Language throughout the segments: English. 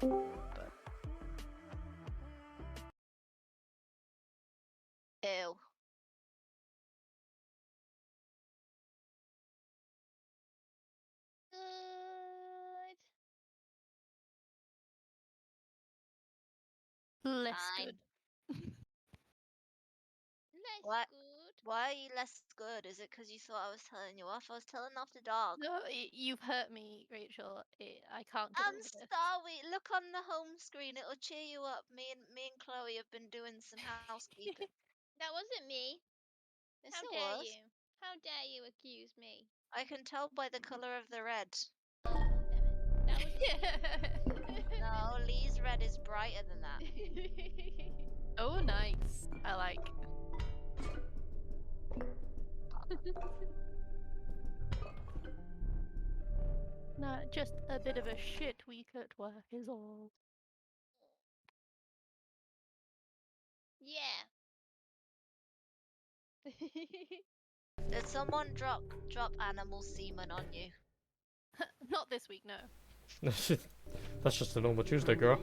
But Ew. Good. less Fine. good. Less What? good. Why are you less good? Is it because you thought I was telling you off? I was telling off the dog. No, you've hurt me, Rachel. I can't get I'm over this. sorry. Look on the home screen. It'll cheer you up. Me and Chloe have been doing some housekeeping. That wasn't me. Yes, How it dare was. you? How dare you accuse me? I can tell by the color of the red. Damn it. That wasn't me. No, Lee's red is brighter than that. Oh, nice. I like. No, just a bit of a shit week at work is all. Yeah. Did someone drop animal semen on you? Not this week, no. That's just a normal Tuesday, girl.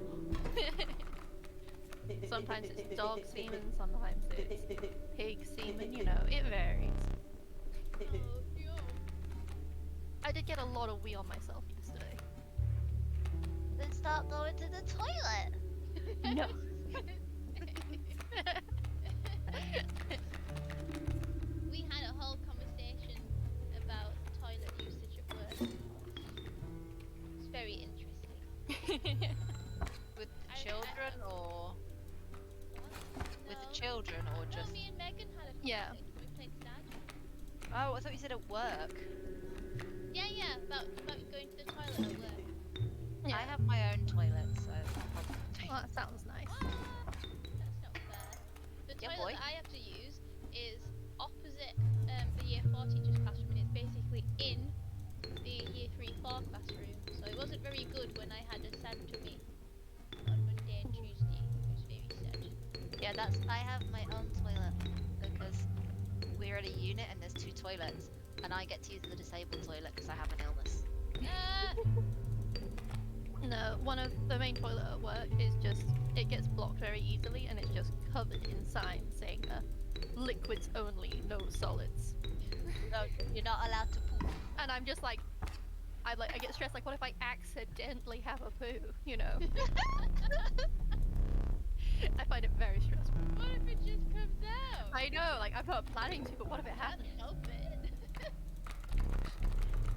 Sometimes it's dog semen, sometimes it's pig semen, you know, it varies. Oh, yo. I did get a lot of wee on myself yesterday. Then start going to the toilet. No. We had a whole conversation about toilet usage at work. It's very interesting. With I- children or What? with the No. children or No, just? me and Megan had a Yeah. conversation. We played Stag. Oh, I thought you said at work. Yeah, about going to the toilet at work. Yeah. I have my own toilet, so. Well, that sounds nice. That's not fair. The Yeah, toilet boy. that I have to use is opposite the year 4 teacher's classroom, and it's basically in the year 3-4 classroom. So it wasn't very good when I had a me on Monday and Tuesday. It was very sad. Yeah, I have my own toilet because we're at a unit and there's 2 toilets, and I get to use the disabled toilet because I have an illness. No, one of the main toilet at work is just, it gets blocked very easily and it's just covered in signs saying liquids only, no solids. No, you're not allowed to poop. And I'm just like, I get stressed, like what if I accidentally have a poo, you know? I find it very stressful. What if it just comes out? I know, like I'm not planning to, but what if it Can't happens? help it.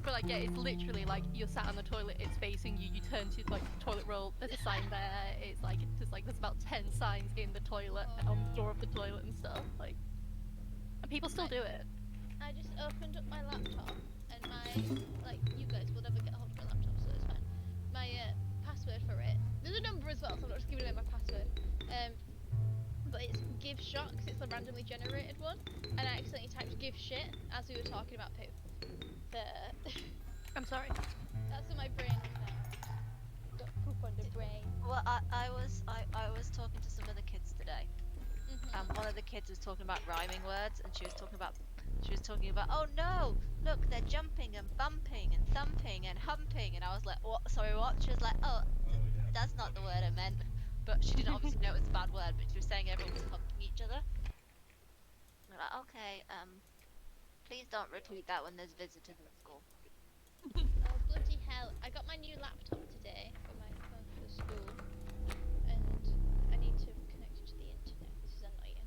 But like, yeah, it's literally like you're sat on the toilet, it's facing you, you turn to like the toilet roll, there's a sign there, it's like, there's about 10 signs in the toilet, and on the door of the toilet and stuff, like, and people still do it. I just opened up my laptop and you guys will never get a hold of my laptop, so it's fine. My password for it, there's a number as well, so I'm not just giving away my password. But it's give shot because it's a randomly generated one, and I accidentally typed give shit as we were talking about poo. I'm sorry. That's what my brain is now. Got poop on the brain. Well, I was talking to some of the kids today. One of the kids was talking about rhyming words, and she was talking about, oh no, look, they're jumping and bumping and thumping and humping, and I was like, what? Sorry, what? She was like, oh, that's not the word I meant, but she didn't obviously know it was a bad word, but she was saying everyone was humping each other. I'm like, okay, please don't repeat that when there's visitors at school. Oh bloody hell! I got my new laptop today for the school, and I need to connect it to the internet. This is annoying.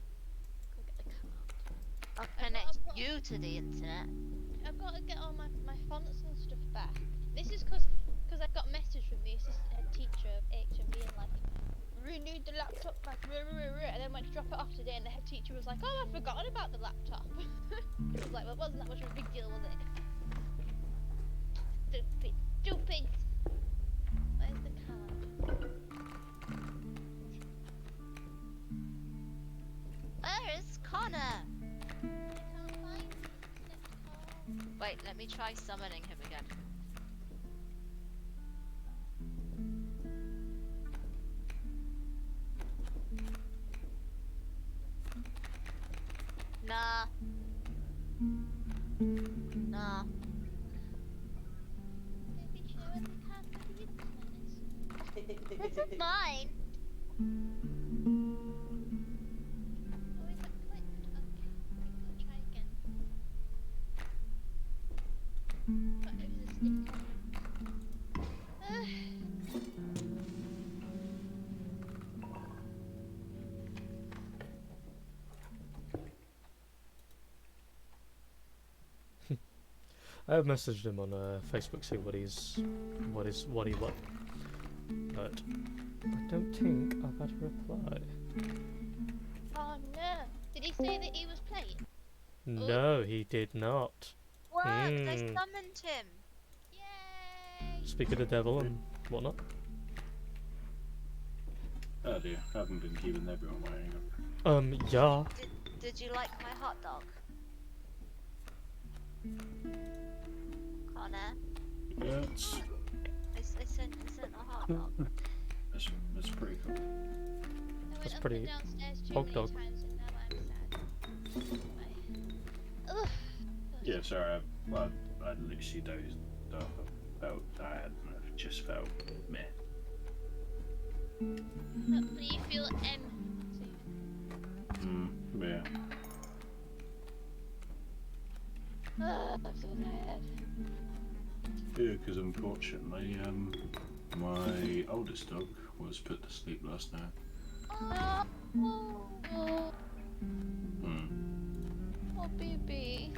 Go get the card. I'll connect you to the internet. I've got to get all my fonts and stuff back. This is because I got a message from the assistant head teacher of HM being like, we need the laptop back, and then went to drop it off today, and the head teacher was like, oh, I've forgotten about the laptop. I was like, well, it wasn't that much of a big deal, was it? Stupid. Where's the card? Where is Connor? I can't find it. Wait, let me try summoning him again. Nah. Maybe show us the card for the internet. This is mine. Oh, is that clicked? Okay. We'll try again. But it was a stick. I have messaged him on Facebook, see what he what, but I don't think I've had a reply. Oh no. Did he say that he was playing? No, he did not. What? They Hmm. summoned him. Yay! Speak of the devil and whatnot. Oh dear, I haven't been keeping everyone waiting. Yeah. Did you like my hot dog? Connor, Yeah, I sent a hot dog. that's pretty cool. I That's went up pretty and downstairs too hot many dog. times and now I'm sad. Ugh. Yeah, sorry, I literally dozed off. I just felt meh. But do you feel empty? Yeah. I'm so tired. Yeah, because unfortunately, my oldest dog was put to sleep last night. Oh, Hmm. oh baby.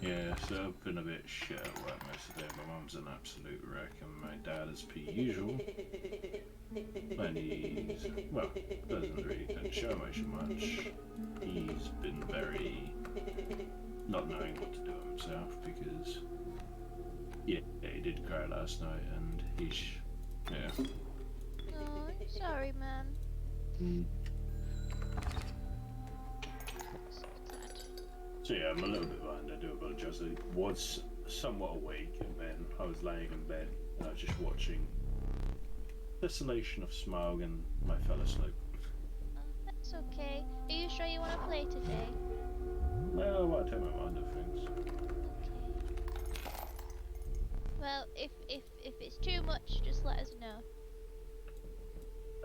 Yeah, so I've been a bit shit at work most of the day. My mum's an absolute wreck, and my dad, as per usual, and he's, well, doesn't really tend to show emotion much. He's been very not knowing what to do himself because, yeah, he did cry last night, and he's, yeah. Oh, I'm sorry, man. So sad. So yeah, I'm a little bit behind, I do apologise. I was somewhat awake, and then I was laying in bed, and I was just watching Desolation of Smaug, and I fell asleep. Oh, that's okay. Are you sure you want to play today? Well, I might take my mind off things. Okay. Well, if it's too much, just let us know.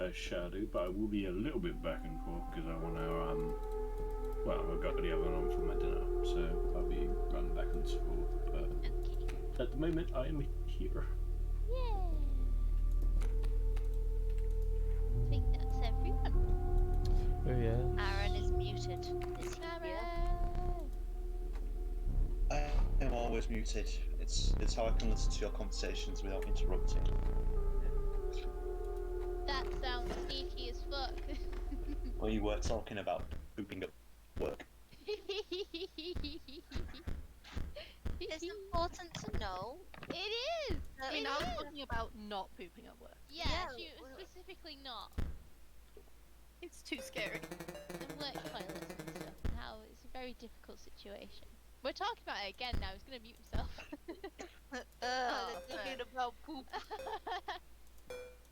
I shall do, but I will be a little bit back and forth because I want to, well, I've got the oven on for my dinner, so I'll be running back and forth, but Okay. at the moment I am here. Yeah. I think that's everyone. Oh yeah. Aaron is muted. Is he here? Aaron. I am always muted. It's how I can listen to your conversations without interrupting. That sounds sneaky as fuck. When you were talking about pooping at work. It's important to know. It is. that I mean, It I was is. talking about not pooping at work. Yeah, Yeah, specifically not. It's too scary. And work toilets and stuff. And how it's a very difficult situation. We're talking about it again now. He's gonna mute himself. They're talking about poop.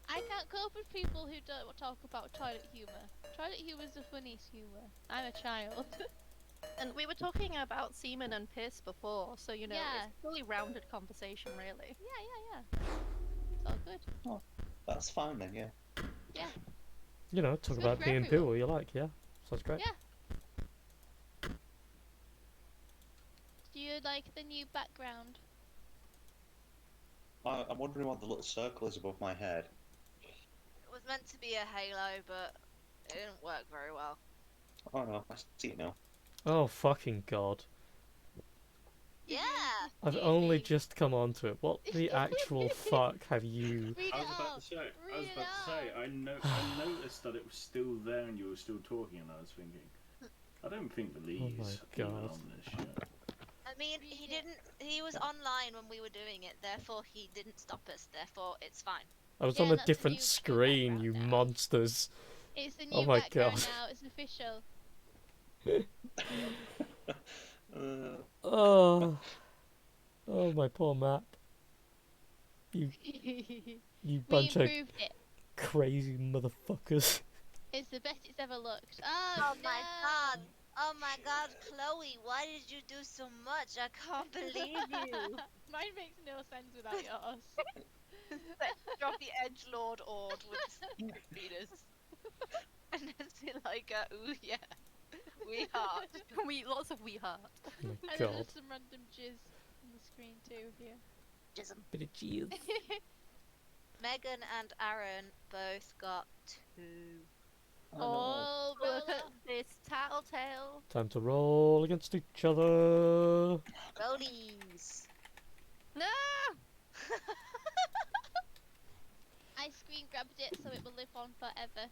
I can't cope with people who don't talk about toilet humour. Toilet humour is the funniest humour. I'm a child. And we were talking about semen and piss before, so you know, Yeah. it's a fully rounded conversation, really. Yeah. It's all good. That's fine then, yeah. You know, talk good about for peeing poo everyone. all you like, yeah. Sounds great. Yeah. Do you like the new background? I'm wondering what the little circle is above my head. It was meant to be a halo, but it didn't work very well. Oh no, I see it now. Oh fucking god. Yeah. I've only just come onto it. What the actual fuck have you... Read I it was about out. to say, Read it out. I noticed that it was still there and you were still talking, and I was thinking, I don't think the leaves my have been God. on this yet. I mean, he was online when we were doing it, therefore he didn't stop us, therefore it's fine. I was Yeah, on a that's the different new screen, background you now. monsters. It's the new Oh my background God. now. It's official. Oh. Oh, my poor map. You we bunch of improved it. crazy motherfuckers. It's the best it's ever looked. Oh, Oh no. my god! Oh my god, Chloe, why did you do so much? I can't believe you. Mine makes no sense without yours. Drop the edgelord ord with Venus. And then see like, ooh yeah, we heart. We lots of we heart. Oh my And then god. there's some random jizz on the screen too here. Jism. Bit of cheese. Megan and Aaron both got 2. I know. Oh, Look Bella. at this tattletale. Time to roll against each other. Rollies. No! I screen grabbed it so it will live on forever.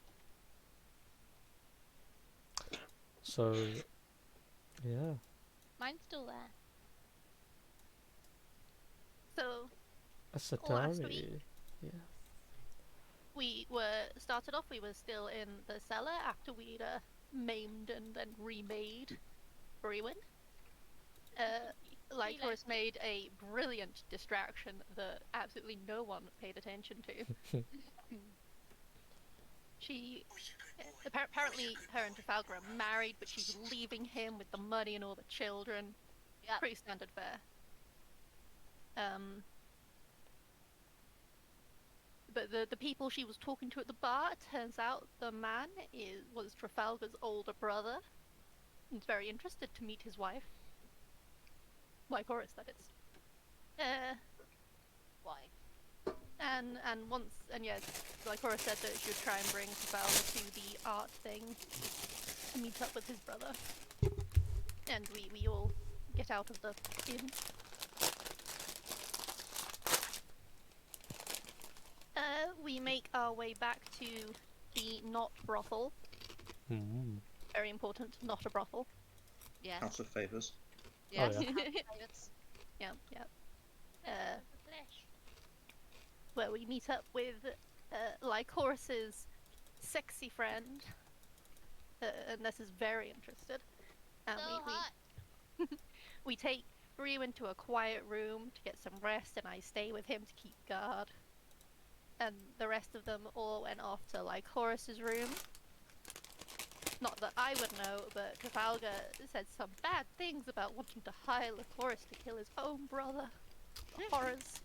So, yeah. Mine's still there. So A Last Satari. week. Yeah. we started off. We were still in the cellar after we'd maimed and then remade Brewin. Lycoris made a brilliant distraction that absolutely no one paid attention to. She apparently her and Trafalgar are married, but she's leaving him with the money and all the children. Yep. Pretty standard fare. But the people she was talking to at the bar, turns out the man was Trafalgar's older brother. He's very interested to meet his wife. Lycoris, that is. Why? And yes, Lycoris said that she would try and bring Trafalgar to the art thing to meet up with his brother. And we all get out of the inn. We make our way back to the not brothel. Mm. Very important, not a brothel. Yes. House of Favours. Yes. yeah. Favourites. Yeah, yeah. The flesh. Where we meet up with Lycoris's sexy friend. And this is very interested. And So hot. we take Ryu into a quiet room to get some rest, and I stay with him to keep guard. And the rest of them all went off to Lycoris's room. Not that I would know, but Trafalgar said some bad things about wanting to hire Lycoris to kill his own brother. Horrors.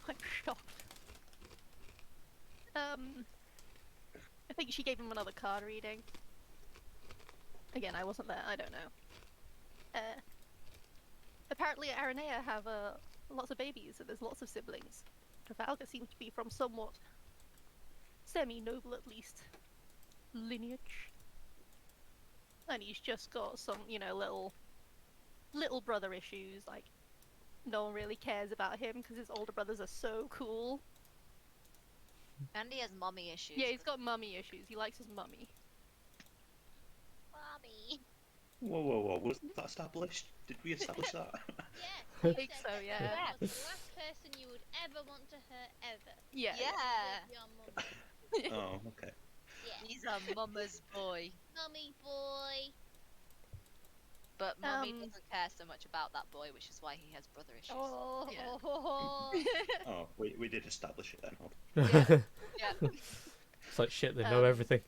I'm shocked. I think she gave him another card reading. Again, I wasn't there, I don't know. Apparently Aranea have lots of babies, and there's lots of siblings. Trafalgar seems to be from somewhat semi-noble, at least, lineage. And he's just got some, little brother issues, like, no one really cares about him because his older brothers are so cool. And he has mommy issues. Yeah, he's got mummy issues. He likes his mummy. Mommy. Whoa. Was that established? Did we establish that? Yes. I you think said so, that yeah. Emma was the last person you would ever want to hurt ever. Yeah. Yeah. Your mum. Oh, okay. Yeah. He's a mama's boy. Mummy boy. But mummy Um, doesn't care so much about that boy, which is why he has brother issues. Oh. Yeah. Oh, we did establish it then. Yeah. It's like shit, they know Um, everything.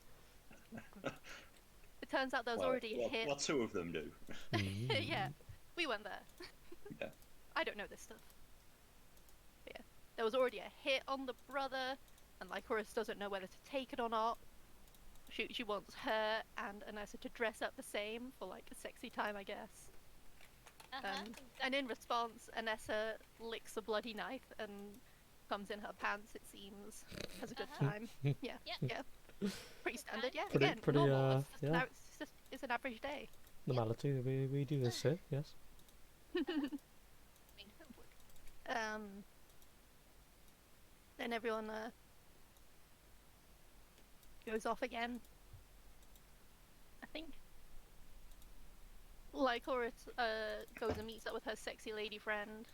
It turns out there was already a hit. Well, 2 of them do. Mm. Yeah, we went there. Yeah. I don't know this stuff. But yeah, there was already a hit on the brother, and Lycoris doesn't know whether to take it or not. She wants her and Anessa to dress up the same for like a sexy time, I guess. And in response, Anessa licks a bloody knife and comes in her pants, it seems. Has a good time. Yeah, Yep. yeah. Pretty standard, yeah. Pretty- Again, pretty, normal. It's just yeah. it's an average day. Normality, we do this here, yes. Then everyone goes off again. I think. Lycoris goes and meets up with her sexy lady friend.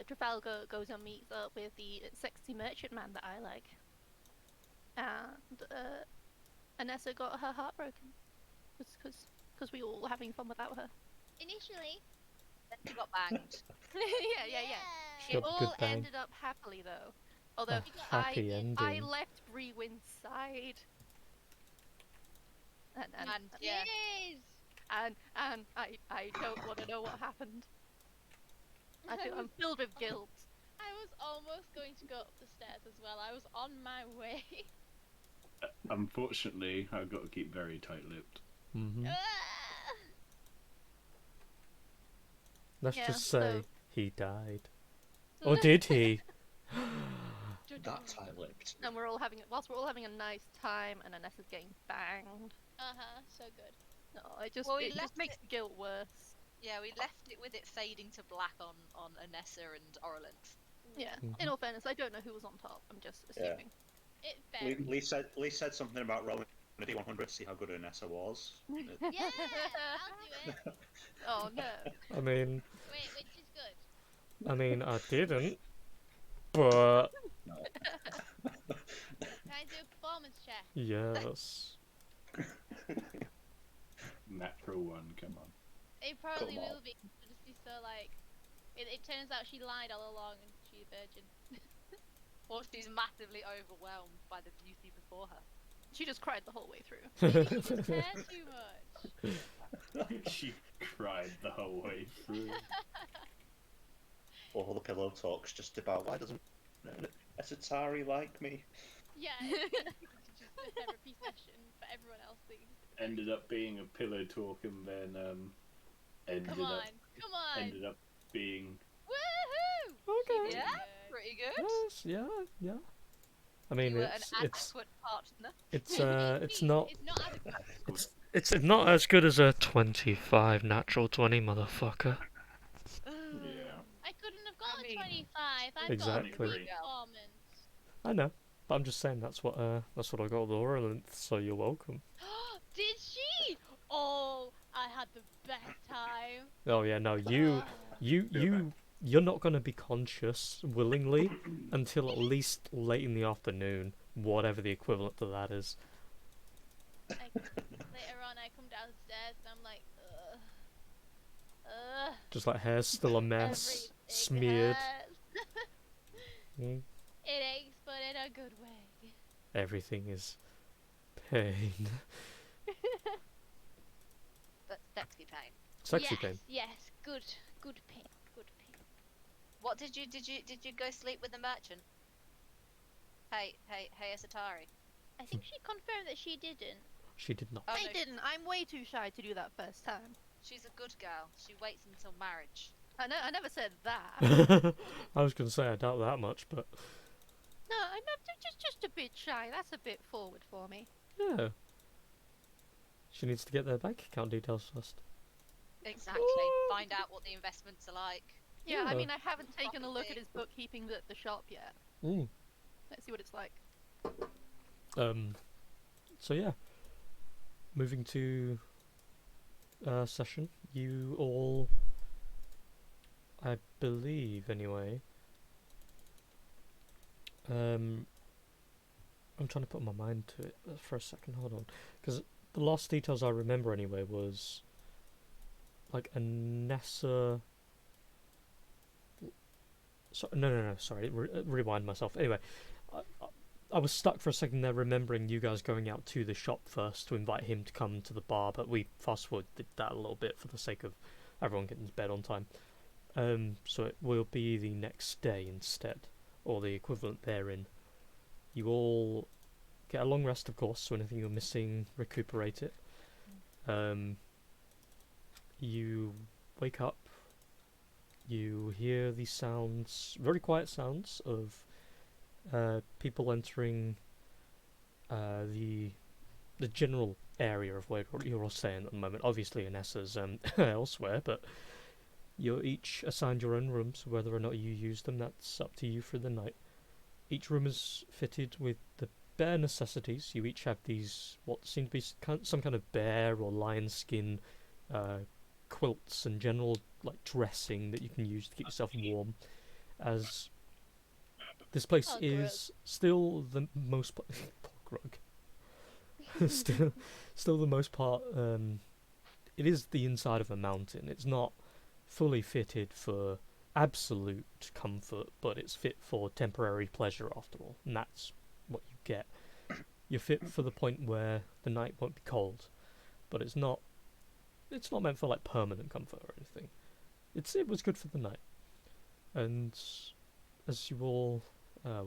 Trafalgar goes and meets up with the sexy merchant man that I like. And Anessa got her heart broken. Because we all were having fun without her. Initially. Then she got banged. yeah. Good- It all good bang. ended up happily though. Although A happy I ending. left Brewin's side. And Yeah. Yes. and I don't want to know what happened. I'm filled with guilt. I was almost going to go up the stairs as well. I was on my way. Unfortunately, I've got to keep very tight-lipped. Mm-hmm. Ah! Let's Yeah, just say so- he died. Or did he? That tight-lipped. And whilst we're all having a nice time, and Aness is getting banged. So good. No, it just Well, we it just left makes it- the guilt worse. Yeah, we left it with it fading to black on Anessa and Orlint. Yeah. Mhm. In all fairness, I don't know who was on top. I'm just Yeah. assuming. It varies. Lee said something about rolling a D100 to see how good Nessa was. Yeah, I'll do it. Oh no. I mean, Wait, which is good? I didn't. But No. Can I do a performance check? yes. Natural one, come on. It probably Come on. will be. It'll just be so like. It turns out she lied all along and she's a virgin. Or she's massively overwhelmed by the beauty before her. She just cried the whole way through. Maybe she just cares too much. She cried the whole way through. All the pillow talks just about why doesn't Esatari like me? Yeah, it's just a therapy session for everyone else. Ended up being a pillow talk, and then ended Come on, up come on. ended up being Woohoo! Okay. She did Yeah, good. pretty good. Yes, yeah. I mean, You were an it's adequate partner. it's It's not It's not adequate. it's not as good as a 25 natural 20, motherfucker. yeah. I couldn't have got I a mean, 25. I've Exactly. got a good performance. I know, but I'm just saying that's what I got with Orlint, so you're welcome. Did she? Oh, I had the best time. Oh yeah, no, you're not gonna be conscious willingly until at least late in the afternoon, whatever the equivalent to that is. Later on, I come downstairs and I'm like, ugh. Just like hair's still a mess, Everything smeared. hurts. Mm, It aches, but in a good way. everything is pain. But sexy pain. Sexy yes, pain. Yes, good pain, good pain. What did you go sleep with the merchant? Hey, Esatari. I think she confirmed that she didn't. She did not. Oh, I no, didn't. I'm way too shy to do that first time. She's a good girl. She waits until marriage. I never said that. I was gonna say I doubt that much, but No, I'm not, just a bit shy. That's a bit forward for me. yeah. She needs to get their bank account details first. Exactly. Find out what the investments are like. Yeah, I Yeah. mean, I haven't taken a look at Probably. his bookkeeping at the shop yet. Mm. Let's see what it's like. So yeah. Moving to session. You all, I believe anyway. I'm trying to put my mind to it for a second. Hold on, because the last details I remember anyway was like a Nessa. So, no. Sorry, rewind myself. Anyway, I was stuck for a second there, remembering you guys going out to the shop first to invite him to come to the bar, but we fast forwarded that a little bit for the sake of everyone getting to bed on time. So it will be the next day instead, or the equivalent therein. You all get a long rest, of course, so anything you're missing, recuperate it. You wake up, you hear these sounds, very quiet sounds of people entering the general area of where you're all staying at the moment. Obviously, Anessa's elsewhere, but you're each assigned your own rooms. Whether or not you use them, that's up to you for the night. Each room is fitted with the bare necessities. You each have these, what seem to be some kind of bear or lion skin quilts and general like dressing that you can use to keep yourself warm. As this place Oh, is still the most poor Grog. still the most part. It is the inside of a mountain. It's not fully fitted for absolute comfort, but it's fit for temporary pleasure after all, and that's what you get. You're fit for the point where the night won't be cold, but it's not meant for like permanent comfort or anything. It was good for the night. And as you all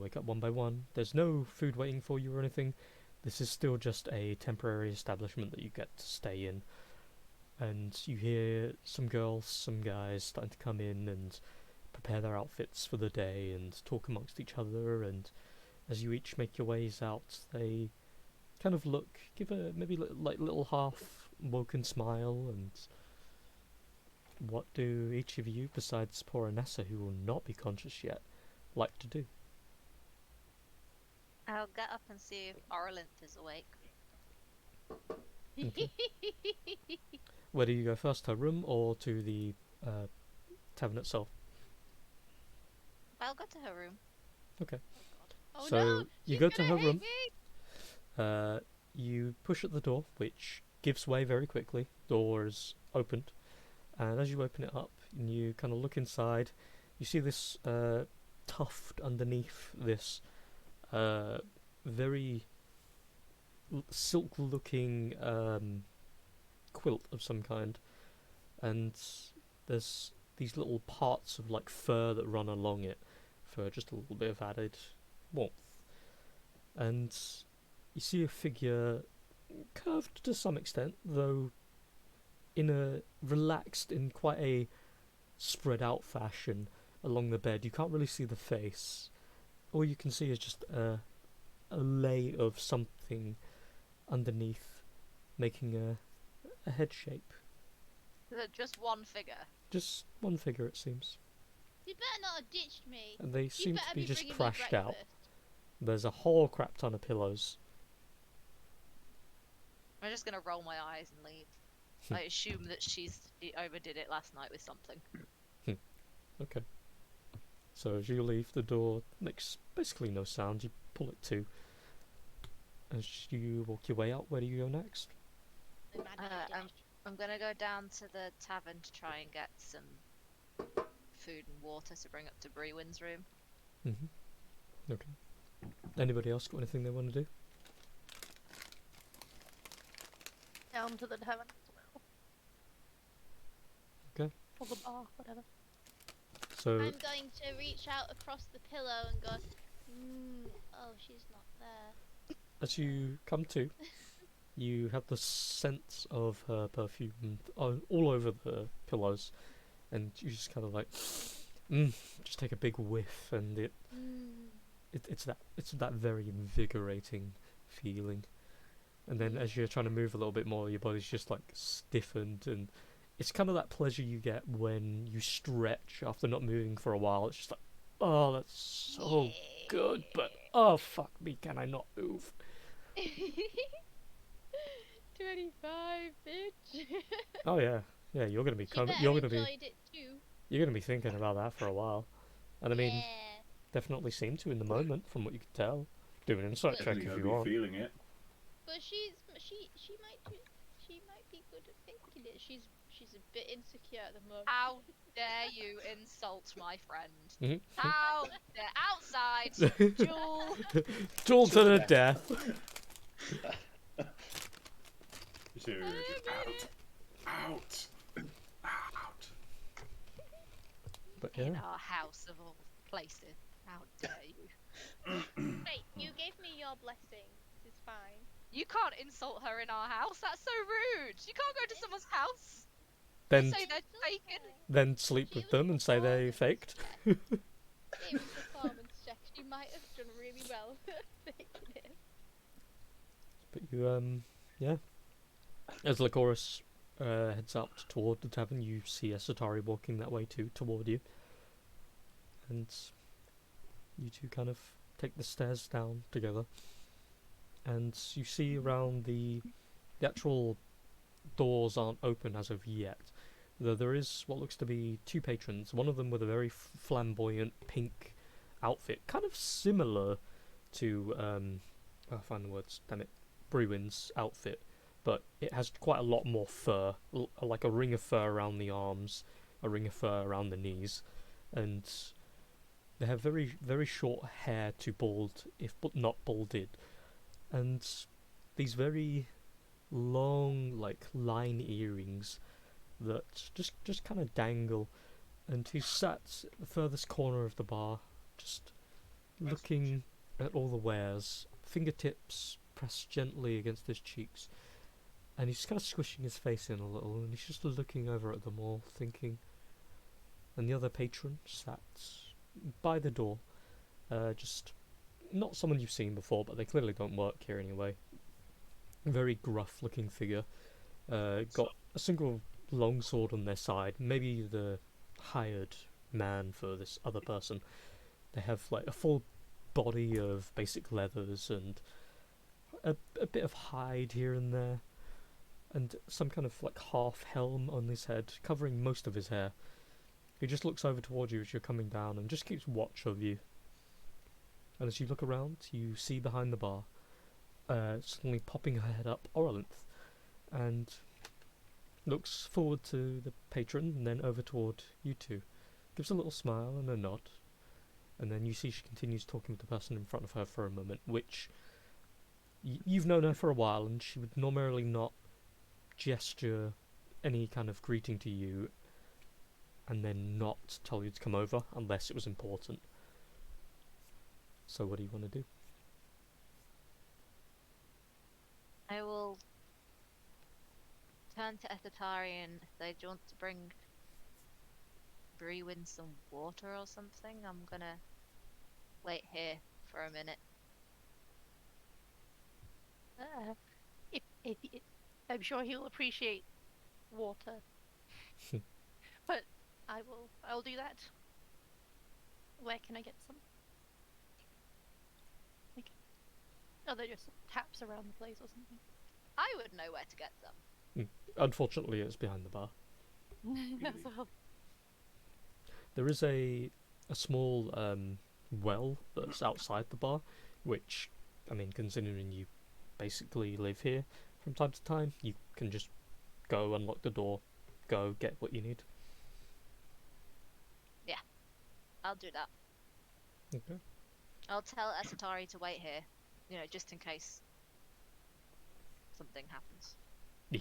wake up one by one, there's no food waiting for you or anything. This is still just a temporary establishment that you get to stay in. And you hear some girls, some guys starting to come in and prepare their outfits for the day and talk amongst each other. And as you each make your ways out, they kind of look, give a maybe like little half woken smile. And what do each of you, besides poor Anessa, who will not be conscious yet, like to do? I'll get up and see if Orlinth is awake. Okay. Where do you go first, her room or to the tavern itself? I'll go to her room. Okay. Oh So no, you she's go to gonna her hate room. me. You push at the door, which gives way very quickly. Door is opened, and as you open it up and you kind of look inside, you see this tuft underneath this very silk-looking quilt of some kind, and there's these little parts of like fur that run along it for just a little bit of added warmth. And you see a figure curved to some extent, though in a relaxed, in quite a spread out fashion along the bed. You can't really see the face. All you can see is just a lay of something underneath, making a head shape. Is it just one figure? Just one figure, it seems. You better not have ditched me. And they You seem to better be just bringing me crashed out. breakfast. There's a whole crap ton of pillows. I'm just gonna roll my eyes and leave. I assume that she overdid it last night with something. Okay. So as you leave, the door makes basically no sound. You pull it to. As you walk your way out, where do you go next? The man in the dish. I'm gonna go down to the tavern to try and get some food and water to bring up to Brewin's room. Okay. Anybody else got anything they want to do? Down to the tavern as well. Okay. Or the bar, whatever. So I'm going to reach out across the pillow and go, oh, she's not there. as you come to, you have the scent of her perfume all over the pillows, and you just kind of like, just take a big whiff, and it's that very invigorating feeling. And then as you're trying to move a little bit more, your body's just like stiffened, and it's kind of that pleasure you get when you stretch after not moving for a while. It's just like, oh, that's so good, but oh fuck me, can I not move? 25, bitch. Oh yeah, you're gonna be She better you're gonna be enjoyed it too. you're gonna be thinking about that for a while, and I mean, Yeah. definitely seem to in the moment, from what you can tell. Do an insight But- check You're if gonna you be want. feeling it. But she might be good at thinking it. She's a bit insecure at the moment. How dare you insult my friend? Mhm. How dare outside, Jewel? Duel to the death. So, out. But In yeah, our house of all places. How dare you? Wait, you gave me your blessing. This is fine. You can't insult her in our house. That's so rude. You can't go to someone's house then and say they're taken. then sleep with them and say they faked. It was a performance check. She might have done really well making it. But you yeah. As Lycoris heads out toward the tavern, you see a Satari walking that way too, toward you. And you two kind of take the stairs down together. And you see around the actual doors aren't open as of yet. Though there is what looks to be two patrons, one of them with a very flamboyant pink outfit, kind of similar to, I'll find the words, damn it, Brewin's outfit. But it has quite a lot more fur, like a ring of fur around the arms, a ring of fur around the knees, and they have very, very short hair to bald, if not balded, and these very long, like, line earrings that just kind of dangle. And he's sat at the furthest corner of the bar, just looking at all the wares, fingertips pressed gently against his cheeks, and he's kind of squishing his face in a little, and he's just looking over at them all, thinking. And the other patron sat by the door, just not someone you've seen before, but they clearly don't work here anyway. Very gruff-looking figure, got a single longsword on their side, maybe the hired man for this other person. They have like a full body of basic leathers and a bit of hide here and there, and some kind of like half helm on his head, covering most of his hair. He just looks over towards you as you're coming down and just keeps watch of you. And as you look around, you see behind the bar, suddenly popping her head up Oralinth, and looks forward to the patron and then over toward you two. Gives a little smile and a nod, and then you see she continues talking with the person in front of her for a moment, which you've known her for a while, and she would normally not gesture any kind of greeting to you and then not tell you to come over unless it was important. So what do you want to do? I will turn to Ethatari and say, do you want to bring Brewin some water or something? I'm gonna wait here for a minute. If I'm sure he'll appreciate water, but I'll do that. Where can I get some? Like, are there just taps around the place or something? I would know where to get some. Unfortunately, it's behind the bar. So, There is a small well that's outside the bar, which, I mean, considering you basically live here from time to time, you can just go unlock the door, go get what you need. I'll do that. Okay. I'll tell Ethatari to wait here, you know, just in case something happens. Yeah.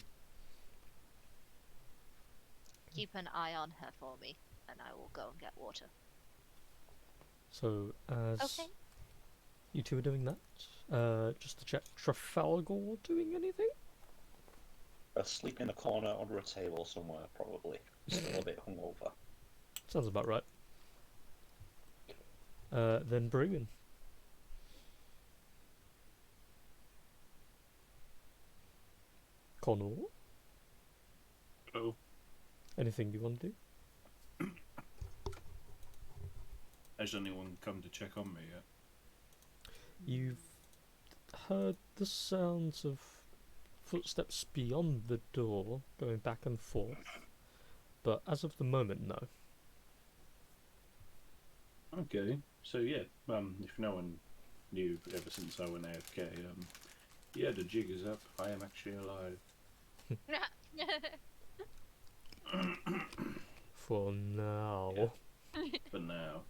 Keep an eye on her for me, and I will go and get water. So, as okay. you two are doing that, just to check, Trafalgar doing anything? Asleep in a corner under a table somewhere, probably. Still a bit hungover. Sounds about right. Then Brewin. Connor, Oh, anything you want to do? has anyone come to check on me yet? You've heard the sounds of footsteps beyond the door, going back and forth, but as of the moment, no. Okay, so yeah, if no one knew ever since I went AFK, yeah, the jig is up. I am actually alive. For now. Yeah. For now.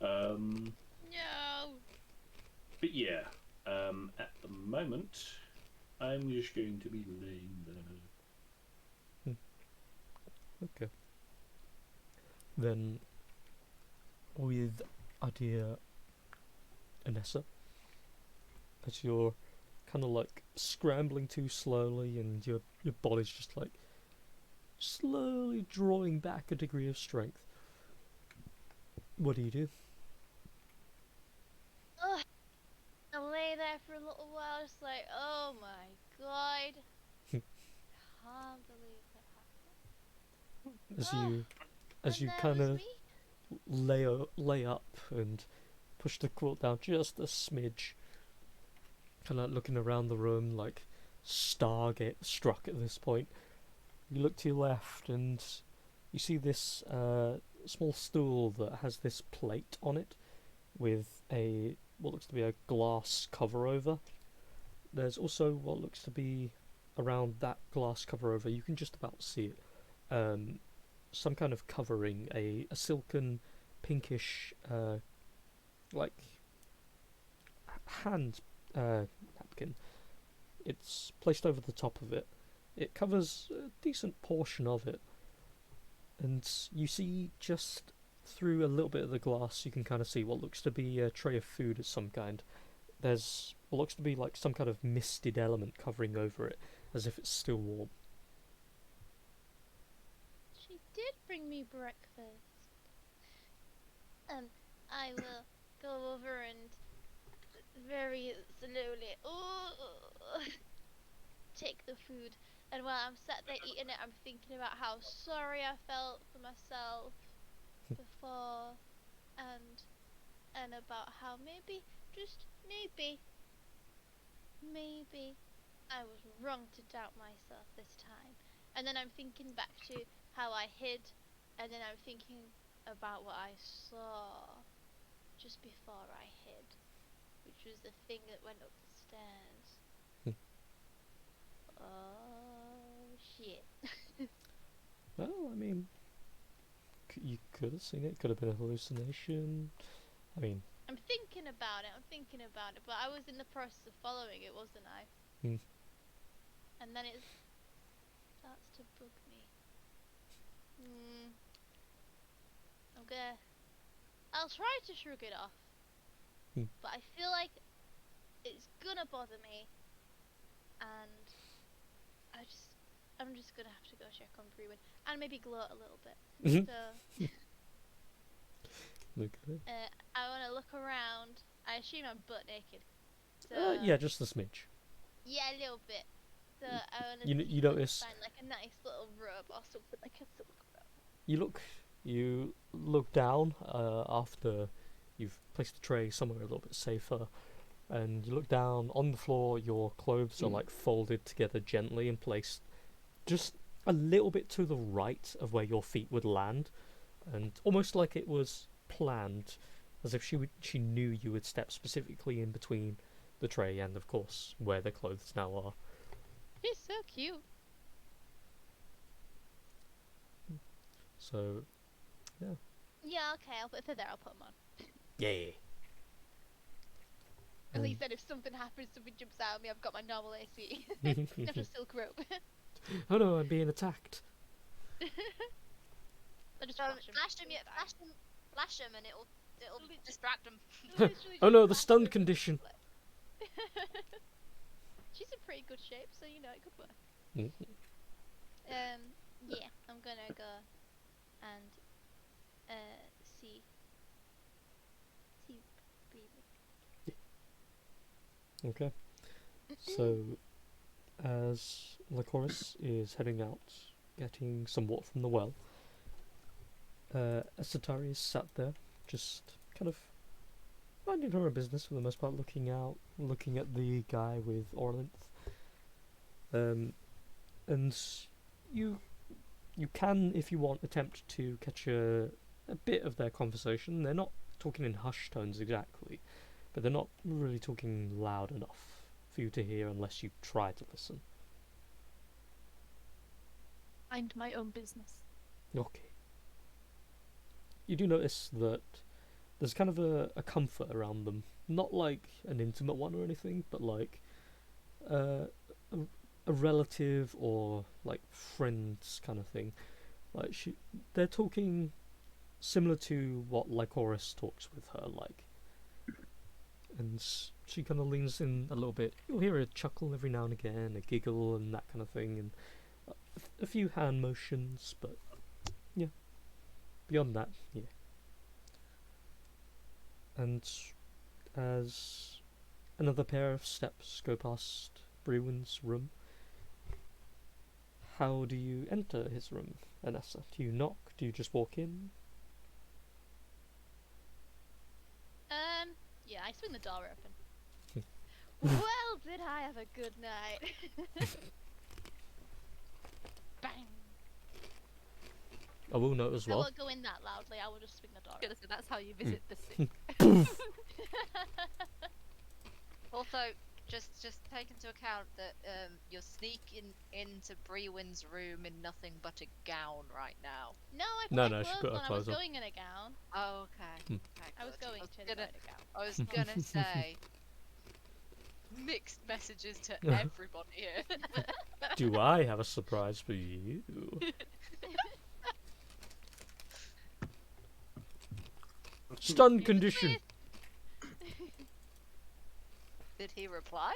No. But yeah, at the moment, I'm just going to be laying there. Okay. Then, with Adia Anessa, as you're kind of like scrambling too slowly and your body's just like slowly drawing back a degree of strength, what do? Ugh. I'll lay there for a little while, just like, oh my god. Can't believe that happened. As you And there kind was of me. lay up and push the quilt down just a smidge, kind of looking around the room like Stargate struck at this point. You look to your left and you see this small stool that has this plate on it with what looks to be a glass cover over. There's also what looks to be around that glass cover over, you can just about see it, some kind of covering, a silken pinkish like hand napkin. It's placed over the top of it. It covers a decent portion of it, and you see just through a little bit of the glass, you can kind of see what looks to be a tray of food of some kind. There's what looks to be like some kind of misted element covering over it, as if it's still warm. She did bring me breakfast. I will go over and very slowly take the food. And while I'm sat there eating it, I'm thinking about how sorry I felt for myself before, and about how maybe, just maybe I was wrong to doubt myself this time. And then I'm thinking back to how I hid, and then I'm thinking about what I saw just before I hid, which was the thing that went up the stairs. Oh shit. Well, I mean, you could have seen it. Could have been a hallucination. I mean, I'm thinking about it, but I was in the process of following it, wasn't I? And then it starts to bug me. I'll try to shrug it off, but I feel like it's gonna bother me, and I'm just gonna have to go check on Brewin and maybe gloat a little bit. So look at it. I want to look around. I assume I'm butt naked. So Yeah, just a smidge. yeah, a little bit. So I want to You notice. find like a nice little robe or something, like a silk robe. You look down after you've placed the tray somewhere a little bit safer, and you look down on the floor. Your clothes are like folded together gently and placed just a little bit to the right of where your feet would land, and almost like it was planned, as if she knew you would step specifically in between the tray and, of course, where the clothes now are. He's so cute. So, yeah. Yeah, okay. If they're there, I'll put them on. Yeah. At least then, if something happens, something jumps out at me, I've got my normal AC. Not a silk robe. Oh no, I'm being attacked. I just Flash him, and it'll distract him. Oh no, the stun condition. She's in pretty good shape, so you know it could work. Yeah, I'm gonna go and see breathing. Okay. So, as Lycoris is heading out, getting some water from the well, Asatari is sat there, just kind of minding her own business for the most part, looking at the guy with Orlinth. And you can, if you want, attempt to catch a bit of their conversation. They're not talking in hushed tones exactly, but they're not really talking loud enough for you to hear unless you try to listen. Mind my own business. Okay. You do notice that there's kind of a comfort around them. Not like an intimate one or anything, but like a relative or like friends kind of thing. Like they're talking similar to what Lycoris talks with her like. And she kind of leans in a little bit. You'll hear a chuckle every now and again, a giggle and that kind of thing, and a few hand motions, but yeah. Beyond that, yeah. And as another pair of steps go past Brewin's room, how do you enter his room, Anessa? Do you knock? Do you just walk in? Yeah, I swing the door open. Well, did I have a good night? Bang! I will note as I well. won't go in that loudly, I will just swing the door open. So that's how you visit the sick. Also, just take into account that you're sneaking into Brewin's room in nothing but a gown right now. No, I put No, my no, she clothes put her on. I clothes was on. going in a gown. Oh, okay. I was going to in a gown. I was gonna say mixed messages to everybody here. Do I have a surprise for you? stun condition. Did he reply?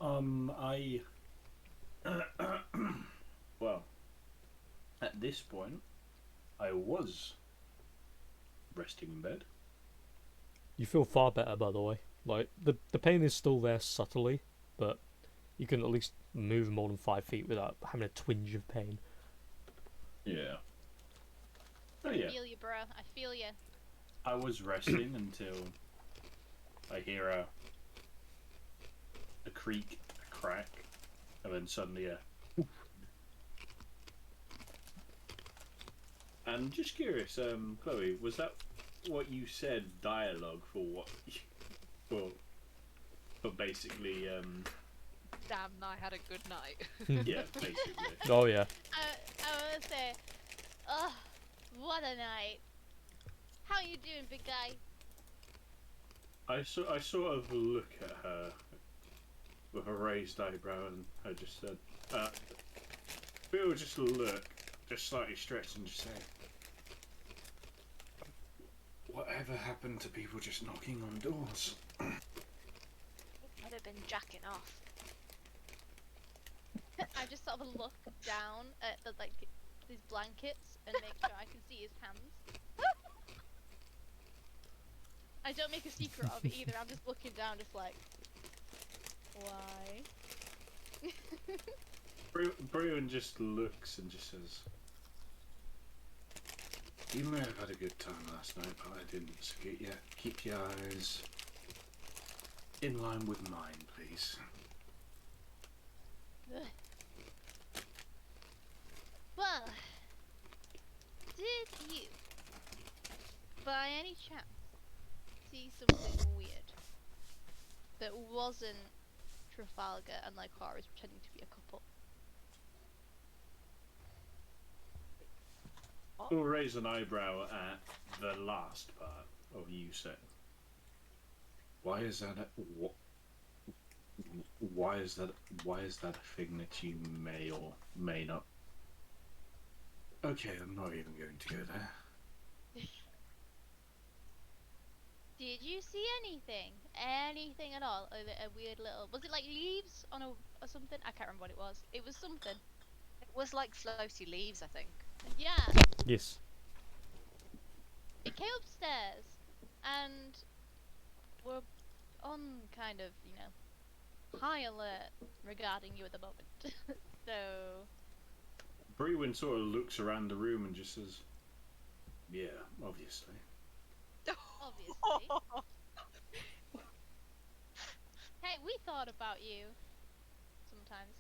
I. Well, at this point, I was resting in bed. You feel far better, by the way. Like, the pain is still there subtly, but you can at least move more than 5 feet without having a twinge of pain. Yeah. Oh yeah. I feel you, bro. I feel you. I was resting until I hear a creak, a crack, and then suddenly a. Whoof. I'm just curious, Chloe, was that what you said dialogue for what? For basically, Damn, I had a good night. yeah, basically. Oh yeah. I want to say, oh, what a night. How you doing, big guy? I sort of look at her with a raised eyebrow, and I just said, Bill just look, just slightly stretched, and just say, "Whatever happened to people just knocking on doors?" I'd have been jacking off. I just sort of look down at the, like, these blankets and make sure I can see his hands. I don't make a secret of it either. I'm just looking down, just like, why? Bruin just looks and just says, "You may have had a good time last night, but I didn't. So keep your eyes in line with mine, please." Ugh. Well, did you, by any chance, see something weird that wasn't Trafalgar and Lycora is pretending to be a couple? We'll raise an eyebrow at the last part of you saying. Why is that? Why is that a thing that you may or may not? Okay, I'm not even going to go there. Did you see anything? Anything at all? A weird little... Was it like leaves on a or something? I can't remember what it was. It was something. It was like floaty leaves, I think. Yeah. Yes. It came upstairs and we're on kind of, you know, high alert regarding you at the moment. So... Brewin sort of looks around the room and just says, "Yeah, obviously." Obviously. Hey, we thought about you. Sometimes.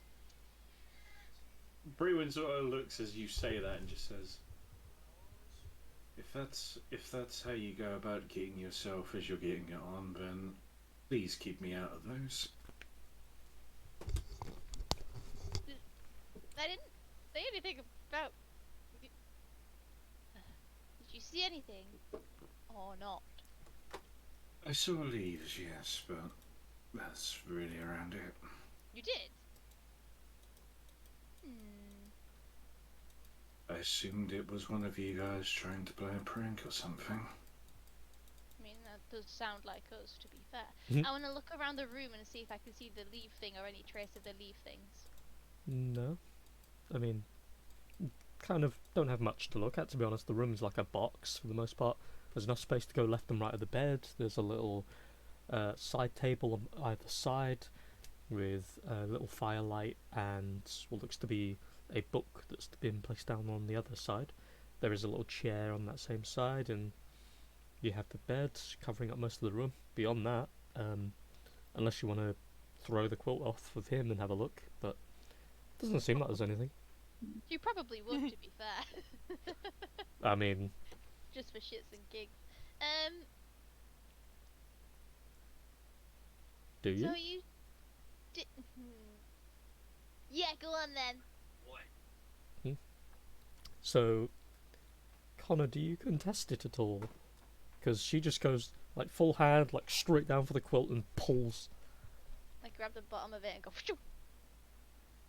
Brewin sort of looks as you say that and just says, if that's how you go about getting yourself as you're getting it on, then please keep me out of those." I didn't say anything about... Did you see anything? Or not? I saw leaves, yes, but that's really around it. You did? Hmm. I assumed it was one of you guys trying to play a prank or something. I mean, that does sound like us, to be fair. Mhm. I want to look around the room and see if I can see the leaf thing or any trace of the leaf things. No. I mean, kind of don't have much to look at, to be honest. The room's like a box for the most part. There's enough space to go left and right of the bed. There's a little side table on either side with a little firelight and what looks to be a book that's been placed down on the other side. There is a little chair on that same side, and you have the bed covering up most of the room. Beyond that, unless you want to throw the quilt off with him and have a look, but it doesn't seem like there's anything. You probably would, to be fair. I mean, Just for shits and gigs. do you? So you did... Yeah, go on then. So, Connor, do you contest it at all? Because she just goes like full hand, like straight down for the quilt and pulls. I grab the bottom of it and go... Phew.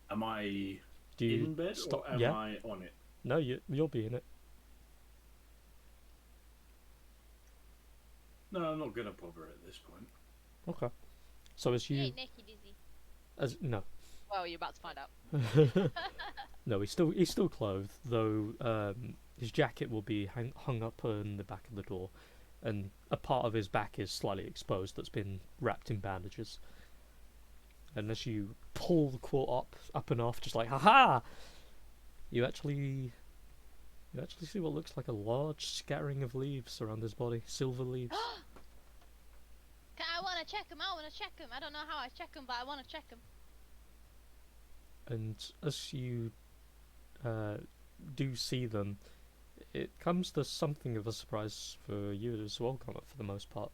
Am I Do you in bed stop? or am Yeah. I on it? No, you'll be in it. No, I'm not gonna bother at this point. Okay. So as He you ain't naked, is he? no. Well, you're about to find out. No, he's still clothed, though his jacket will be hung up on the back of the door, and a part of his back is slightly exposed that's been wrapped in bandages. And as you pull the quilt up and off, just like haha, you actually see what looks like a large scattering of leaves around his body, silver leaves. I want to check him. I don't know how I check him, but I want to check him. And as you do see them, it comes to something of a surprise for you as well, Connor, for the most part,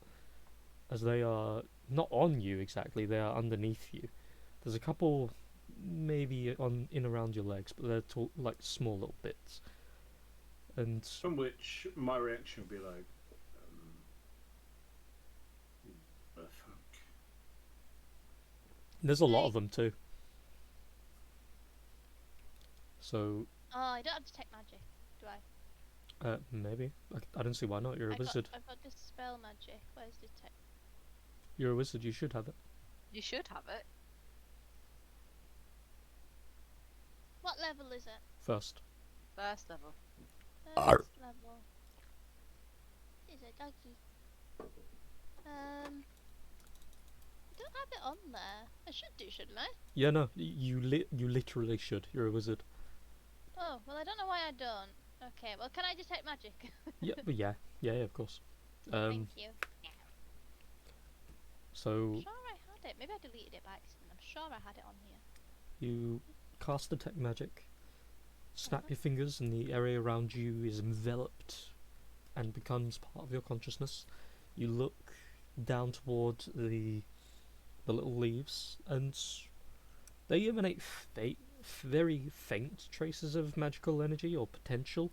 as they are not on you exactly, they are underneath you. There's a couple maybe in around your legs, but they're like small little bits. And From which my reaction would be like, the fuck? there's a lot of them too. So Oh, I don't have detect magic, do I? maybe. I don't see why not. You're a wizard. I've got dispel magic. Where's detect? You're a wizard, you should have it. You should have it. What level is it? First. First level. First level. Is a doggy. I don't have it on there. I should do, shouldn't I? Yeah, no, you literally should. You're a wizard. Oh, well, I don't know why I don't. Okay, well, can I detect magic? Yeah, but yeah, of course. Thank you. So I'm sure I had it. Maybe I deleted it by accident. I'm sure I had it on here. you cast detect magic, snap your fingers, and the area around you is enveloped and becomes part of your consciousness. You look down toward the little leaves, and they emanate very faint traces of magical energy or potential,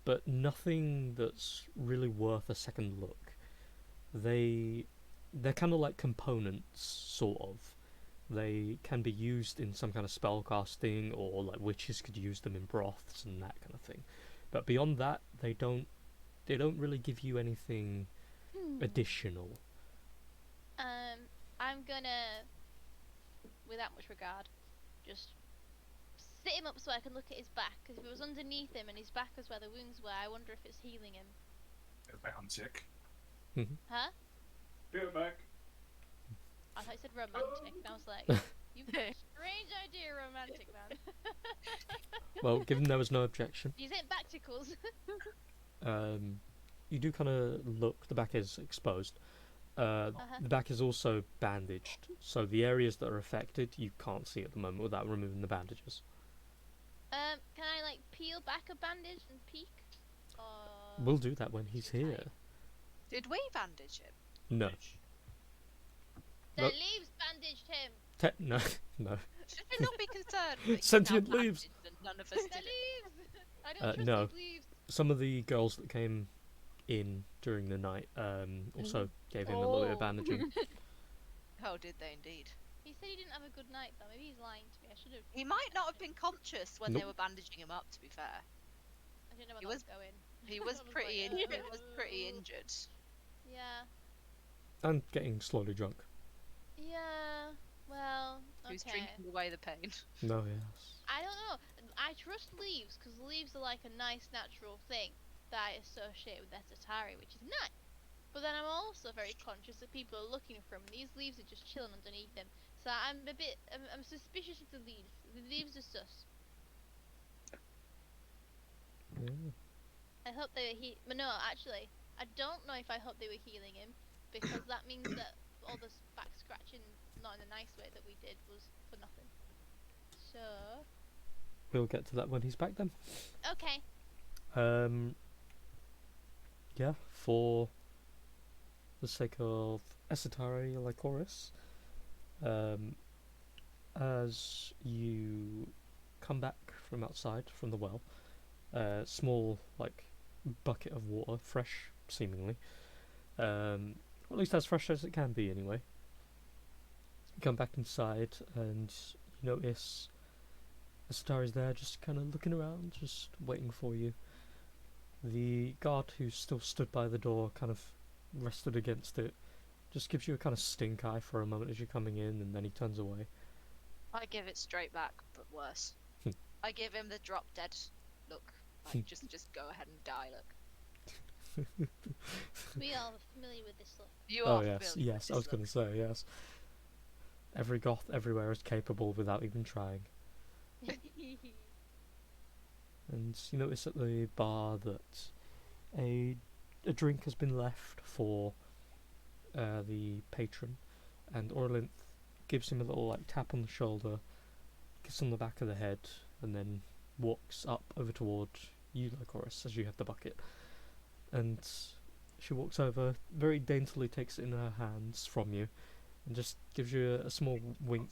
but nothing that's really worth a second look. They're kind of like components, sort of. They can be used in some kind of spell casting, or like witches could use them in broths and that kind of thing. But beyond that, they don't really give you anything additional. I'm gonna, without much regard, just sit him up so I can look at his back. Because if it was underneath him and his back was where the wounds were, I wonder if it's healing him. Get back on sick. Huh? Get back. I thought you said romantic, and I was like, you've got a strange idea, romantic man. Well, given there was no objection, These ain't bacticles. you do kind of look. The back is exposed. The back is also bandaged, so the areas that are affected you can't see at the moment without removing the bandages. Can I like peel back a bandage and peek? Or We'll do that when he's here. Did we bandage him? No. the Nope. leaves bandaged him. No, no. Should we not be concerned? that he's Sentient now leaves. bandaged and none of us The did it? leaves. I don't trust no. these leaves. Some of the girls that came in during the night also gave him a little bit of bandaging. Oh, did they indeed? He said he didn't have a good night though. Maybe he's lying to me. I should have. He might not have been conscious when they Nope. were bandaging him up. To be fair, I didn't know He where was- that was going. he was I was pretty. like, He was pretty injured. Yeah. And getting slowly drunk. Yeah. Well. He was Okay. drinking away the pain. No, yes. I don't know. I trust leaves because leaves are like a nice natural thing that I associate with Esoteric, which is nice. But then I'm also very conscious that people are looking for them. These leaves are just chilling underneath them. So I'm suspicious of the leaves. The leaves are sus. Yeah. I hope they were but no, actually, I don't know if I hope they were healing him because that means that all this back scratching, not in a nice way that we did, was for nothing. So We'll get to that when he's back then. okay. Yeah, for the sake of Esoteric Lycoris, as you come back from outside from the well, small like bucket of water, fresh seemingly, or at least as fresh as it can be anyway. You come back inside and you notice Esoteric is there, just kind of looking around, just waiting for you. The guard who still stood by the door kind of rested against it. Just gives you a kind of stink eye for a moment as you're coming in, and then he turns away. I give it straight back, but worse. I give him the drop dead look. Like, just go ahead and die look. We are familiar with this look. You Oh are yes, familiar with yes, I this was going to look. say yes. Every goth everywhere is capable without even trying. And you notice at the bar that a drink has been left for the patron, and Orlinth gives him a little like tap on the shoulder, kiss on the back of the head, and then walks up over toward you, Lycoris, as you have the bucket. And she walks over, very daintily takes it in her hands from you, and just gives you a small wink.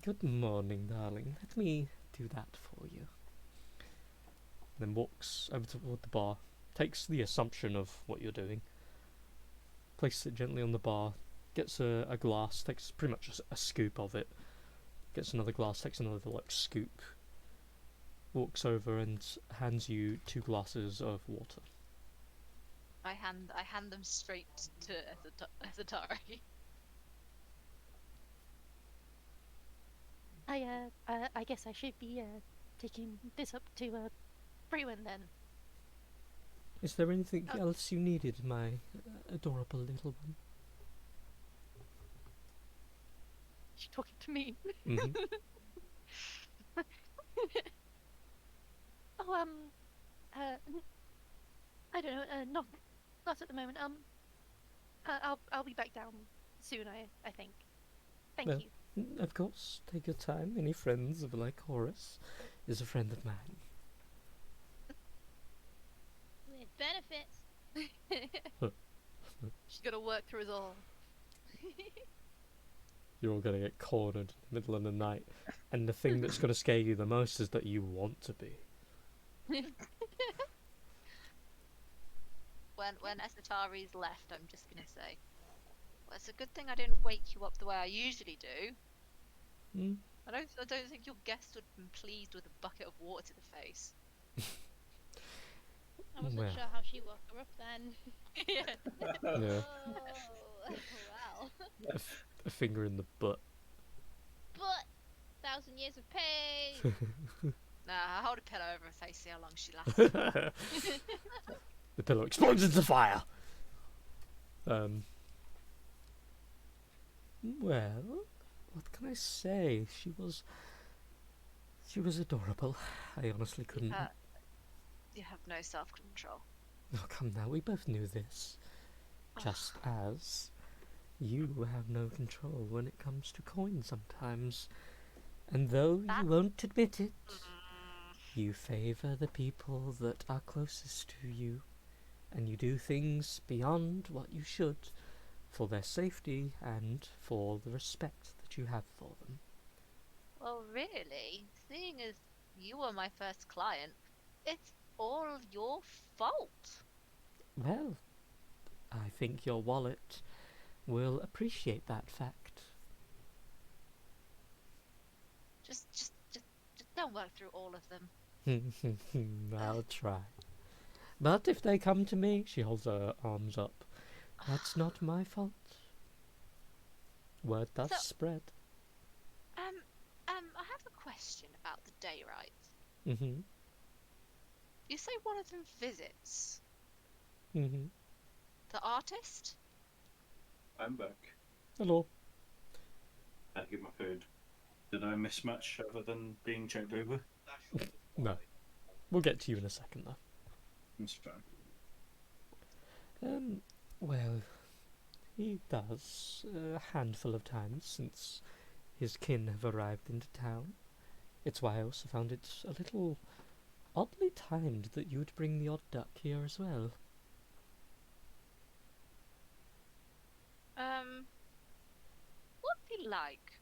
Good morning, darling. Let me do that for you. Then walks over toward the bar, takes the assumption of what you're doing, places it gently on the bar, gets a glass, takes pretty much a scoop of it, gets another glass, takes another like scoop, walks over and hands you 2 glasses of water. I hand them straight to Esatari. I guess I should be taking this up to Freeman then. Is there anything else you needed, my adorable little one? She's talking to me. Mm-hmm. Oh, I don't know. Not at the moment. I'll be back down soon. I think. Thank Well, you. Of course, take your time. Any friends of Lycoris is a friend of mine. With benefits. She's gonna work through us all. You're all going to get cornered in the middle of the night, and the thing that's going to scare you the most is that you want to be. When Esatari's left, I'm just gonna say, well, it's a good thing I didn't wake you up the way I usually do. Hmm? I don't think your guest would have been pleased with a bucket of water to the face. I wasn't Well. sure how she woke her up then. Yeah. Yeah. Oh, wow. A finger in the butt. But 1,000 years of pain. Nah, I hold a pillow over her face, see how long she lasts. The pillow explodes into fire. Well, what can I say? She was adorable. I honestly couldn't. You have no self-control. Oh, come now, we both knew this. Just as you have no control when it comes to coins sometimes. And though you won't admit it, you favour the people that are closest to you, and you do things beyond what you should for their safety and for the respect that you have for them. Well, really, seeing as you were my first client, it's all your fault. Well, I think your wallet will appreciate that fact. Just don't work through all of them. I'll try. But if they come to me, she holds her arms up, that's not my fault. Word does spread. I have a question about the day rights. Mm-hmm. You say one of them visits Mm-hmm. the artist? I'm back. Hello. I had to get my food. Did I miss much other than being checked over? No. We'll get to you in a second, though. That's fine. Well, he does a handful of times since his kin have arrived into town. It's why I also found it a little oddly timed that you would bring the odd duck here as well. What's he like?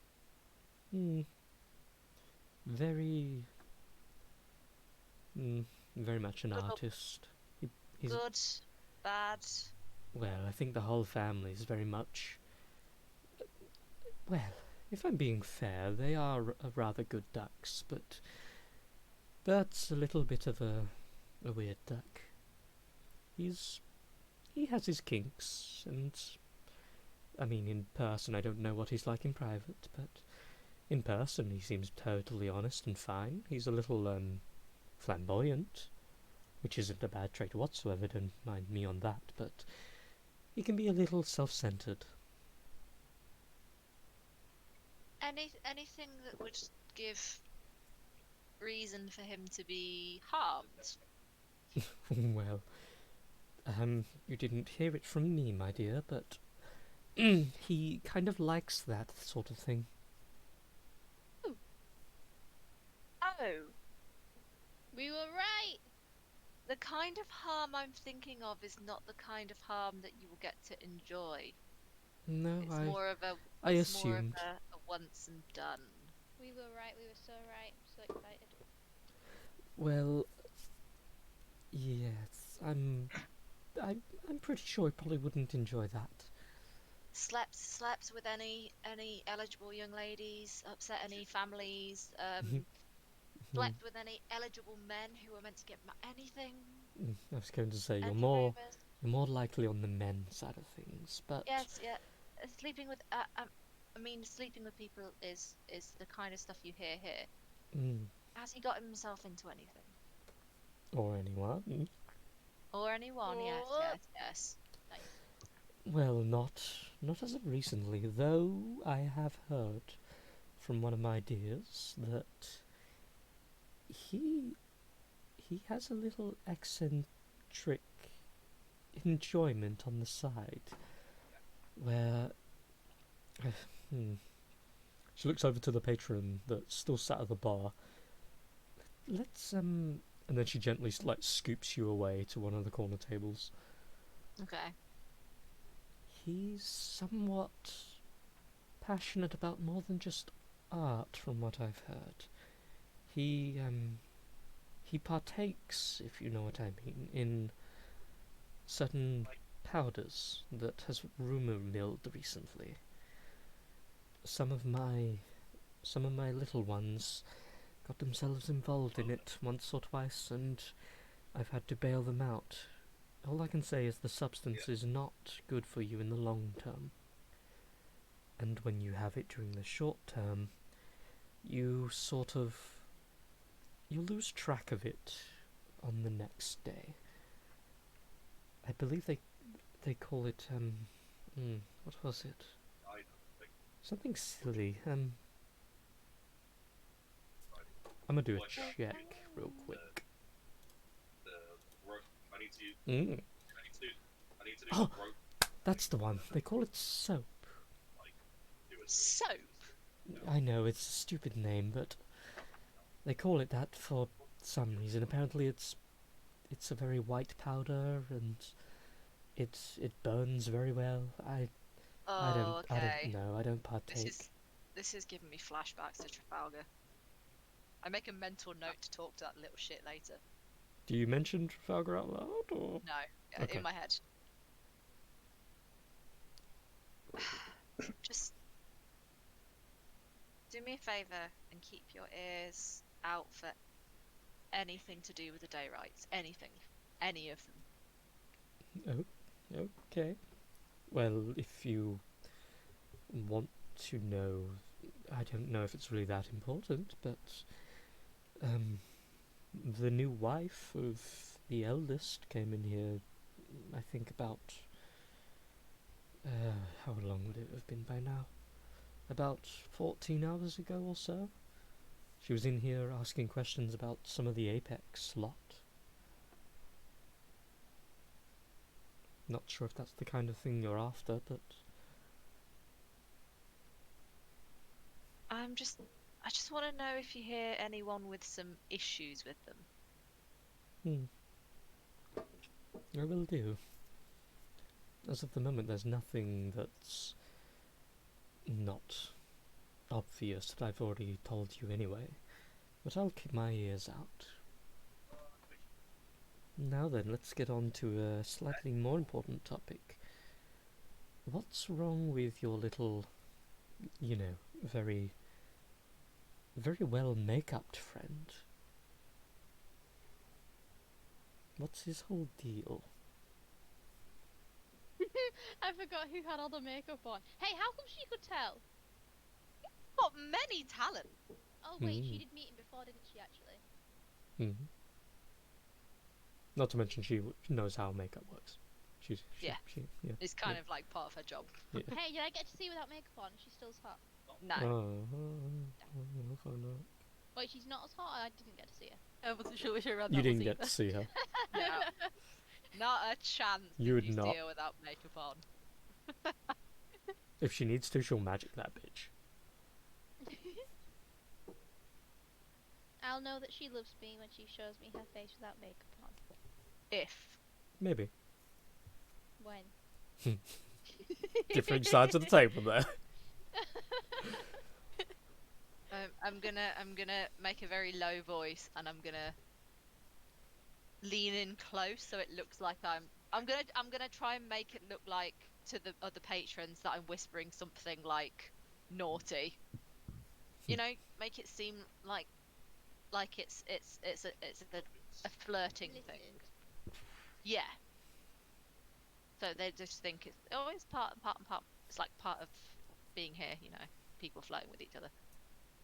Very... very much an Oh. artist. He's, Good, bad. well, I think the whole family is very much... Well, if I'm being fair, they are rather good ducks, but that's a little bit of a weird duck. He's he has his kinks, and I mean, in person, I don't know what he's like in private, but in person, he seems totally honest and fine. He's a little flamboyant, which isn't a bad trait whatsoever. Don't mind me on that, but he can be a little self-centered. Anything that would give reason for him to be harmed? Well, you didn't hear it from me, my dear, but he kind of likes that sort of thing. Oh, We were right. the kind of harm I'm thinking of is not the kind of harm that you will get to enjoy. No, It's more of a I it's more of assumed. a once and done. We were right. We were so right. I'm so excited. Well, yes, I'm pretty sure he probably wouldn't enjoy that. Slept with any eligible young ladies, upset any families, slept with any eligible men who were meant to get anything. I was going to say Any you're more favours? likely on the men side of things, but Yes, yeah. Sleeping with I mean, sleeping with people is the kind of stuff you hear here. mm, Has he got himself into anything? or anyone. Or anyone? Yes, Oh. yes, yes. Well, not as of recently, though I have heard from one of my dears that he has a little eccentric enjoyment on the side, where she looks over to the patron that's still sat at the bar. Let's and then she gently like scoops you away to one of the corner tables. Okay. He's somewhat passionate about more than just art, from what I've heard. He partakes, if you know what I mean, in certain powders that has rumor milled recently. Some of my little ones got themselves involved in it once or twice, and I've had to bail them out. All I can say is the substance is not good for you in the long term. And when you have it during the short term, you lose track of it on the next day. I believe they call it what was it? Something silly. I'm gonna do a check real quick. Oh, that's the one. They call it soap. Soap. I know it's a stupid name, but they call it that for some reason. Apparently, it's a very white powder, and it burns very well. I Oh, don't okay. know. I don't partake. This is giving me flashbacks to Trafalgar. I make a mental note to talk to that little shit later. Do you mention Trafalgar out loud, or? No, Okay. in my head. Just do me a favour and keep your ears out for anything to do with the day rights. Anything. Any of them. Oh, okay. Well, if you want to know, I don't know if it's really that important, but the new wife of the eldest came in here, I think about how long would it have been by now? About 14 hours ago or so. She was in here asking questions about some of the Apex lot. Not sure if that's the kind of thing you're after, but I just want to know if you hear anyone with some issues with them. I will do. As of the moment, there's nothing that's not obvious that I've already told you anyway, but I'll keep my ears out. Now then, let's get on to a slightly more important topic. What's wrong with your little, very, very well make-upped friend? What's his whole deal? I forgot who had all the makeup on. Hey, how come she could tell? Got many talent. Oh wait, she Hmm. did meet him before, didn't she? Actually. Hmm. Not to mention she knows how makeup works. Yeah. Yeah. It's kind of like part of her job. Hey, did I get to see without makeup on? She still's hot. No. I'll find out. Wait, she's not as hot. I didn't get to see her. I wasn't sure which around You that was didn't get either. to see her. No. Not a chance. You would you not. see her without makeup on. If she needs to, she'll magic that bitch. I'll know that she loves me when she shows me her face without makeup on. If. Maybe. When? Different sides of the table there. I'm gonna make a very low voice, and I'm gonna lean in close so it looks like I'm gonna try and make it look like to the other patrons that I'm whispering something like naughty. You know, make it seem like it's a flirting thing. Yeah. So they just think it's part and part. It's like part of being here, you know, people flirting with each other.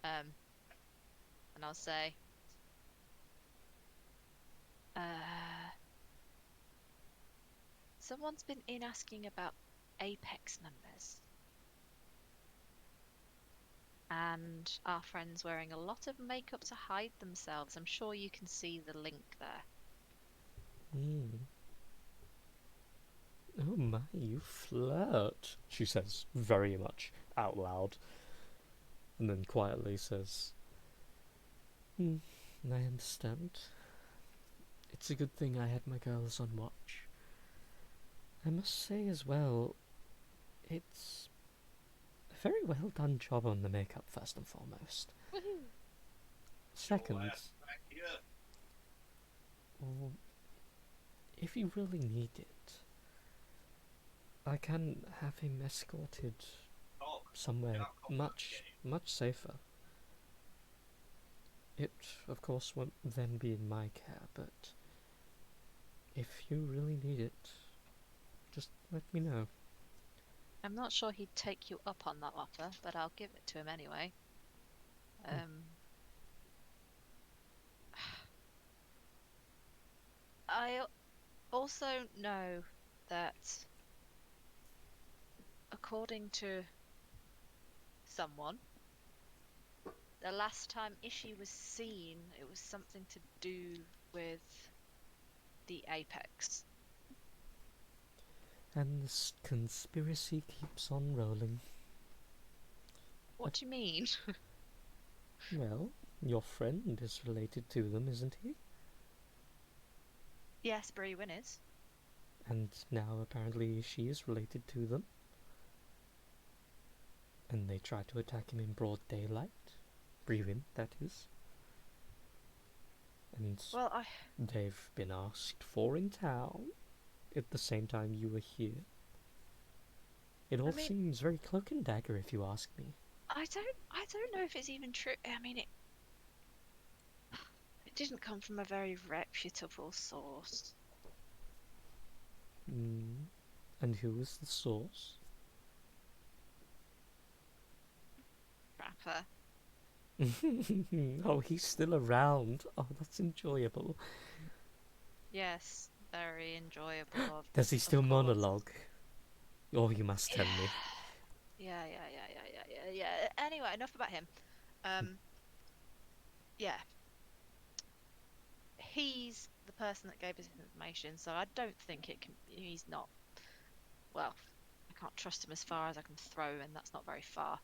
And I'll say, someone's been in asking about Apex numbers. And our friend's wearing a lot of makeup to hide themselves. I'm sure you can see the link there. Oh my, you flirt, she says very much out loud. And then quietly says, I understand. It's a good thing I had my girls on watch. I must say as well, it's a very well done job on the makeup first and foremost. Woohoo! Second, well, if you really need it, I can have him escorted somewhere much safer. It, of course, won't then be in my care, but if you really need it, just let me know. I'm not sure he'd take you up on that offer, but I'll give it to him anyway. I also know that, according to someone, the last time Ishii was seen, it was something to do with the Apex. And this conspiracy keeps on rolling. What do you mean? Well, your friend is related to them, isn't he? Yes, Brewin is. And now apparently she is related to them. And they try to attack him in broad daylight. Brewin, that is. And Well, they've been asked for in town at the same time you were here. It all mean- seems very cloak and dagger, if you ask me. I don't know if it's even true. I mean, it didn't come from a very reputable source. And who was the source? Rapper. Oh, he's still around. Oh, that's enjoyable. Yes, very enjoyable. Does he still course. monologue? Oh, you must tell me. Yeah. Anyway, enough about him. Yeah. He's the person that gave us information, so I don't think it can. He's not. Well, I can't trust him as far as I can throw him, and that's not very far.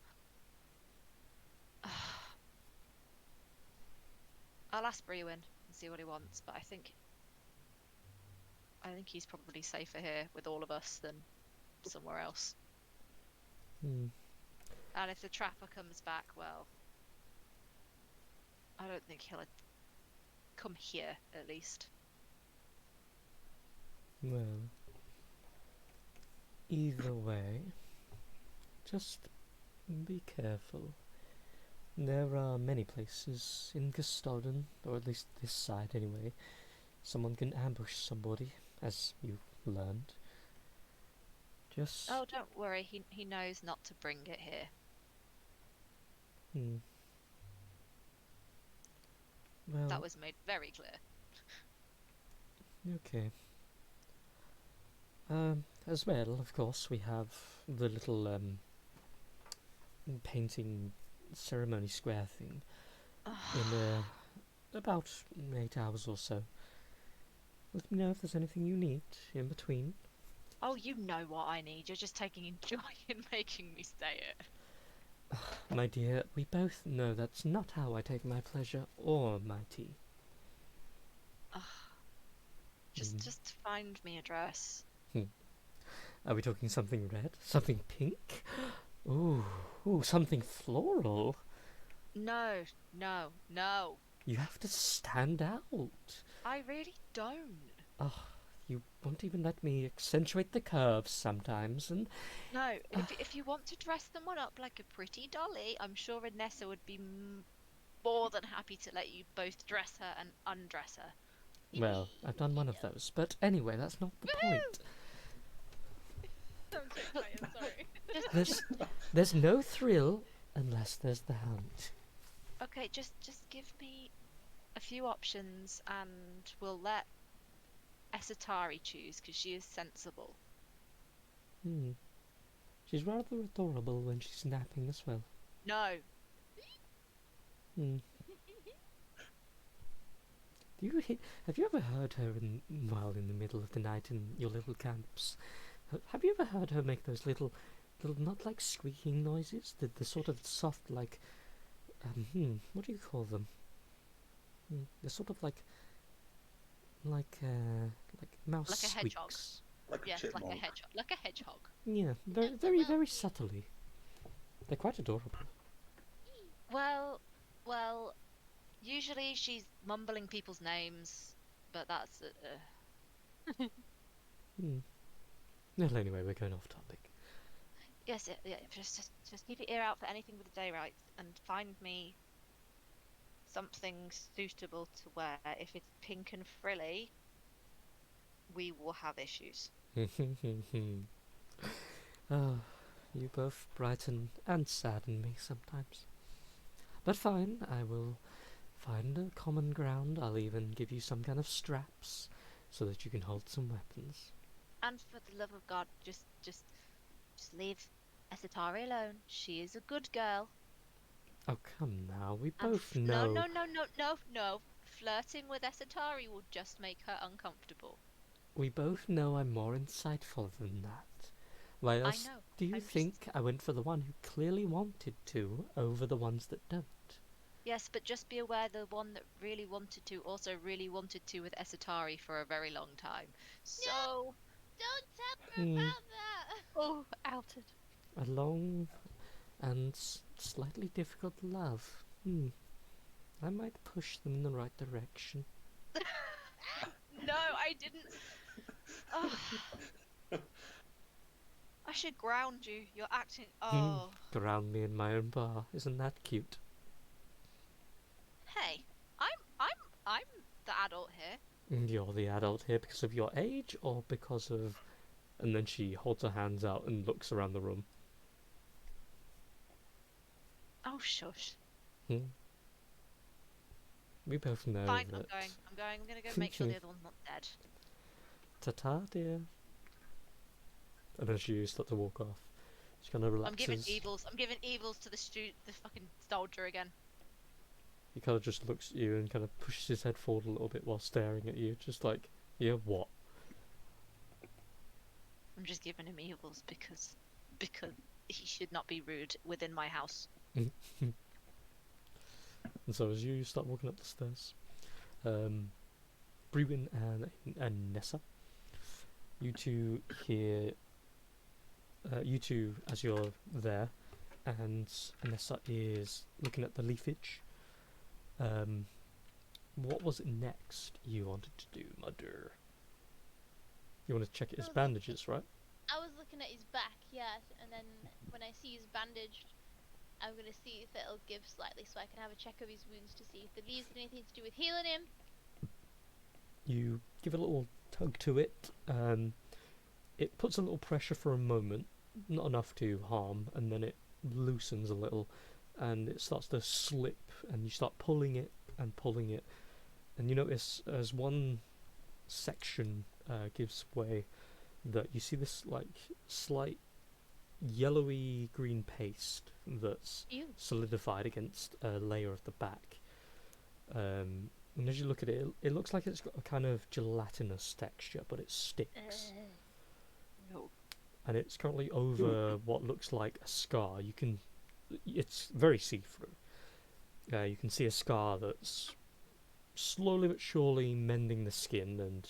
I'll ask Brewin and see what he wants, but I think he's probably safer here with all of us than somewhere else. And if the trapper comes back, well, I don't think he'll come here, at least. Well, either way, just be careful. There are many places in Gestaden, or at least this side anyway, someone can ambush somebody, as you learned. Just. Oh, don't worry. He knows not to bring it here. Hmm. Well, That was made very clear. okay. As well, of course, we have the little painting ceremony square thing in about 8 hours or so. Let me know if there's anything you need in between. Oh, you know what I need. You're just taking joy in making me say it. My dear, we both know that's not how I take my pleasure or my tea. Just find me a dress. Are we talking something red? Something pink? Ooh, something floral. No, no, no. You have to stand out. I really don't. Oh, you won't even let me accentuate the curves sometimes, and No, if you want to dress someone up like a pretty dolly, I'm sure Anessa would be more than happy to let you both dress her and undress her. well, I've done one of those. But anyway, that's not the point. I'm so excited, sorry. There's no thrill unless there's the hunt. Okay, just give me a few options and we'll let Esatari choose because she is sensible. She's rather adorable when she's napping as well. No. Have you ever heard her in the middle of the night in your little camps? Have you ever heard her make those little not like squeaking noises? The sort of soft like, what do you call them? They're sort of like mouse Like a hedgehog. squeaks. Like a Yes, chipmunk. like a hedgehog. Like a hedgehog. Yeah, very subtly. They're quite adorable. Well, usually she's mumbling people's names, but that's Well, anyway, we're going off topic. yes, yeah. Just keep your ear out for anything with the day rights and find me something suitable to wear. If it's pink and frilly, we will have issues. Oh, you both brighten and sadden me sometimes. But fine, I will find a common ground. I'll even give you some kind of straps so that you can hold some weapons. And for the love of God, just leave Esatari alone. She is a good girl. Oh, come now, we And both know. No. Flirting with Esatari will just make her uncomfortable. We both know I'm more insightful than that. Why else know. do you think I went for the one who clearly wanted to over the ones that don't? Yes, but just be aware the one that really wanted to also really wanted to with Esatari for a very long time. So... Don't tell her about that! Oh, outed. A long and slightly difficult love. I might push them in the right direction. No, I didn't. I should ground you. You're acting. Oh. Drown me in my own bar. Isn't that cute? Hey, I'm the adult here. You're the adult here because of your age or because of... And then she holds her hands out and looks around the room. Oh, shush. We both know Fine, that... I'm gonna go make sure the other one's not dead. Ta-ta, dear. And then you start to walk off. She kind of relaxes. I'm giving evils to the fucking soldier again. He kind of just looks at you and kind of pushes his head forward a little bit while staring at you, just like, yeah, what? I'm just giving him evils because he should not be rude within my house. And so as you start walking up the stairs, Brewin and Nessa, you two hear, as you're there, and Nessa is looking at the leafage. What was it next you wanted to do, my dear? You want to check his bandages, right? I was looking at his back, yeah, and then when I see he's bandaged, I'm gonna see if it'll give slightly so I can have a check of his wounds to see if the leaves have anything to do with healing him. You give a little tug to it, it puts a little pressure for a moment, not enough to harm, and then it loosens a little, and it starts to slip, and you start pulling it and pulling it, and you notice as one section gives way, that you see this like slight yellowy green paste that's Ew. solidified against a layer of the back. And as you look at it, it looks like it's got a kind of gelatinous texture, but it sticks. No. And it's currently over what looks like a scar. It's very see-through. You can see a scar that's slowly but surely mending the skin and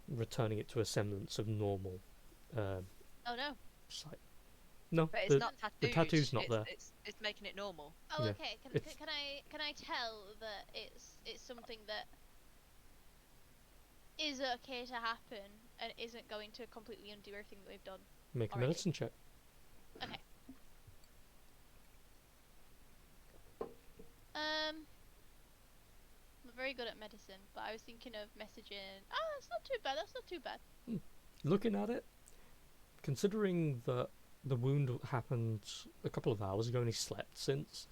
returning it to a semblance of normal Oh no. sight. No, But it's not tattooed. the tattoo's not there. It's making it normal. Oh, Yeah, okay. it's- Can I tell that it's something that is okay to happen and isn't going to completely undo everything that we've done? Make a already. medicine check. Okay. I'm not very good at medicine, but I was thinking of messaging. Oh, that's not too bad. That's not too bad. Looking at it, considering that the wound happened a couple of hours ago and he slept since,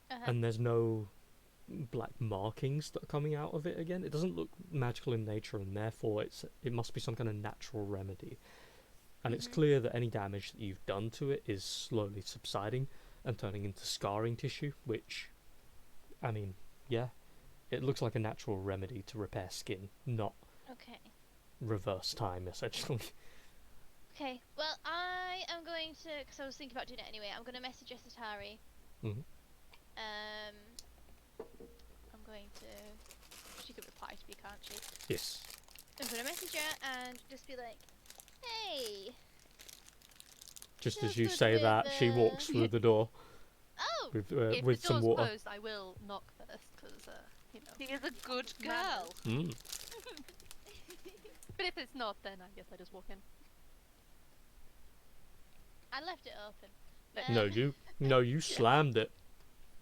and there's no black markings that are coming out of it again, it doesn't look magical in nature, and therefore it must be some kind of natural remedy. And it's clear that any damage that you've done to it is slowly subsiding and turning into scarring tissue, which, I mean, yeah, it looks like a natural remedy to repair skin, not Okay. reverse time, essentially. Okay. Well, I am going to, because I was thinking about doing it anyway. I'm going to message Esatari. Mhm. I'm going to. She could reply to me, can't she? Yes. I'm going to message her and just be like, "Hey." Just Just as you with- say with, that, she walks through the door Oh. with If the some door's water. closed, I will knock first, because, you know. She is a good Manners. girl. Mm. But if it's not, then I guess I just walk in. I left it open. No, you slammed it.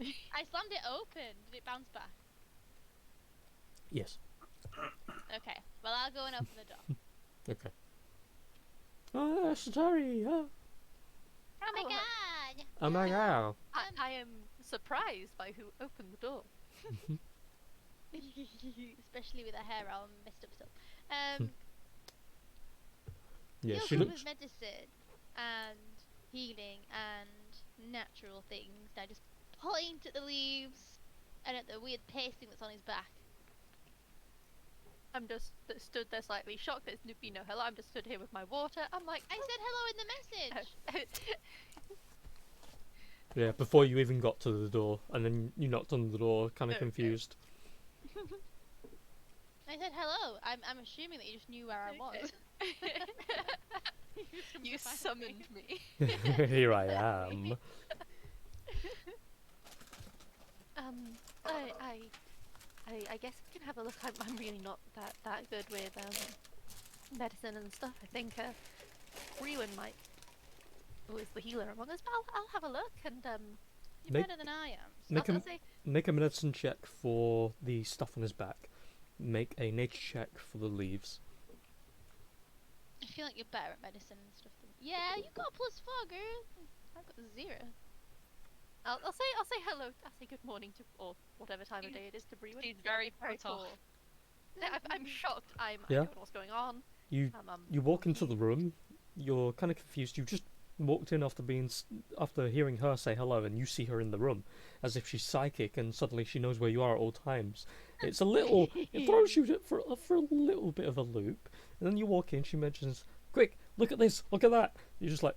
I slammed it open. Did it bounce back? Yes. Okay. Well, I'll go and open the door. Okay. Oh, sorry. Oh, Oh my Oh, god! oh my god. I am surprised by who opened the door. Especially with her hair all messed up still. Yeah, You're she good looks. with medicine and healing and natural things. Now just point at the leaves and at the weird pasting that's on his back. I'm just stood there slightly shocked. There's been no hello. I'm just stood here with my water. I'm like, I said hello in the message. Yeah, before you even got to the door, and then you knocked on the door, kind of Okay. confused. I said hello. I'm assuming that you just knew where I was. You summoned me. Here I am. I guess we can have a look. I'm really not that good with medicine and stuff. I think Rewan might, who is the healer among us, but I'll have a look and You're Make- better than I am. Make I'll a say make a medicine check for the stuff on his back. Make a nature check for the leaves. I feel like you're better at medicine and stuff than yeah, you got a +4, girl. I've got 0. I'll say hello. I'll say good morning to, or whatever time of day it is, to Rewan. She's very put off. Yeah, I'm shocked. I Yeah. don't know what's going on. You you walk into the room. You're kind of confused. You just walked in after hearing her say hello, and you see her in the room, as if she's psychic, and suddenly she knows where you are at all times. It's a little. It throws you for a little bit of a loop, and then you walk in. She mentions, "Quick, look at this. Look at that." You're just like,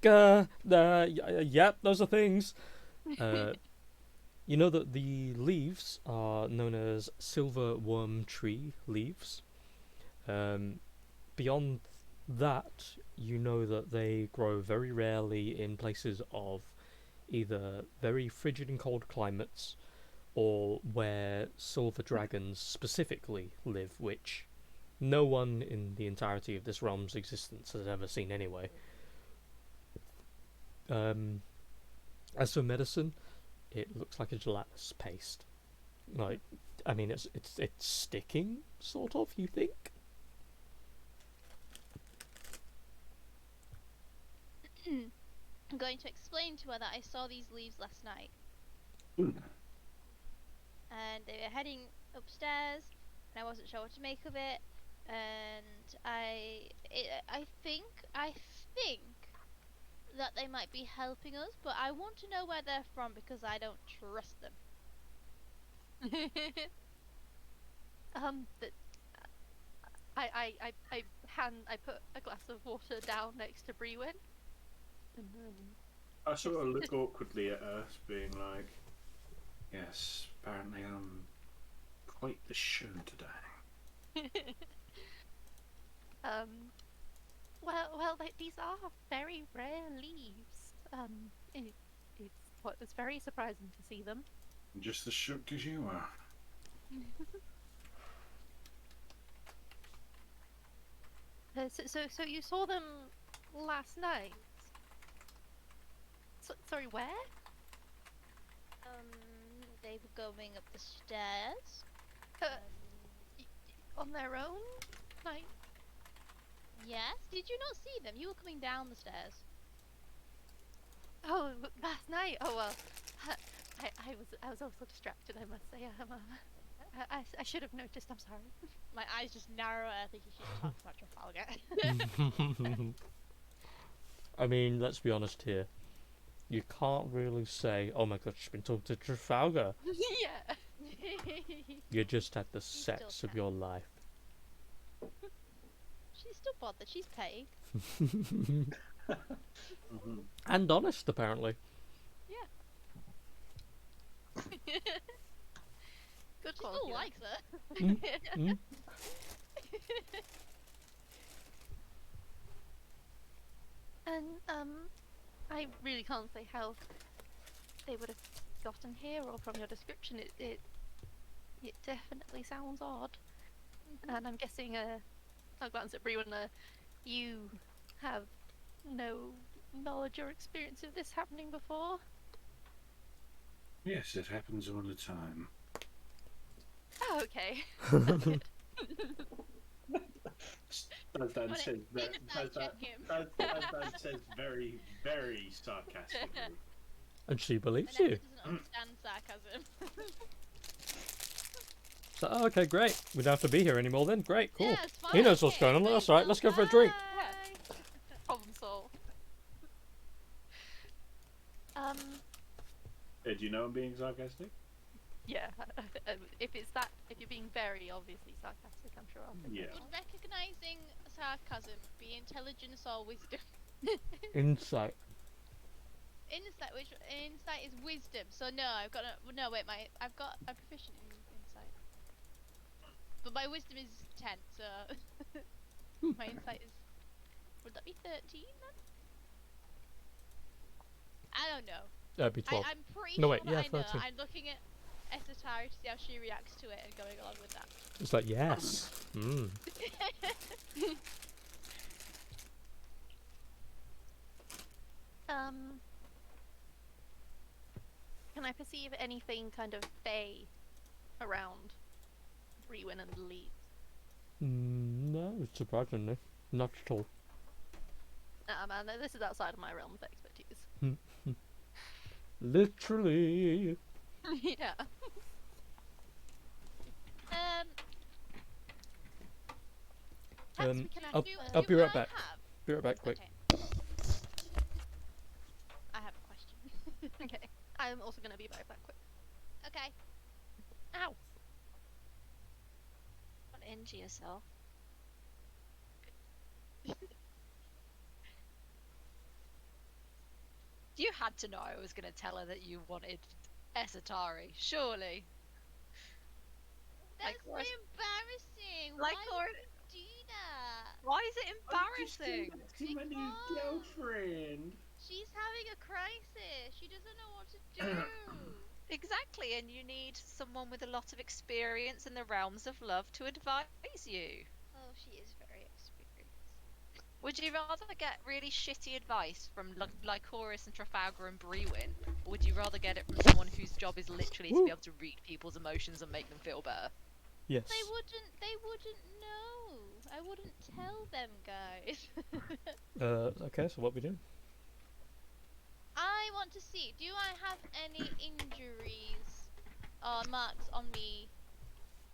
yep, those are things. You know that the leaves are known as silver worm tree leaves. Beyond that, you know that they grow very rarely in places of either very frigid and cold climates or where silver dragons specifically live, which no one in the entirety of this realm's existence has ever seen anyway. As for medicine, it looks like a gelatinous paste. Like, I mean, it's sticking, sort of. You think? I'm going to explain to her that I saw these leaves last night, Ooh. and they were heading upstairs, and I wasn't sure what to make of it. And I think that they might be helping us, but I want to know where they're from because I don't trust them. But I put a glass of water down next to Brewin, and I sort of look awkwardly at her, being like, yes, apparently I'm quite the show today. these are very rare leaves. It's very surprising to see them. Just as shocked as you are. So you saw them last night? Sorry, where? They were going up the stairs. On their own? Like, Yes. Did you not see them? You were coming down the stairs. oh, last night. Oh well, I was also distracted. I must say. I should have noticed. I'm sorry. My eyes just narrow. I think she's talking about Trafalgar. I mean, let's be honest here. You can't really say, "Oh my God, she's been talking to Trafalgar." Yeah. You just had the still sex of can. your life. She's still bothered. She's paid. And honest, apparently. Good She quality. still likes her. Mm. And I really can't say how they would have gotten here, or from your description, it definitely sounds odd. And I'm guessing, I'll glance at Brewen, you have no knowledge or experience of this happening before? Yes, it happens all the time. Oh, okay. Dad says Inside check him. Dad says very, very sarcastically. And she believes Vanessa you. doesn't understand sarcasm. So, oh, okay, great. We don't have to be here anymore then. Great, cool. Yeah, it's fine. He knows what's going on. That's all right. Let's go for a drink. Bye. Problem solved. Do you know I'm being sarcastic? Yeah. If you're being very obviously sarcastic, I'm sure I'll forget. Yeah. Would recognizing sarcasm be intelligence or wisdom? Insight. Insight is wisdom. So no, I've got I'm proficient in insight. But my wisdom is 10, so my insight is, would that be 13 then? I don't know. That'd be 12. I'm pretty No, sure wait, that yeah, I know. 13. I'm looking at Esatari to see how she reacts to it and going along with that. It's like, yes. Mm. Can I perceive anything kind of fey around Brewin and the leaves? No, surprisingly. Not at all. Nah, man, this is outside of my realm of expertise. Literally. Yeah. Can I I'll be right back. Be right back, quick. Okay. I have a question. Okay. I'm also gonna be right back quick. Okay. Ow! Not into yourself. You had to know I was going to tell her that you wanted Esatari, surely. That's Like, so what? embarrassing. Like, Why or- would you do that? Why is it embarrassing? My new girlfriend. She's having a crisis. She doesn't know what to do. Exactly, and you need someone with a lot of experience in the realms of love to advise you. Oh, she is very experienced. Would you rather get really shitty advice from Lycoris and Trafalgar and Brewin, or would you rather get it from someone whose job is literally to be able to read people's emotions and make them feel better? Yes. They wouldn't know. I wouldn't tell them, guys. Okay, so what we doing? want to see, do I have any injuries or marks on me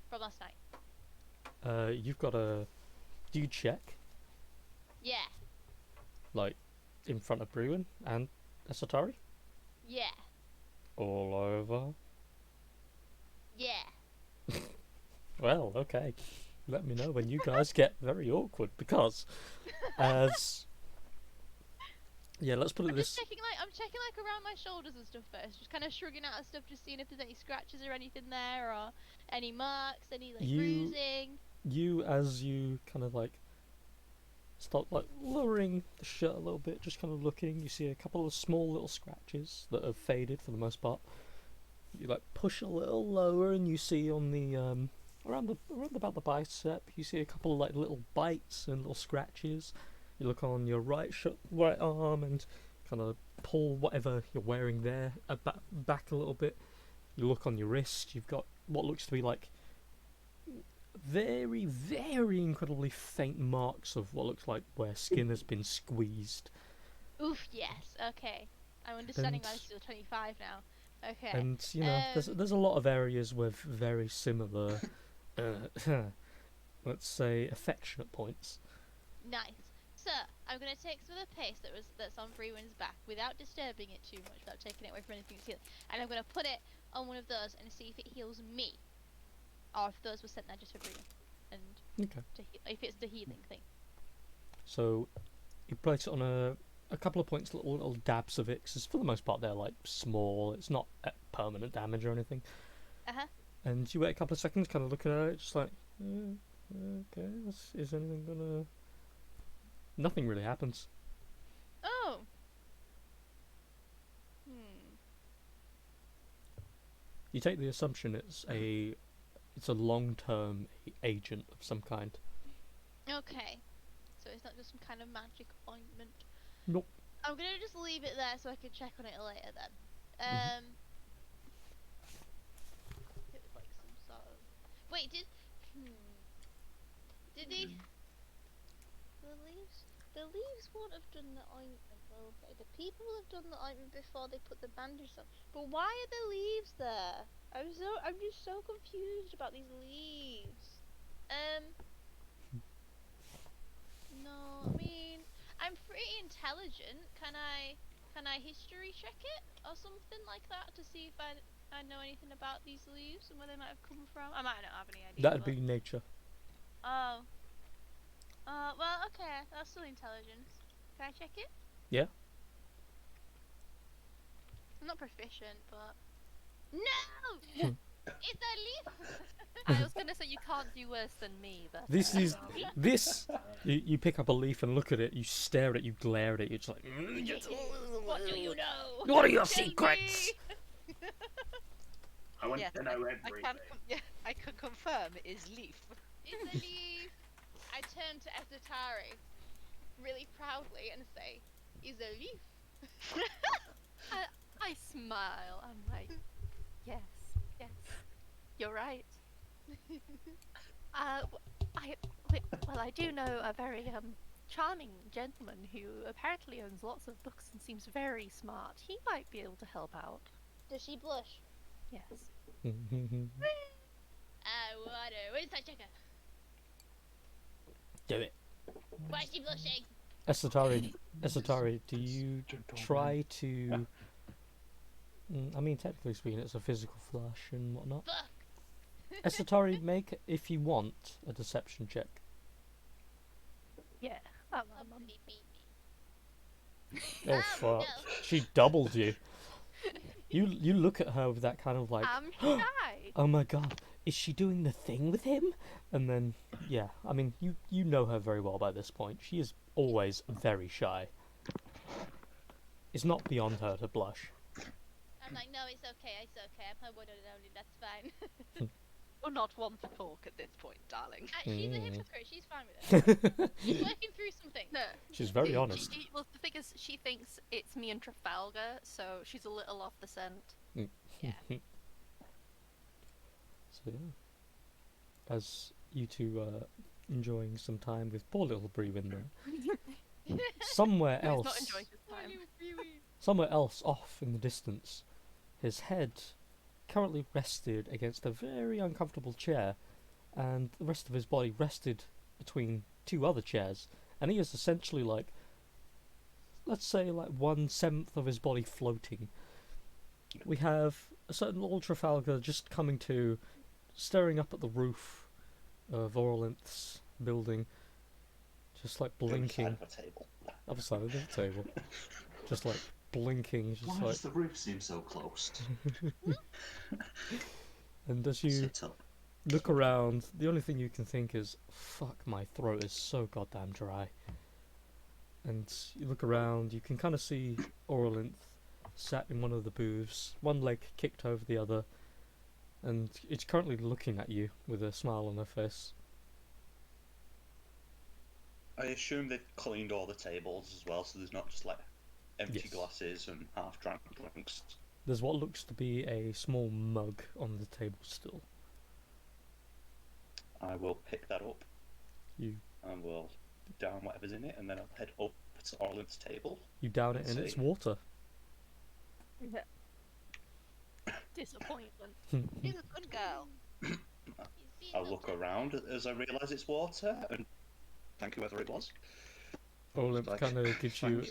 from last night? You've got a. Do you check Yeah. like in front of Bruin and Asatari? Yeah. All over. Yeah. Well, okay. Let me know when you guys get very awkward because, as yeah, let's put it I'm this. just checking like around my shoulders and stuff first, just kind of shrugging out stuff, just seeing if there's any scratches or anything there, or any marks, any like bruising. You as you kind of like start like lowering the shirt a little bit, just kind of looking. You see a couple of small little scratches that have faded for the most part. You like push a little lower, and you see on the around about the bicep, you see a couple of like little bites and little scratches. You look on your right arm and kind of pull whatever you're wearing there back a little bit. You look on your wrist. You've got what looks to be like very, very incredibly faint marks of what looks like where skin has been squeezed. Oof, yes, okay. I'm understanding why And- this is 25 now. Okay. And you know, there's a lot of areas with very similar, let's say, affectionate points. Nice. So, I'm going to take some of the paste that's on Freeman's back without disturbing it too much, without taking it away from anything that's healing. And I'm going to put it on one of those and see if it heals me. Or if those were sent there just for Freeman. And Okay. if it's the healing thing. So you place it on a couple of points, little dabs of it, 'cause for the most part they're like small. It's not permanent damage or anything. Uh-huh. And you wait a couple of seconds, kind of looking at it, just like, okay, is anything gonna? Nothing really happens. Oh! You take the assumption it's a long-term agent of some kind. Okay. So it's not just some kind of magic ointment. Nope. I'm going to just leave it there so I can check on it later then. It was like some sort of... Wait, did they... The leaves won't have done the ointment, will they? The people will have done the ointment before they put the bandage on. But why are the leaves there? I'm just so confused about these leaves. No, I mean, I'm pretty intelligent. Can I history check it or something like that to see if I know anything about these leaves and where they might have come from? I might not have any idea. That'd but- be nature. Oh. Well, okay, that's still intelligence. Can I check it? Yeah. I'm not proficient, but... No! It's a leaf! I was gonna say you can't do worse than me, but This is this. You pick up a leaf and look at it. You stare at it. You glare at it. You're just like, What do you know? what are your Tell secrets? me! I want Yes, to know everything. I can confirm it is leaf. It's a leaf. I turn to Estatari really proudly and say, "Is a leaf." I smile. I'm like, yes, you're right. I do know a very charming gentleman who apparently owns lots of books and seems very smart. He might be able to help out. Does she blush? Yes. Water. Where's that checker? Do it. Why is she blushing? Esatari, do you try to? I mean, technically speaking, it's a physical flush and whatnot. Fuck. Esatari, make, if you want, a deception check. Yeah. Somebody beat me. Oh fuck! She doubled you. You look at her with that kind of like, I'm shy. oh my god, is she doing the thing with him? And then, yeah, I mean, you know her very well by this point. She is always very shy. It's not beyond her to blush. I'm like, no, it's okay. I'm her one and only. That's fine. You're not one to talk at this point, darling. She's a hypocrite. She's fine with it. She's working through something. No. She's very honest. Well, the thing is, she thinks it's me and Trafalgar, so she's a little off the scent. Yeah. So yeah, as you two are enjoying some time with poor little Brewin there, somewhere He's else, not enjoying his time. somewhere else off in the distance, his head currently rested against a very uncomfortable chair, and the rest of his body rested between two other chairs, and he is essentially like, let's say, like 1/7 of his body floating. We have a certain Lord Trafalgar just coming to, staring up at the roof of Orlinth's building, just like The other blinking. side of a table. Other side of the table. Just like blinking, just Why like. does the roof seem so close? And as you Sit up. look around, the only thing you can think is, fuck, my throat is so goddamn dry. And you look around, you can kind of see Orlinth sat in one of the booths, one leg kicked over the other, and it's currently looking at you with a smile on her face. I assume they've cleaned all the tables as well, so there's not just like empty Yes. glasses and half-drank drinks. There's what looks to be a small mug on the table still. I will pick that up You and will down whatever's in it, and then I'll head up to Orland's table. down it and it's See. water. Disappointment. She's a good girl. I'll look around as I realise it's water, and thank whoever it was. Orlinth Like, kind of gives you.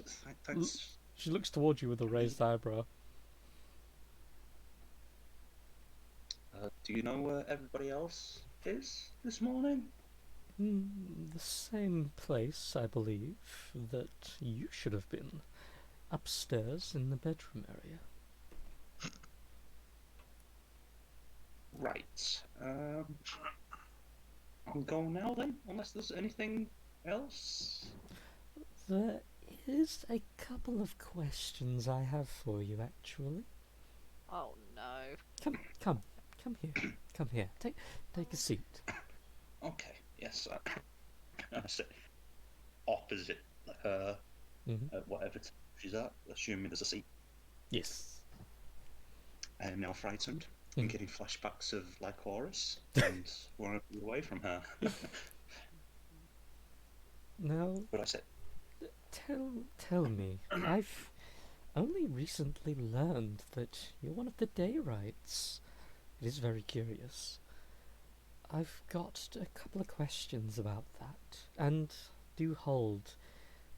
Thanks. She looks towards you with a raised eyebrow. Do you know where everybody else is this morning? The same place, I believe, that you should have been. Upstairs in the bedroom area. Right. I'm going now then, unless there's anything else. There is a couple of questions I have for you, actually. Oh no. Come here. Come here. Take a seat. Okay. Yes. I sit opposite her Mhm. at whatever she's at, assuming there's a seat. Yes. I am now frightened and getting flashbacks of Lycoris and want to be away from her. Now, But I said, tell me. I've only recently learned that you're one of the Dayrights. It is very curious. I've got a couple of questions about that, and do hold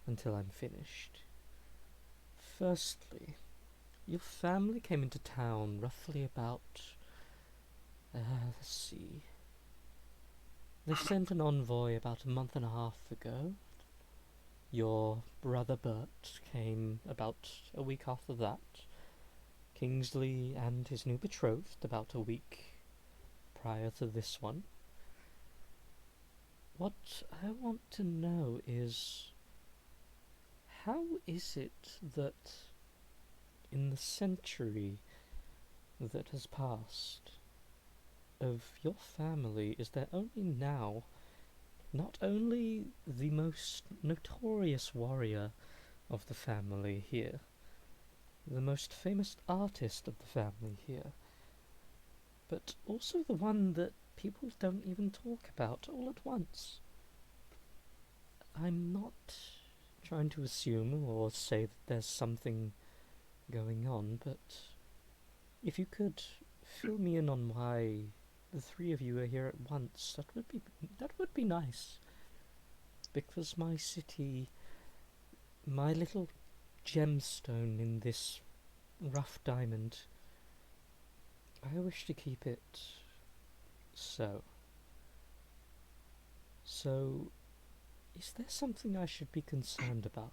until I'm finished. Firstly, your family came into town roughly about, let's see. They sent an envoy about a month and a half ago. Your brother Bert came about a week after that. Kingsley and his new betrothed about a week prior to this one. What I want to know is, how is it that in the century that has passed of your family, is there only now not only the most notorious warrior of the family here, the most famous artist of the family here, but also the one that people don't even talk about all at once? I'm not trying to assume or say that there's something going on, but if you could fill me in on why the three of you are here at once, that would be nice. Because my city, my little gemstone in this rough diamond, I wish to keep it so. So, is there something I should be concerned about?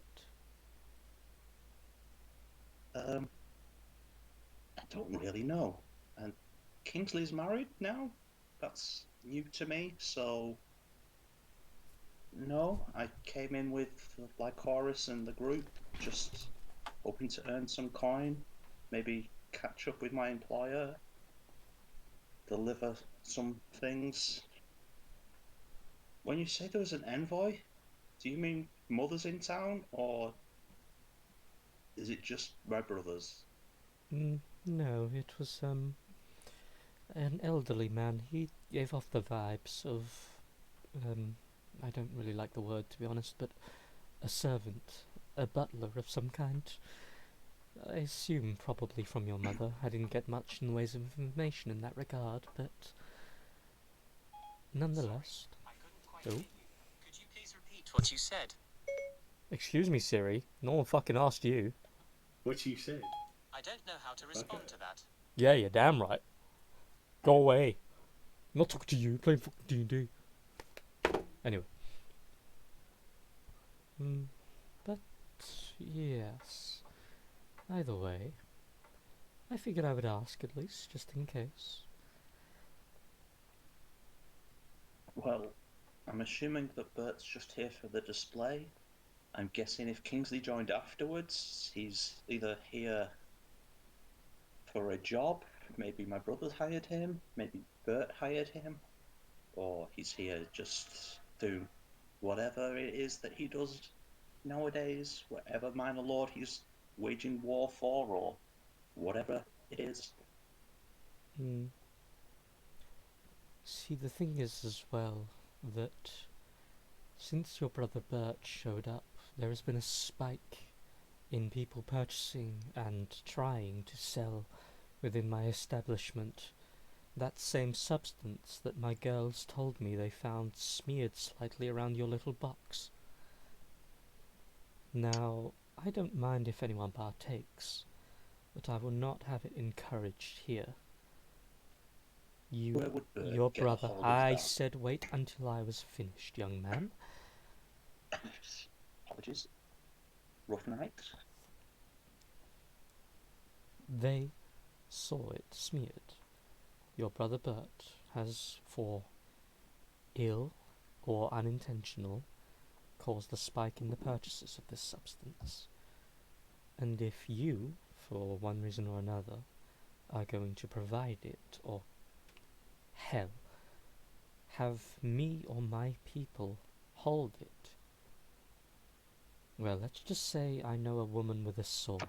I don't really know. And Kingsley's married now? That's new to me, so... No, I came in with Lycoris and the group, just hoping to earn some coin, maybe catch up with my employer, deliver some things. When you say there was an envoy, do you mean Mother's in town, or is it just my brother's? No, it was an elderly man. He gave off the vibes of I don't really like the word, to be honest, but a servant, a butler of some kind. I assume probably from your mother. I didn't get much in the ways of information in that regard, but nonetheless. I couldn't quite Oh, hear you. Could you please repeat what you said? excuse me, Siri. No one fucking asked you. What you said? I don't know how to respond Okay. to that. Yeah, you're damn right. Go away. I'm not talking to you. Playing fucking D&D. Anyway. But yes. Either way, I figured I would ask at least, just in case. Well, I'm assuming that Bert's just here for the display. I'm guessing if Kingsley joined afterwards, he's either here for a job, maybe my brother hired him, maybe Bert hired him, or he's here just to whatever it is that he does nowadays, whatever minor lord he's waging war for, or whatever it is. See, the thing is as well that since your brother Bert showed up, there has been a spike in people purchasing and trying to sell within my establishment that same substance that my girls told me they found smeared slightly around your little box. Now, I don't mind if anyone partakes, but I will not have it encouraged here. Where would Bert Your get a brother. hold of I that? said wait until I was finished, young man. Apologies. Rough night. They saw it smeared. Your brother Bert has, for ill or unintentional, caused a spike in the purchases of this substance. And if you, for one reason or another, are going to provide it, or hell, have me or my people hold it, well, let's just say I know a woman with a sword.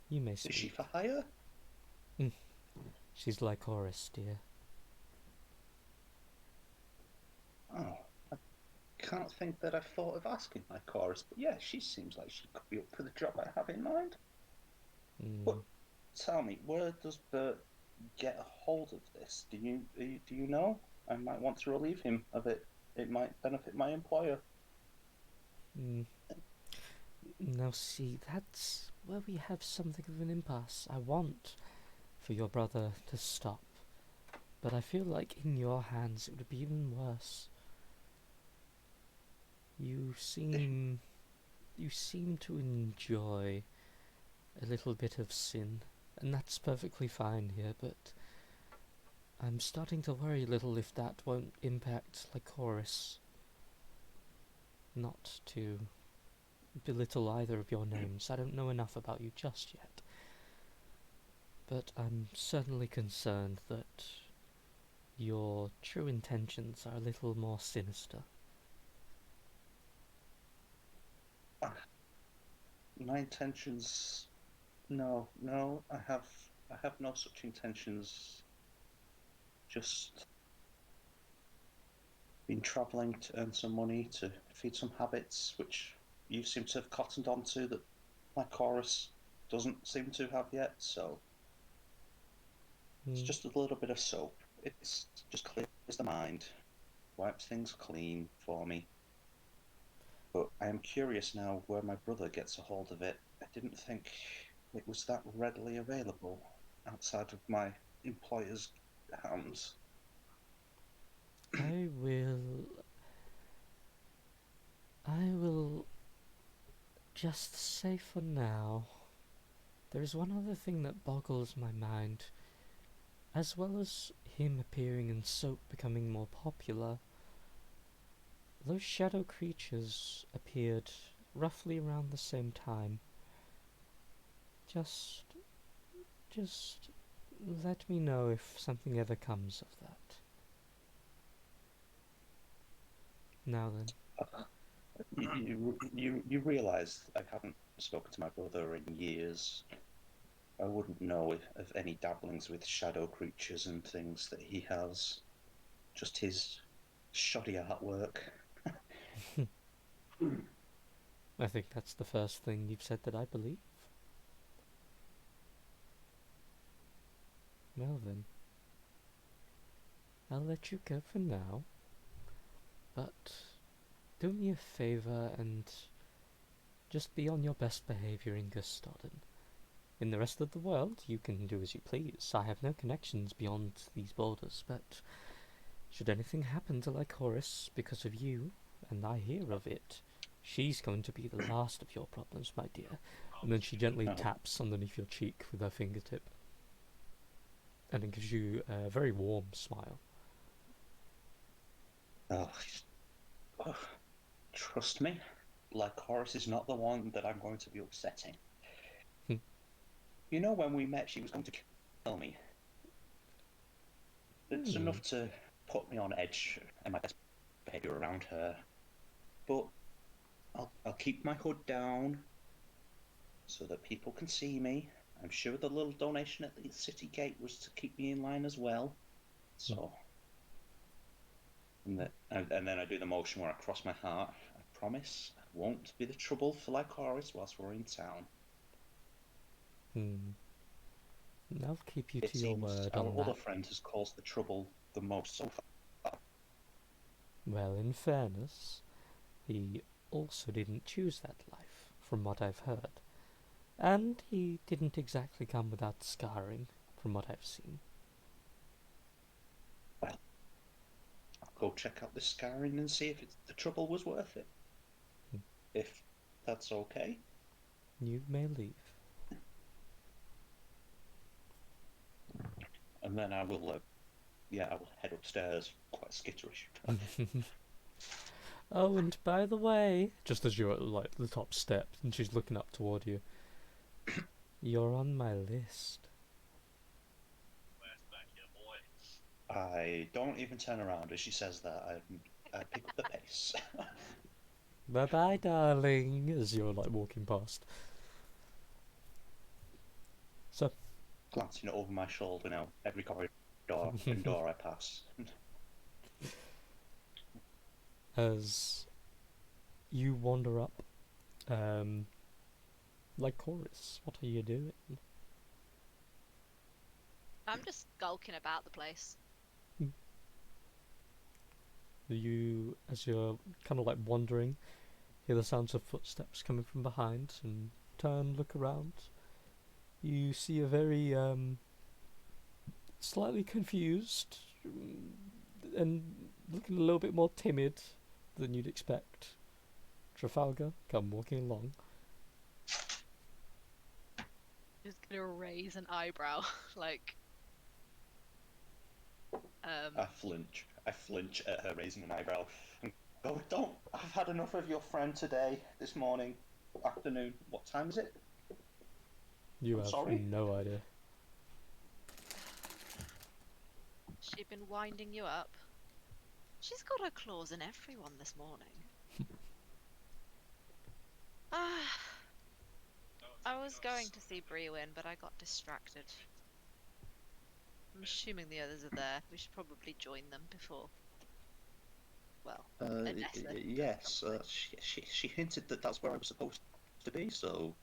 You may Is she speak. for hire? She's like Horus, dear. Oh, I can't think that I've thought of asking my chorus, but yeah, she seems like she could be up for the job I have in mind. But tell me, where does Bert get a hold of this? Do you know? I might want to relieve him of it. It might benefit my employer. Now see, that's where we have something of an impasse. I want for your brother to stop, but I feel like in your hands it would be even worse. You seem to enjoy a little bit of sin, and that's perfectly fine here, but I'm starting to worry a little if that won't impact Lycoris. Not to belittle either of your names, I don't know enough about you just yet, but I'm certainly concerned that your true intentions are a little more sinister. My intentions, no, I have no such intentions. Just been travelling to earn some money to feed some habits, which you seem to have cottoned onto that my chorus doesn't seem to have yet. So it's just a little bit of soap. It's just clears the mind, wipes things clean for me. But I am curious now where my brother gets a hold of it. I didn't think it was that readily available outside of my employer's hands. I will just say for now, there is one other thing that boggles my mind. As well as him appearing in soap becoming more popular, those shadow creatures appeared roughly around the same time. Just let me know if something ever comes of that. Now then. You realise I haven't spoken to my brother in years. I wouldn't know of any dabblings with shadow creatures and things that he has. Just his shoddy artwork. I think that's the first thing you've said that I believe. Well then, I'll let you go for now, but do me a favour and just be on your best behaviour in Gustaden. In the rest of the world, you can do as you please. I have no connections beyond these borders, but should anything happen to Lycoris because of you, and I hear of it, she's going to be the last of your problems, my dear. And then she gently taps underneath your cheek with her fingertip. And it gives you a very warm smile. Oh, trust me, Lycoris is not the one that I'm going to be upsetting. You know, when we met, she was going to kill me. It's enough to put me on edge and my best behaviour around her. But I'll keep my hood down so that people can see me. I'm sure the little donation at the city gate was to keep me in line as well. So, and then I do the motion where I cross my heart. I promise I won't be the trouble for Lycoris whilst we're in town. I'll keep you It to your seems word our on other that. friend has caused the trouble the most so far. Well, in fairness, he also didn't choose that life, from what I've heard. And he didn't exactly come without scarring, from what I've seen. Well, I'll go check out the scarring and see if the trouble was worth it. If that's okay. You may leave. And then I will, I will head upstairs, quite skitterish. Oh, and by the way, just as you're at like the top step and she's looking up toward you, you're on my list. I don't even turn around as she says that. I pick up the pace. Bye bye, darling, as you're like walking past. So, Glancing over my shoulder now, every corridor and door I pass. as you wander up, like Chorus, what are you doing? I'm just skulking about the place. You, as you're kind of like wandering, hear the sounds of footsteps coming from behind, and turn, look around. You see a very slightly confused and looking a little bit more timid than you'd expect Trafalgar come walking along. Just gonna raise an eyebrow, like. I flinch at her raising an eyebrow. Oh, don't! I've had enough of your friend today, this morning, afternoon. What time is it? You I'm have sorry? no idea. She's been winding you up. She's got her claws in everyone this morning. I was going to see Brewin, but I got distracted. I'm assuming the others are there. We should probably join them before. Well, unless they're Yes. She hinted that that's where I was supposed to be, so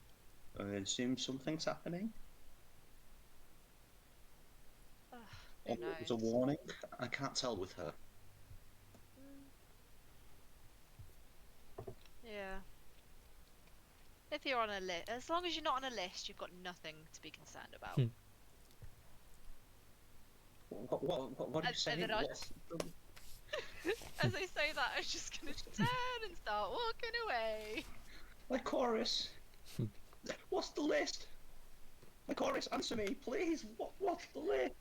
I assume something's happening. who It was a knows? warning. I can't tell with her. Yeah. If you're on a list, as long as you're not on a list, you've got nothing to be concerned about. What are you saying? then As I say that, I'm just gonna turn and start walking away. Like chorus. What's the list? Like chorus, answer me, please. What's the list?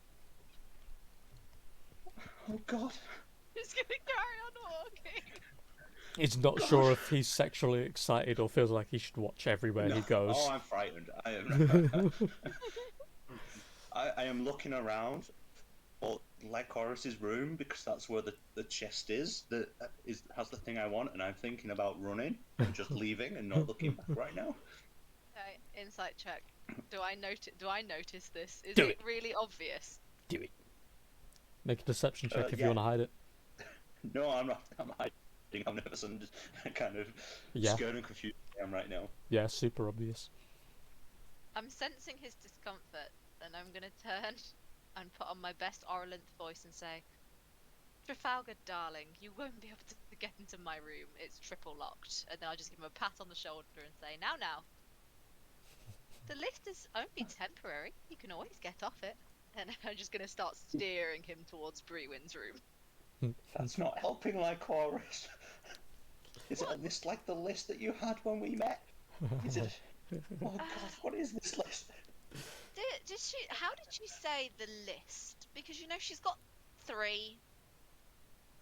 Oh God. Just gonna carry on walking. He's not sure if he's sexually excited or feels like he should watch everywhere he goes. Oh, I'm frightened. I am. I am looking around for Lycoris's room because that's where the chest is. That has the thing I want, and I'm thinking about running and just leaving and not looking back right now. Okay, insight check. Do I notice this? Is Do it it. really obvious? Do it. Make a deception check if yeah. you want to hide it. No, I'm not. I'm hiding. I'm nervous and just kind of Yeah. scared and confused. am right now. Yeah, super obvious. I'm sensing his discomfort, and I'm gonna turn and put on my best Orlanth voice and say, Trafalgar, darling, you won't be able to get into my room. It's triple locked. And then I'll just give him a pat on the shoulder and say, now. The lift is only temporary. You can always get off it. And I'm just gonna start steering him towards Brewin's room. That's not helping, Lycoris. Is it a list like the list that you had when we met? Is it? Oh God, what is this list? Did she? How did she say the list? Because you know she's got 3.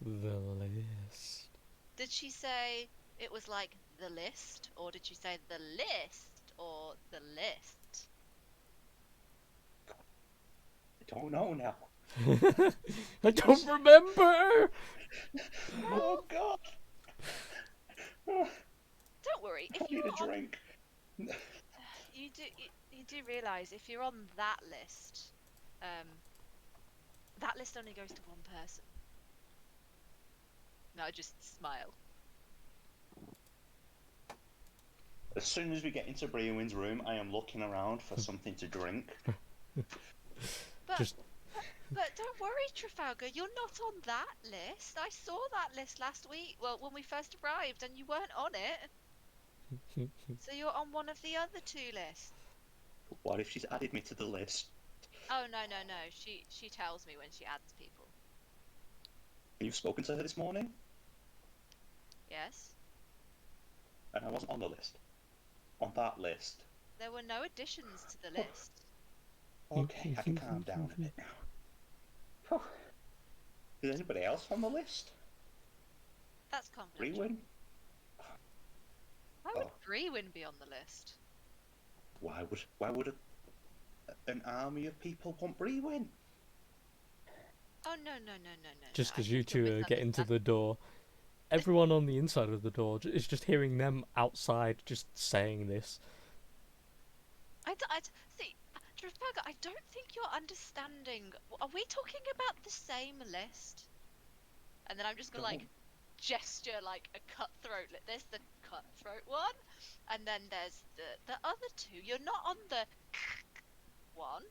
The list. Did she say it was like the list, or did she say the list, or the list? I don't know now. I don't remember! Oh God. Oh, Don't worry. I If need you're a on, drink. you do realise if you're on that list, that list only goes to one person. No, I just smile. As soon as we get into Brewin's room, I am looking around for something to drink. But Just but don't worry, Trafalgar, you're not on that list. I saw that list last week. Well, when we first arrived, and you weren't on it. So you're on one of the other 2 lists. What if she's added me to the list? Oh no. She tells me when she adds people. You've spoken to her this morning, Yes. and I wasn't on the list. On that list. There were no additions to the list. Okay, I can calm down a bit now. Oh. Is anybody else on the list? That's confidential. Brewin? Why would Oh. Brewin be on the list? Why would an army of people want Brewin? Oh no. just I because you think you're two get into misunderstanding. the door, everyone on the inside of the door is just hearing them outside just saying this. See, Trafalgar, I don't think you're understanding. Are we talking about the same list? And then I'm just gonna like gesture like a cutthroat. There's the cutthroat one, and then there's the other 2. You're not on the one.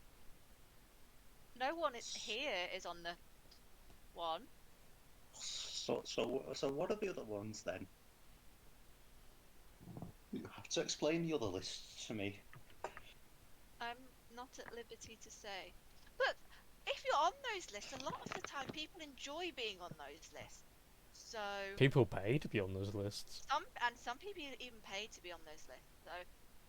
No one here is on the one. So what are the other ones then? You have to explain the other lists to me. I'm not at liberty to say. But if you're on those lists, a lot of the time people enjoy being on those lists. So People pay to be on those lists. some people even pay to be on those lists. So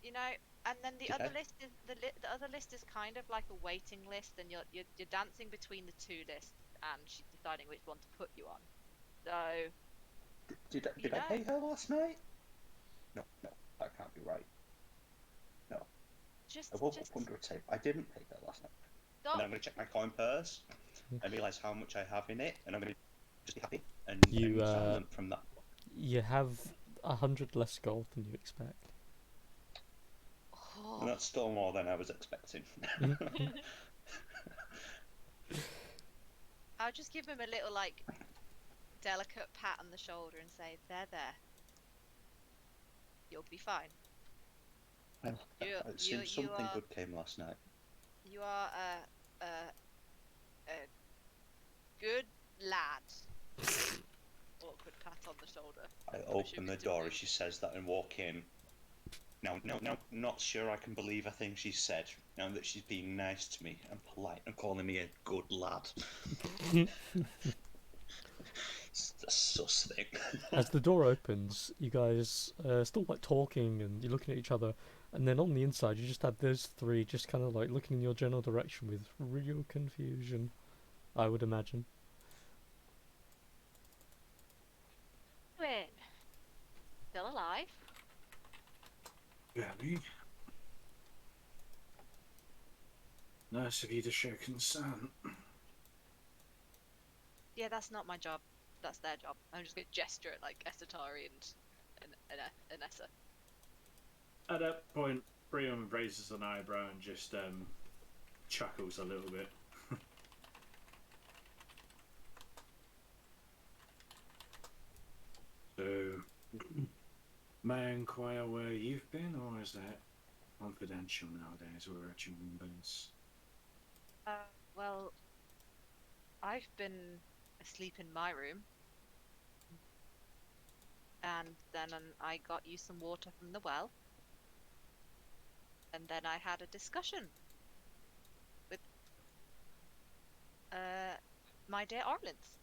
you know, and then the Yeah. other list is the other list is kind of like a waiting list, and you're dancing between the 2 lists, and she's deciding which one to put you on. So Did I know. pay her last night? No, that can't be right. just I woke up under a table. I didn't pay her last night. stop. And I'm going to check my coin purse and realise how much I have in it, and I'm going to just be happy and You, silent from that. You have 100 less gold than you expect. And that's still more than I was expecting. I'll just give him a little like delicate pat on the shoulder and say, there. You'll be fine. I You- assume you something are- good came last night. You are a good lad. Awkward pat on the shoulder. I wish open it the was door doing- as she says that and walk in. Now, not sure I can believe a thing she said. Now that she's being nice to me and polite and calling me a good lad. It's a sus thing. As the door opens, you guys still like talking and you're looking at each other, and then on the inside you just have those 3 just kind of like looking in your general direction with real confusion, I would imagine. Win. Still alive? Barely. Nice of you to show concern. Yeah, that's not my job. That's their job. I'm just gonna gesture at like Esatari and Essa. At that point, Brian raises an eyebrow and just chuckles a little bit. So, May I inquire where you've been, or is that confidential nowadays? We're at your base. Well, I've been asleep in my room. And then I got you some water from the well. And then I had a discussion with my dear Orlins.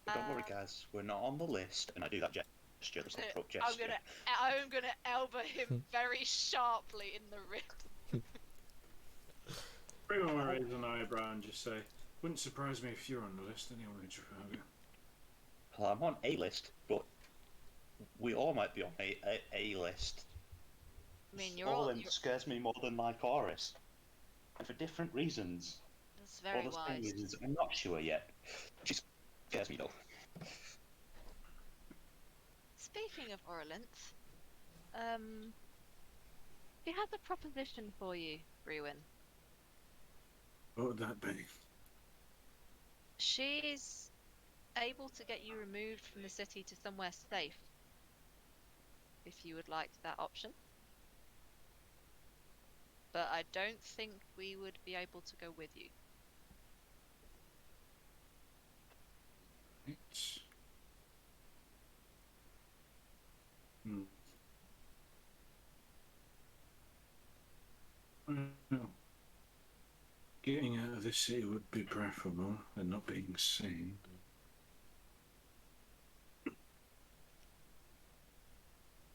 But don't worry, guys, we're not on the list, and I do that gesture, the throat gesture. I'm gonna elbow him very sharply in the ribs. Everyone raise an eyebrow and just say, wouldn't surprise me if you're on the list anyway, Trafalgar. Well, I'm on a list, but we all might be on a list. I mean, you're all. Scares me more than my chorus, and for different reasons. That's very All the same wise. reasons I'm not sure yet. She scares me though. Speaking of Orlins, we had a proposition for you, Brewin. What would that be? She's able to get you removed from the city to somewhere safe. If you would like that option. But I don't think we would be able to go with you. Right. Hmm. Well, getting out of this city would be preferable than not being seen.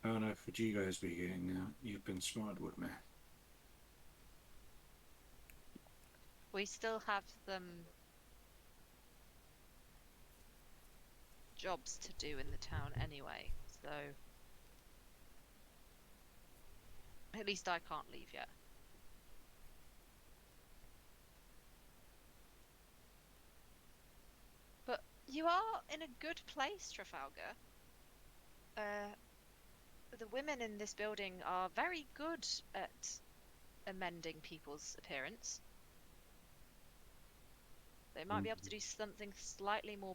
How on earth would you guys be getting out? You've been smart with me. We still have some jobs to do in the town anyway, so at least I can't leave yet. But you are in a good place, Trafalgar. The women in this building are very good at amending people's appearance. They might be able to do something slightly more,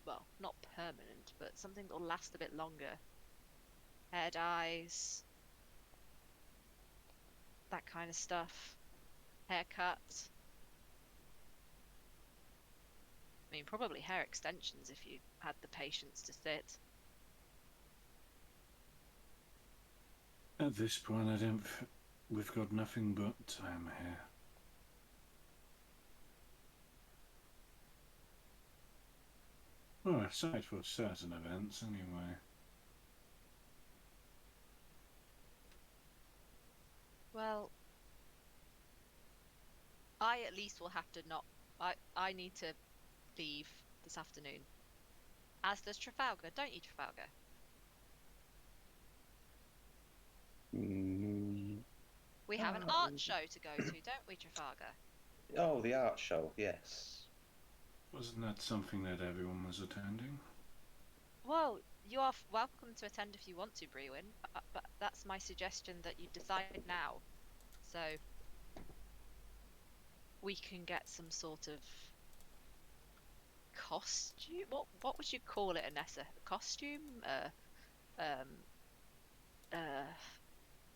well, not permanent, but something that'll last a bit longer. Hair dyes, that kind of stuff. Haircut. I mean, probably hair extensions if you had the patience to sit. At this point, I don't. We've got nothing but time here. Well, aside for certain events, anyway. Well, I at least will have to not. I need to leave this afternoon. As does Trafalgar, don't you, Trafalgar? We have an art show to go to, don't we, Trafalgar? Oh, the art show, yes. Wasn't that something that everyone was attending? Well, you are welcome to attend if you want to, Brewin, but that's my suggestion that you decide now. So we can get some sort of costume. What would you call it, Anessa? A costume?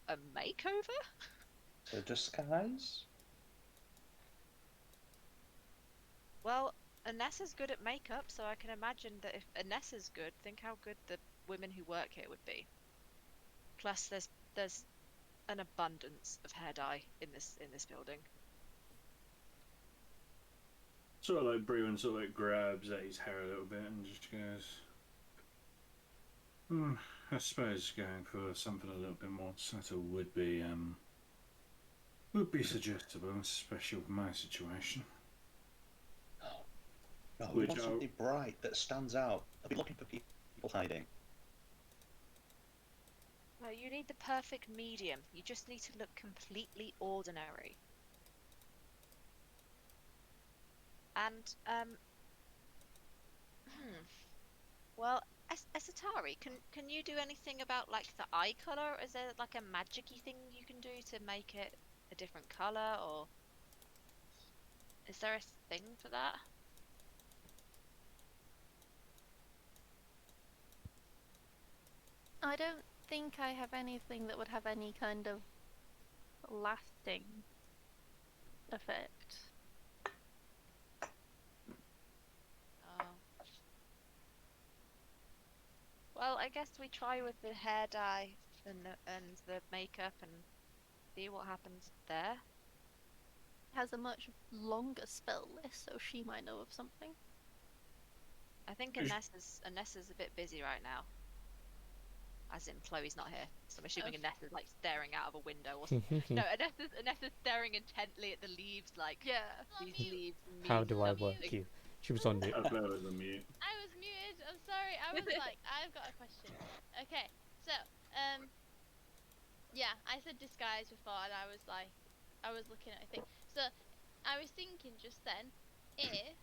A makeover? A disguise? Well, Anessa's good at makeup, so I can imagine that if Anessa's good, think how good the women who work here would be. Plus, there's an abundance of hair dye in this building. Sort of like Bruin sort of like grabs at his hair a little bit and just goes, I suppose going for something a little bit more subtle would be suggestible, especially with my situation. No, we want something bright that stands out. I'll be looking for people hiding. No, you need the perfect medium. You just need to look completely ordinary. And, well, Esatari, can you do anything about, like, the eye colour? Is there, like, a magic-y thing you can do to make it a different colour, or is there a thing for that? I don't think I have anything that would have any kind of lasting effect. Oh. Well, I guess we try with the hair dye and the makeup and see what happens there. Has a much longer spell list, so she might know of something. I think Anessa's a bit busy right now. As in, Chloe's not here, so I'm assuming Anessa's like staring out of a window or something. No, Anessa's staring intently at the leaves, like Yeah. these leaves. How do I mean work something. you? She was on mute. I thought it was a mute. I was muted. I'm sorry. I was like, I've got a question. Okay, so yeah, I said disguise before, and I was like, I was looking at a thing. So I was thinking just then, if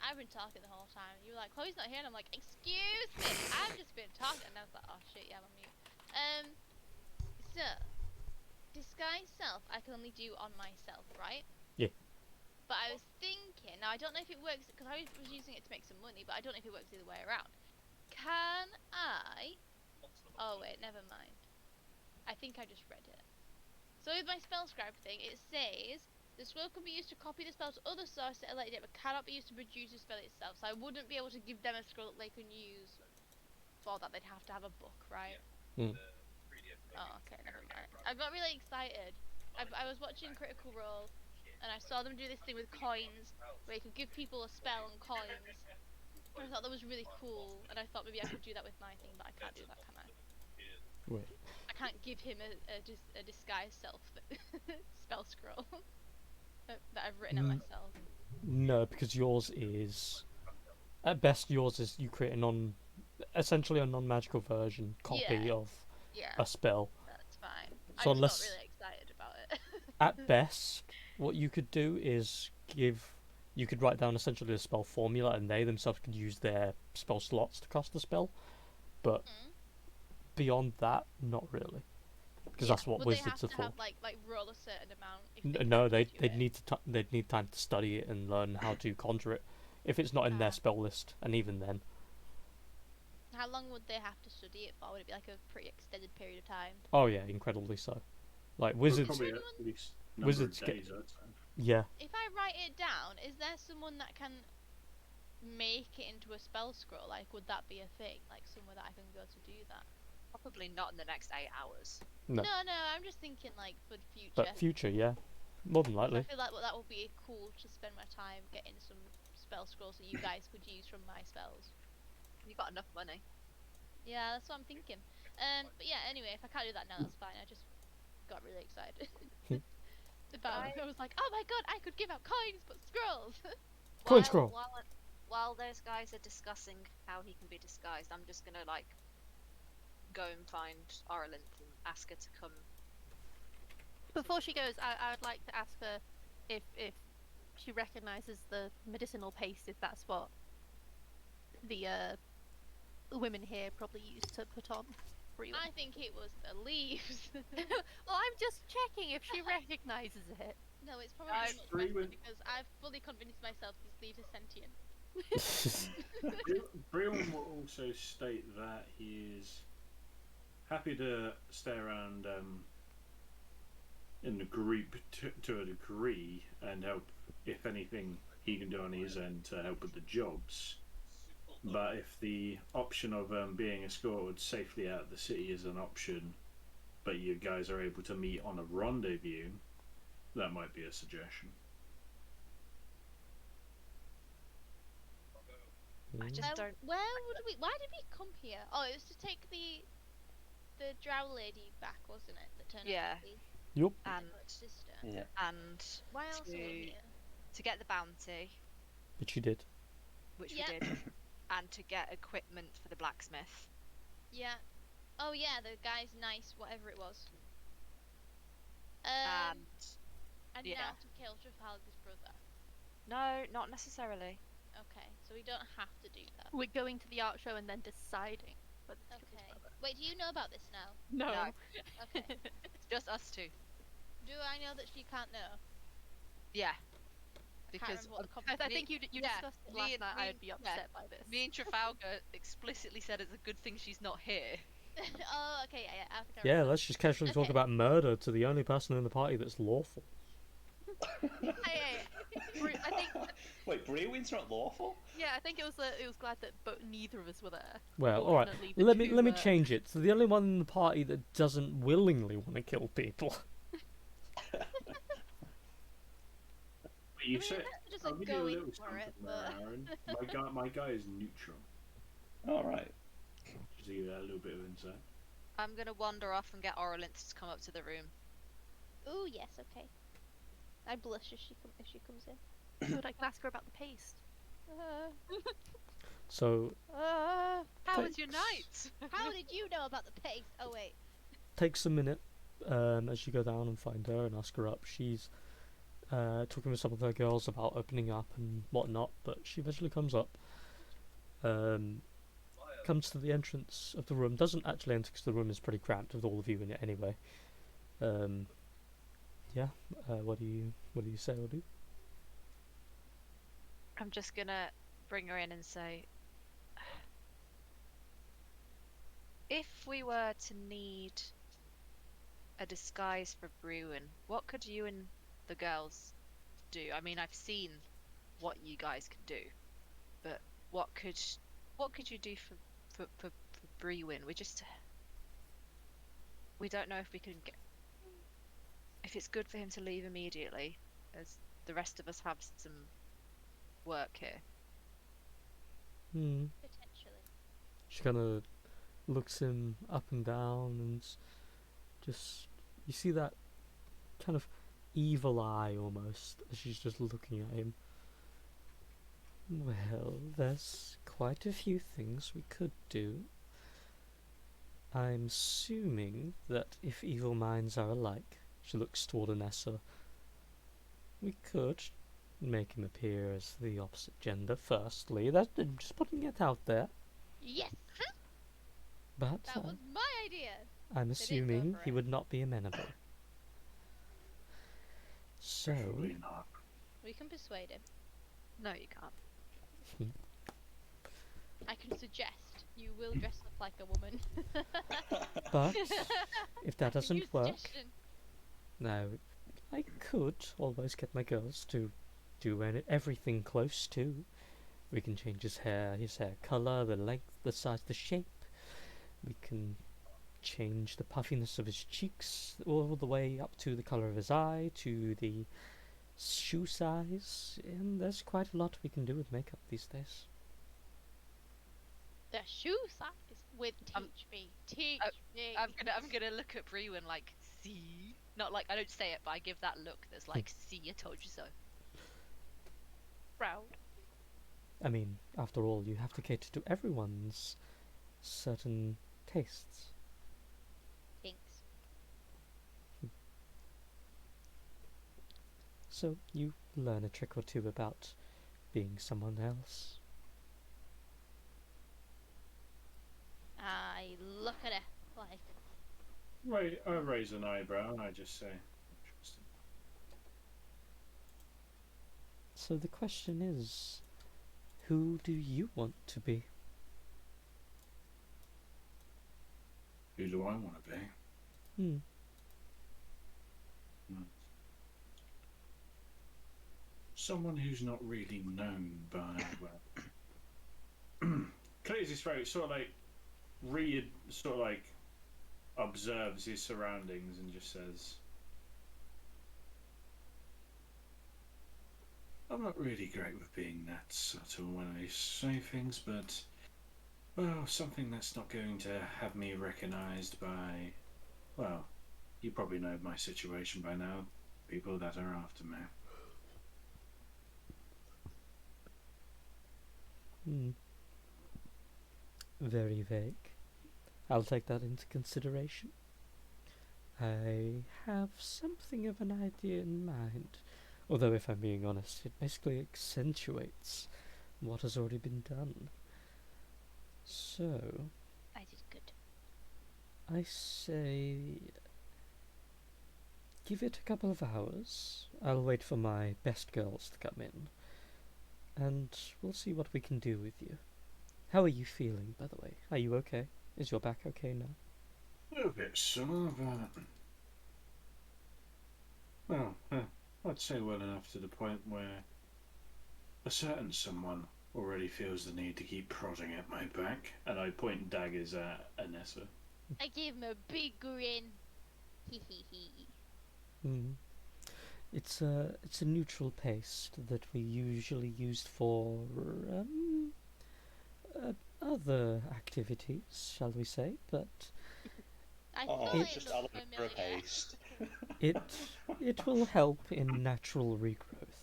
I've been talking the whole time, and you were like, Chloe's not here, and I'm like, excuse me, I've just been talking, and I was like, oh shit, yeah, I'm on mute. So disguise self, I can only do on myself, right? Yeah. But I was thinking, now I don't know if it works, because I was using it to make some money, but I don't know if it works the other way around. Can I? Oh wait, never mind. I think I just read it. So with my spell scribe thing, it says the scroll can be used to copy the spell to other sources at a later date, but cannot be used to produce the spell itself. So I wouldn't be able to give them a scroll that they can use for that. They'd have to have a book, right? Mm. Oh, okay, never mind. I got really excited. I was watching Critical Role, and I saw them do this thing with coins, where you could give people a spell on coins. And I thought that was really cool, and I thought maybe I could do that with my thing, but I can't do that, can I? Wait. I can't give him a disguise self spell scroll that I've written out myself. No, because yours is at best you create essentially a non-magical version copy Yeah. of Yeah, a spell. that's fine. So I unless- just got really excited about it. At best, what you could do is you could write down essentially a spell formula, and they themselves could use their spell slots to cast the spell. But beyond that, not really, because that's what Would wizards they are have to for. have like roll a certain amount? If No, can't do they'd it? need they'd need time to study it and learn how to conjure it, if it's not in their Ah. spell list, and even then. How long would they have to study it for? Would it be like a pretty extended period of time? Oh yeah, incredibly so. Like But wizards, probably at least number wizards of get- days, I'd say. yeah. If I write it down, is there someone that can make it into a spell scroll? Like, would that be a thing? Like, somewhere that I can go to do that? Probably not in the next 8 hours. No. No, I'm just thinking like for the future. But future, yeah, more than I likely. feel like that would be cool to spend my time getting some spell scrolls that you guys could use from my spells. You got enough money. Yeah, that's what I'm thinking. But yeah, anyway, if I can't do that now, that's fine. I just got really excited. I was like, oh my god, I could give out coins, but scrolls. Coin scroll. While those guys are discussing how he can be disguised, I'm just gonna like go and find Aurelind and ask her to come. Before she goes, I would like to ask her if she recognises the medicinal paste, if that's what the women here probably used to put on. I think it was the leaves. Well, I'm just checking if she recognises it. No, it's probably Guys, much three better women- because I've fully convinced myself these leaves are sentient. Breon will also state that he is happy to stay around in the group to a degree and help, if anything he can do on his end to help with the jobs. But if the option of being escorted safely out of the city is an option, but you guys are able to meet on a rendezvous, that might be a suggestion. I just don't. Where would we? Why did we come here? Oh, it was to take the drow lady back, wasn't it? That turned Yeah. out to be Yup. And Edward's sister. Yeah. and Why else are we to here? to get the bounty, Which you did. which Yeah. we did, and to get equipment for the blacksmith. Yeah. Oh yeah, the guy's nice, whatever it was. And And yeah. now to kill Trafalgar's brother. no, not necessarily. Okay, so we don't have to do that. We're going to the art show and then deciding. Whether to kill Okay. each other. Wait, do you know about this now? No. No. Okay. It's just us two. Do I know that she can't know? Yeah. I Because can't remember what the I conversation. think you yeah, discussed it me last and- night. me I and- would be yeah, upset by this. me and Trafalgar explicitly said it's a good thing she's not here. Oh, okay, yeah, I think I Yeah, remember. let's just casually talk Okay. about murder to the only person in the party that's lawful. Hey, I think Wait, Brewing's not lawful? yeah, I think it was glad that neither of us were there. Well, all right. Fortunately, the Let me two, change it. So the only one in the party that doesn't willingly want to kill people. You I mean, said that's just I'll like give you a going little for it, something there, but Aaron. My guy is neutral. Alright. Just to give you that little bit of insight. I'm gonna wander off and get Oralynth to come up to the room. ooh, yes, okay. I blush as if she comes in. good. I can ask her about the paste. So How was Thanks. your night? How did you know about the paste? Oh wait. takes a minute as you go down and find her and ask her up. She's talking with some of her girls about opening up and whatnot, but she eventually comes up. Comes to the entrance of the room. Doesn't actually enter because the room is pretty cramped with all of you in it anyway. Yeah. What do you say or do? I'm just gonna bring her in and say, if we were to need a disguise for Bruin, what could you and the girls do? I mean, I've seen what you guys can do, but what could you do for Bruin? We don't know if we can get, if it's good for him to leave immediately, as the rest of us have some work here. Potentially. She kind of looks him up and down and just you see that kind of evil eye almost as she's just looking at him. Well, there's quite a few things we could do. I'm assuming that if evil minds are alike, she looks toward Anessa, we could make him appear as the opposite gender firstly. I'm just putting it out there. Yes, But that was my idea. I'm didn't go assuming for he it. would not be amenable. So, Preferably not. We can persuade him. No, you can't. I can suggest you will dress up like a woman. but if that New doesn't work, suggestion. now I could always get my girls to do everything close to. We can change his hair color, the length, the size, the shape. We can change the puffiness of his cheeks all the way up to the color of his eye, to the shoe size, and there's quite a lot we can do with makeup these days. The shoe size with Um, teach me. I'm gonna look at Bruin like, see, not like I don't say it, but I give that look that's like, see, I told you so. Proud. I mean, after all, you have to cater to everyone's certain tastes. Thanks. So you learn a trick or two about being someone else. I look at her like, Right, I raise an eyebrow and I just say, interesting. So the question is, who do you want to be? Who do I want to be? Hmm. Someone who's not really known by, well, clears his throat, sort of like observes his surroundings and just says, I'm not really great with being that subtle when I say things, but, well, something that's not going to have me recognised by, well, you probably know my situation by now, people that are after me. Hmm. Very vague. I'll take that into consideration. I have something of an idea in mind. Although, if I'm being honest, it basically accentuates what has already been done. So, I did good. I say, give it a couple of hours. I'll wait for my best girls to come in. And we'll see what we can do with you. How are you feeling, by the way? Are you okay? Is your back okay now? A little bit sore, but well, I'd say well enough to the point where a certain someone already feels the need to keep prodding at my back, and I point daggers at Anessa. I gave him a big grin. Hee hee hee. Hmm. It's a neutral paste that we usually used for other activities, shall we say? But I Oh, thought it's it just looked aloe vera familiar. paste. it it will help in natural regrowth.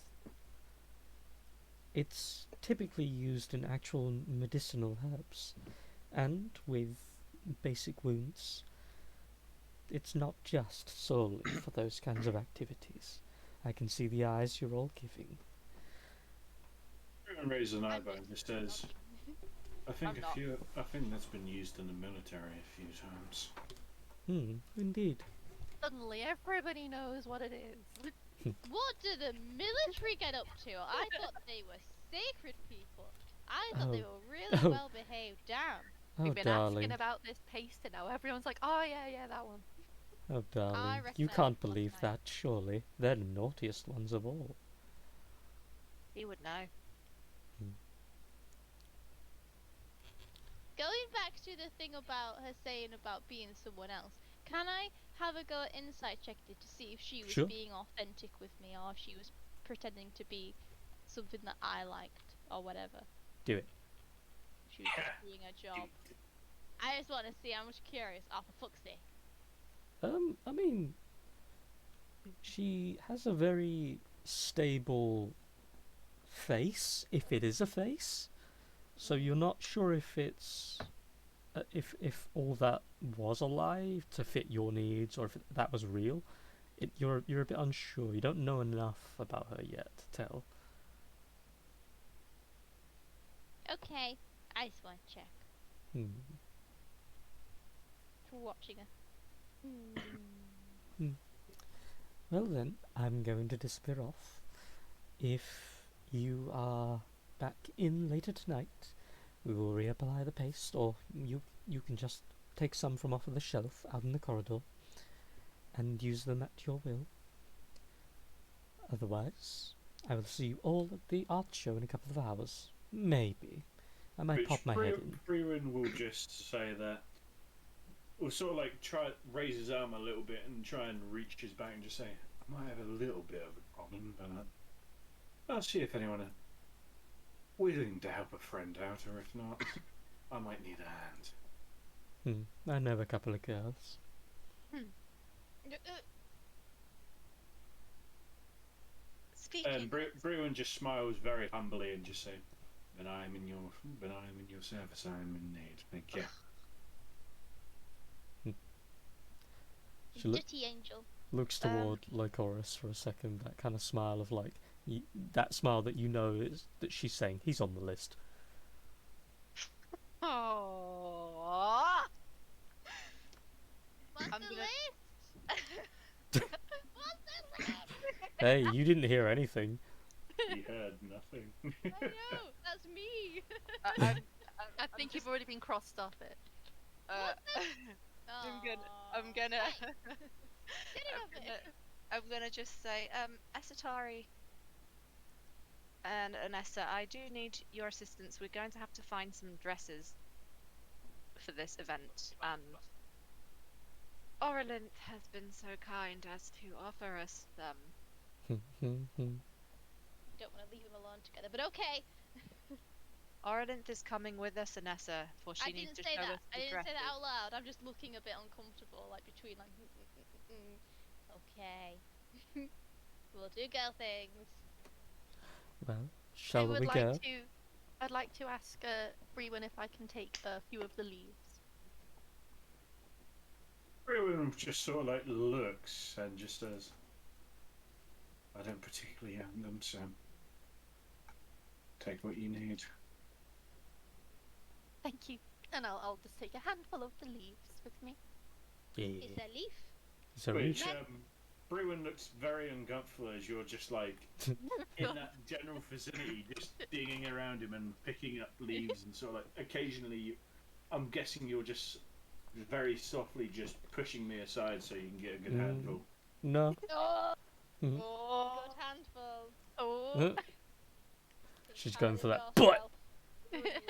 It's typically used in actual medicinal herbs, and with basic wounds. It's not just solely for those kinds of activities. I can see the eyes you're all giving. Everyone raises an I'm eyebrow and just says, I think I'm not. I think that's been used in the military a few times. Indeed. Suddenly, everybody knows what it is. What do the military get up to? I thought they were sacred people. I thought they Oh. were really Oh. well behaved. Damn. Oh, We've been darling. asking about this paste, and now everyone's like, "Oh yeah, that one." Oh, darling. reckon You I can't looked last believe night. that, surely. They're the naughtiest ones of all. He would know. Going back to the thing about her saying about being someone else, can I have a go at insight checking to see if she was Sure. being authentic with me or if she was pretending to be something that I liked or whatever? Do it. She was just doing her job. I just want to see. I'm just curious. Oh, for fuck's sake. I mean, she has a very stable face, if it is a face. So you're not sure if it's if all that was a lie to fit your needs, or if that was real. You're a bit unsure. You don't know enough about her yet to tell. Okay. I just want to check. Hmm. For watching her. Well then, I'm going to disappear off. If you are back in later tonight, we will reapply the paste, or you can just take some from off of the shelf out in the corridor and use them at your will. Otherwise, I will see you all at the art show in a couple of hours. Maybe. I might pop my head in. Brewin will just say that. Will sort of like try raise his arm a little bit and try and reach his back and just say, I might have a little bit of a problem, but I'll see if anyone is willing to help a friend out, or if not, I might need a hand. I know a couple of girls. Speaking. And Brewin just smiles very humbly and just say, when I'm in your service, I'm in need. Thank you. She Dirty angel. looks toward Lycoris for a second, that kind of smile of like, that smile that you know is that she's saying he's on the list. Oh. What's I'm the gonna- list? What's the list? Hey, you didn't hear anything. He heard nothing. I know. That's me. I think you've already been crossed off it. I'm gonna I'm gonna just say, Asatari and Anessa, I do need your assistance. We're going to have to find some dresses for this event, and Orlint has been so kind as to offer us them. Don't want to leave them alone together, but okay. Orlint is coming with us, Anessa, for she I needs didn't to say show that. us I the didn't dresses. say that out loud. I'm just looking a bit uncomfortable, like between like. Okay. We'll do girl things. Well, shall I would we like go? to. I'd like to ask Brewin if I can take a few of the leaves. Brewin just sort of like looks and just says, I don't particularly own them, so take what you need. Thank you. And I'll just take a handful of the leaves with me. Yeah. Is there leaf? So Which Brewin looks very uncomfortable as you're just like in that general vicinity, just digging around him and picking up leaves and sort of like occasionally. I'm guessing you're just very softly just pushing me aside so you can get a good handle. No. Oh, Mhm. Oh. good handful. Oh. She's going for that Yourself. butt. Brilliant.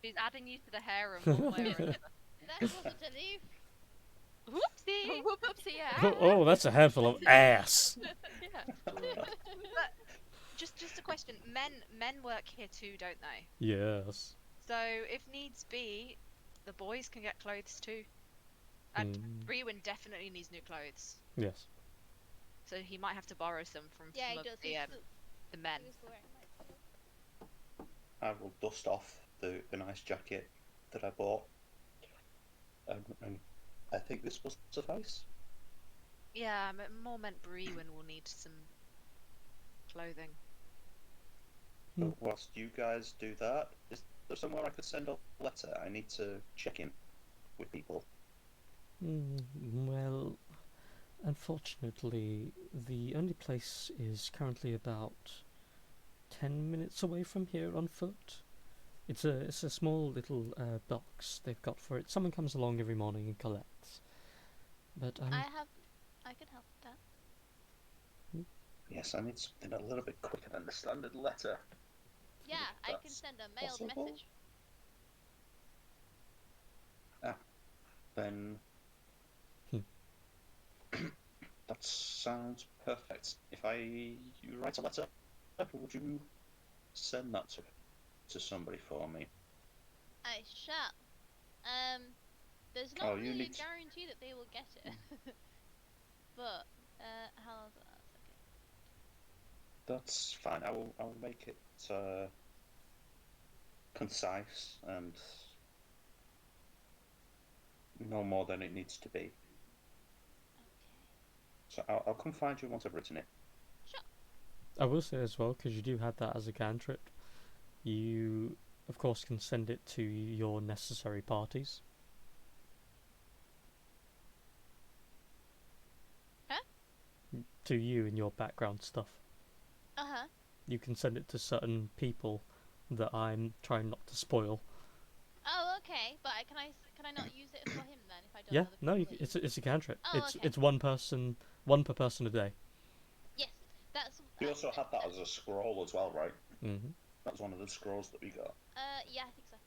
He's adding you to the harem one way or another. That wasn't a leaf. Whoopsie! Whoopsie, yeah. Oh, that's a handful of ass. Yeah. But just a question. Men work here too, don't they? Yes. So if needs be, the boys can get clothes too. And Brewin definitely needs new clothes. Yes. So he might have to borrow some from Yeah, some he of does. the men. He was wearing like I will dust off the nice jacket that I bought. And I think this will suffice. Yeah, more meant Brewin will need some clothing. But whilst you guys do that, is there somewhere I could send a letter? I need to check in with people. Well, unfortunately, the only place is currently about 10 minutes away from here on foot. It's a small little box they've got for it. Someone comes along every morning and collects. But I can help with that. Yes, I need something a little bit quicker than the standard letter. Yeah, I can That's send a mailed possible? message. Then that sounds perfect. If you write a letter, would you send that to somebody for me? I shall. There's Oh, not you really a need to- guarantee that they will get it. But how long does that take? That's fine. I will make it concise and no more than it needs to be. Okay. So I'll come find you once I've written it. Sure. I will say as well, because you do have that as a cantrip, you of course can send it to your necessary parties. Huh? To you and your background stuff. Uh-huh. You can send it to certain people that I'm trying not to spoil. Oh, okay. But can I not use it for him then if I don't Yeah, know the no, people that it's a cantrip. Oh, okay. It's one per person a day. Yes, that's. We also had that as a scroll as well, right? Mm-hmm. That was one of the scrolls that we got. Yeah, I think so.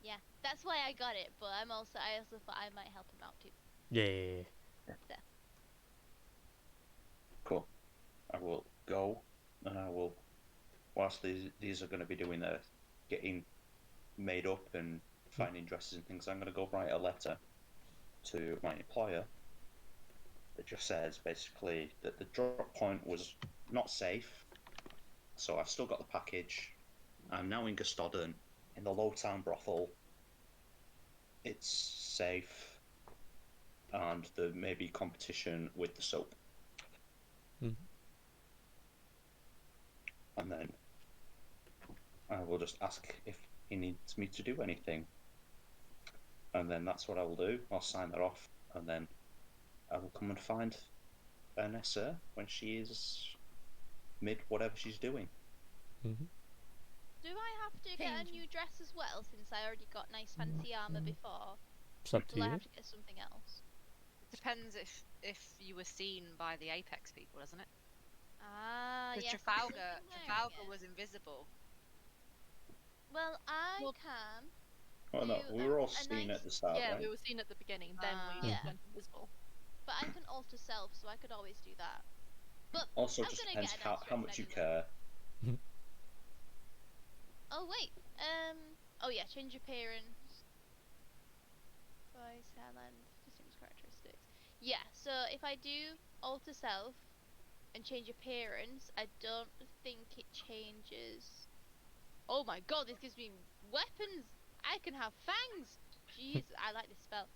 Yeah, that's why I got it. But I also thought I might help him out too. Yeah. Cool. I will go, and I will. Whilst these are going to be doing their getting made up and finding dresses and things, I'm going to go write a letter to my employer that just says basically that the drop point was not safe, so I've still got the package. I'm now in Gustodden in the Lowtown brothel. It's safe, and there may be competition with the soap. Mhm. And then I will just ask if he needs me to do anything. And then that's what I will do. I'll sign that off, and then I will come and find Vanessa when she is mid whatever she's doing. Mm-hmm. Do I have to get a Change. new dress as well since I already got nice fancy armor before? It's up to Will I you. have to get something else? Depends if you were seen by the Apex people, doesn't it? Ah, Because yes. Trafalgar was invisible. Well, I Well- can. Oh no, Do we were all a seen nice- at the start, Yeah, right? we were seen at the beginning, then we Yeah. went invisible. But I can alter self, so I could always do that. But Also, I'm just gonna depends get a nice how dress much you anyway. care. Oh wait. Oh yeah, change appearance. Voice, hairline, distinct characteristics. Yeah. So if I do alter self and change appearance, I don't think it changes. Oh my god, this gives me weapons. I can have fangs. Jeez, I like this spell.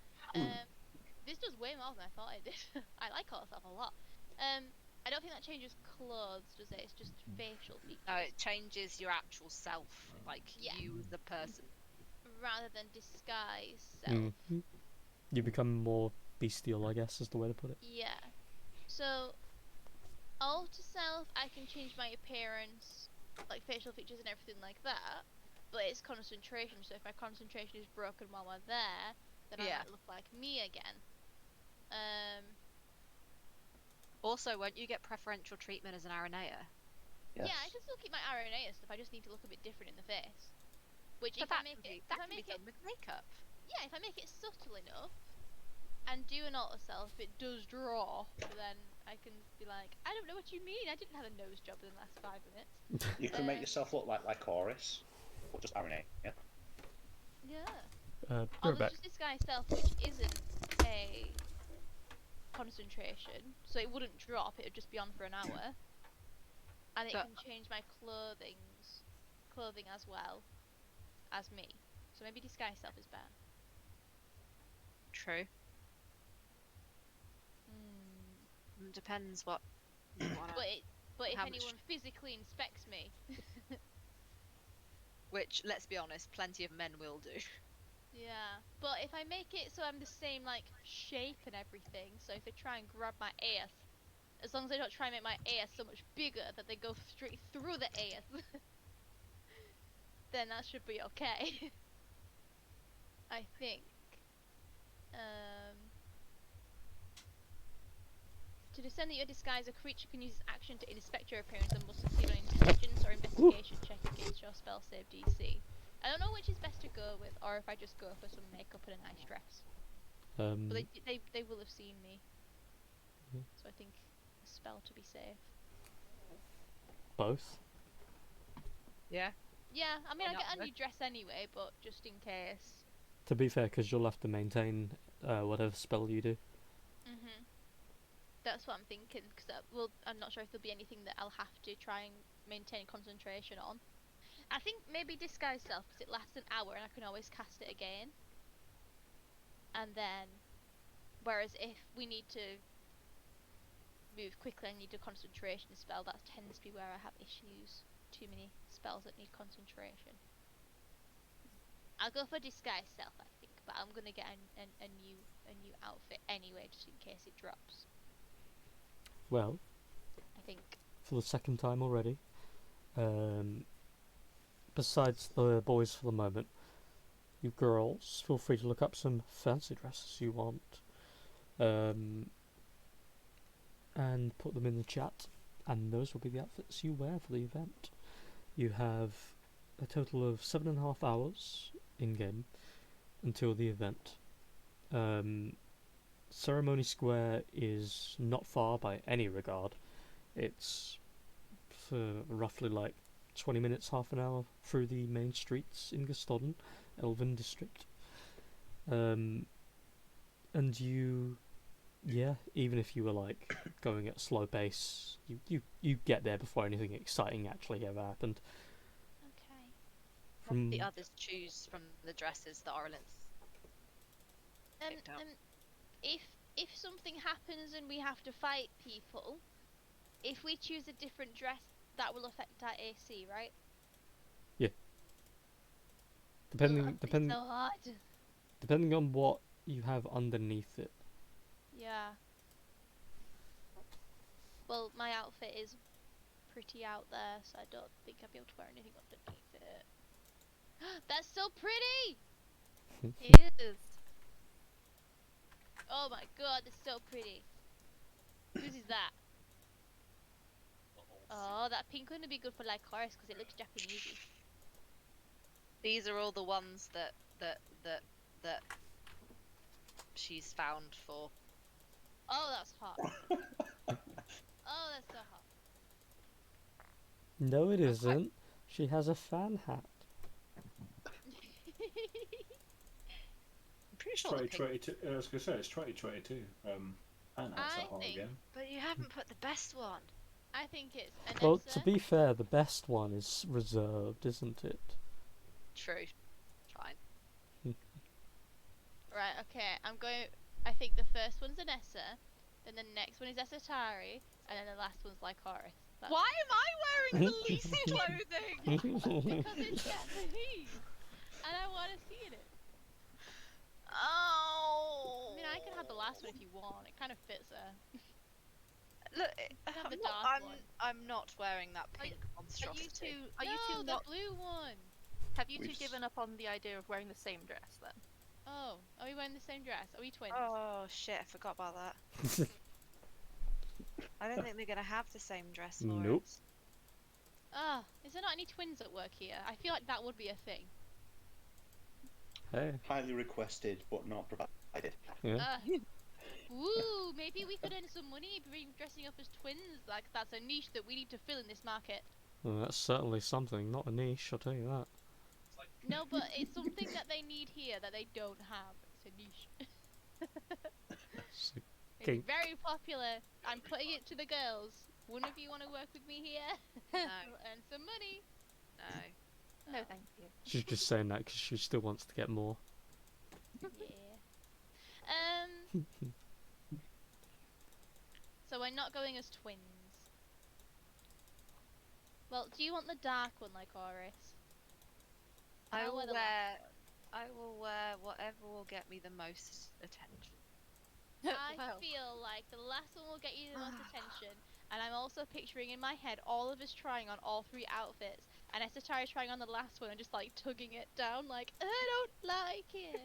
This does way more than I thought it did. I like alter self a lot. I don't think that changes clothes, does it? It's just facial features. No, it changes your actual self, like Yeah. you as a person. Rather than disguise self. Mhm. You become more bestial, I guess, is the way to put it. Yeah. So, alter self, I can change my appearance, like facial features and everything like that. but it's concentration. So if my concentration is broken while we're there, then I Yeah. might look like me again. Also, won't you get preferential treatment as an Aranea? Yes. Yeah, I can still keep my RNA and stuff. I just need to look a bit different in the face. Which, But if I that make can it, be, that if I can be make it, done with makeup. yeah, if I make it subtle enough and do an alter self, if it does draw, then I can be like, I don't know what you mean. I didn't have a nose job in the last 5 minutes. You can make yourself look like Lycoris, or just RNA. Yeah. Yeah. Oh, Oh, back. there's just disguise self, which isn't a concentration, so it wouldn't drop. It would just be on for an hour, and it But- can change my clothing as well as me. So maybe disguise self is better. True. Depends what you wanna. But if How much- anyone physically inspects me, Which, let's be honest, plenty of men will do. yeah. But if I make it so I'm the same like shape and everything, so if they try and grab my ass, as long as they don't try and make my ass so much bigger that they go straight through the ass, then that should be okay. I think. To discern that your disguise, a creature can use its action to inspect your appearance and must succeed on intelligence or investigation check against your spell save DC. I don't know which is best to go with, or if I just go for some makeup and a nice dress. But they will have seen me, so I think a spell to be safe. Both. Yeah. Yeah, I mean Why I get not, a new dress anyway, but just in case. To be fair, because you'll have to maintain whatever spell you do. That's what I'm thinking, because well, I'm not sure if there'll be anything that I'll have to try and maintain concentration on. I think maybe disguise self, because it lasts an hour and I can always cast it again. And then, whereas if we need to move quickly and need a concentration spell, that tends to be where I have issues. Too many spells that need concentration. I'll go for disguise self, I think, but I'm gonna get a new outfit anyway, just in case it drops. Well, I think. for the second time already. Besides the boys for the moment, you girls feel free to look up some fancy dresses you want, and put them in the chat, and those will be the outfits you wear for the event. You have a total of 7.5 hours in game until the event. Ceremony Square is not far by any regard. It's for roughly like 20 minutes, half an hour through the main streets in Gastodon, Elven District. And you, yeah, even if you were like going at a slow pace, you get there before anything exciting actually ever happened. Okay. From The others choose from the dresses that Orlin's picked out. If something happens and we have to fight people, if we choose a different dress, that will affect our AC, right? depending So hard. depending on what you have underneath it. Yeah. Well, my outfit is pretty out there, so I don't think I'll be able to wear anything underneath it. That's so pretty! It is. Oh my god, that's so pretty. Whose is that? Oh, that pink one would be good for Lycoris because it looks Japanesey. These are all the ones that she's found for. Oh, that's hot. Oh, that's so hot. No, it isn't. She has a fan hat. I'm pretty sure the pink, 2022. I was gonna say it's 2022. And that's I a hot think- again. but you haven't put the best one. I think it's Anessa. Well, to be fair, the best one is reserved, isn't it? True. Fine. Right, okay, I think the first one's Anessa, then the next one is Esatari, and then the last one's Lycoris. Why am I wearing the least clothing? Because it's Japanese, and I want to see it. Oh. I mean, I can have the last one if you want. It kind of fits her. Look, have the I'm dark not, one. I'm not wearing that Are pink you monstrosity. two? Are you two? The blue one. Have you two We've given up on the idea of wearing the same dress then? Oh, are we wearing the same dress? Are we twins? Oh shit! I forgot about that. I don't think they're gonna have the same dress for Nope. us. Ah, is there not any twins at work here? I feel like that would be a thing. Hey, highly requested but not provided. yeah. Woo! Maybe we could earn some money dressing up as twins. Like that's a niche that we need to fill in this market. Well, that's certainly something, not a niche, I'll tell you that. No, but it's something that they need here that they don't have. It's a niche. It's like, It'd be Okay. very popular. I'm putting it to the girls. One of you want to work with me here? No. We'll earn some money. No. No, Oh, thank you. she's just saying that because she still wants to get more. Yeah. So we're not going as twins. Well, do you want the dark one like Oris? I I'll will wear the wear. I will wear whatever will get me the most attention. I Well. feel like the last one will get you the most attention, and I'm also picturing in my head all of us trying on all 3 outfits, and Esatari trying on the last one and just like tugging it down, like I don't like it.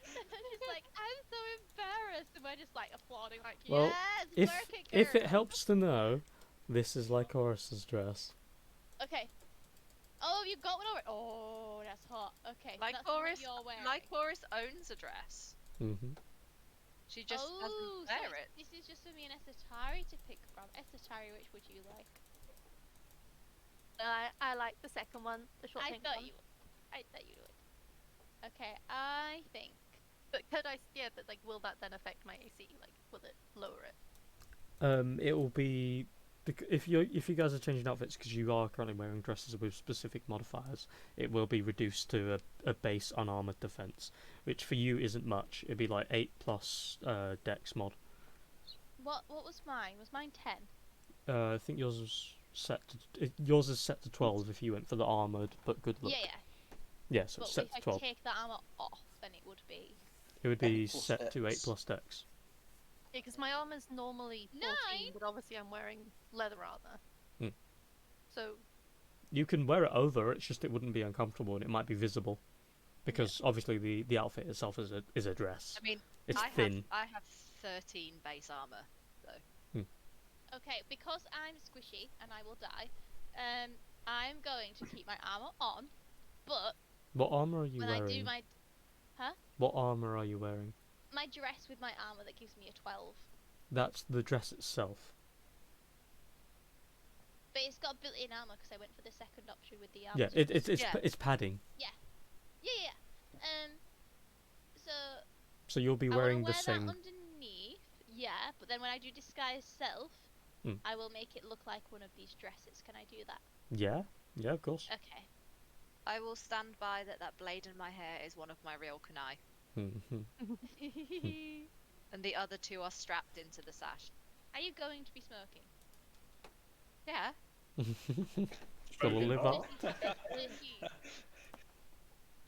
Just like I'm so embarrassed, and we're just like applauding, like Well, yes, work it, If it girl." helps to know, this is like Horace's dress. Okay. Oh, you got one already. Oh, that's hot. Okay, so Like that's the one that Horace, you're wearing. like Horace owns a dress. Mm-hmm. She just oh, doesn't so wear it. this is just for me and Esatari to pick from. Esatari, which would you like? I like the second one, the short I pink thought one. you would. Okay, I think. But could I? Yeah, but like, will that then affect my AC? Like, will it lower it? It will be if you guys are changing outfits because you are currently wearing dresses with specific modifiers. It will be reduced to a base unarmored defense, which for you isn't much. It'd be like 8 plus Dex mod. What was mine? Was mine 10? I think yours was yours is set to 12 if you went for the armored but good look. Yeah. Yeah, so But it's set if to I 12. take the armor off, then it would be. It would be 8 plus set to 8 Dex. plus Dex. Yeah, because my armor's normally 14, 9. but obviously I'm wearing leather armor. Hmm. So You can wear it over. It's just it wouldn't be uncomfortable and it might be visible, because obviously the outfit itself is a dress. I mean, It's I thin. have 13 base armor. Okay, because I'm squishy and I will die, I'm going to keep my armor on, but What armor are you when wearing? I do my What armor are you wearing? dress with my armor that gives me a 12. That's the dress itself. But it's got built-in armor because I went for the second option with the armor. Yeah, it's padding. Yeah. So So you'll be I wearing wanna the wear same. that underneath. Yeah, but then when I do disguise self, Hmm. I will make it look like one of these dresses. Can I do that? Yeah, yeah, of course. Okay. I will stand by that blade in my hair is one of my real kunai, and the other 2 are strapped into the sash. Are you going to be smoking? Yeah. Gotta live up.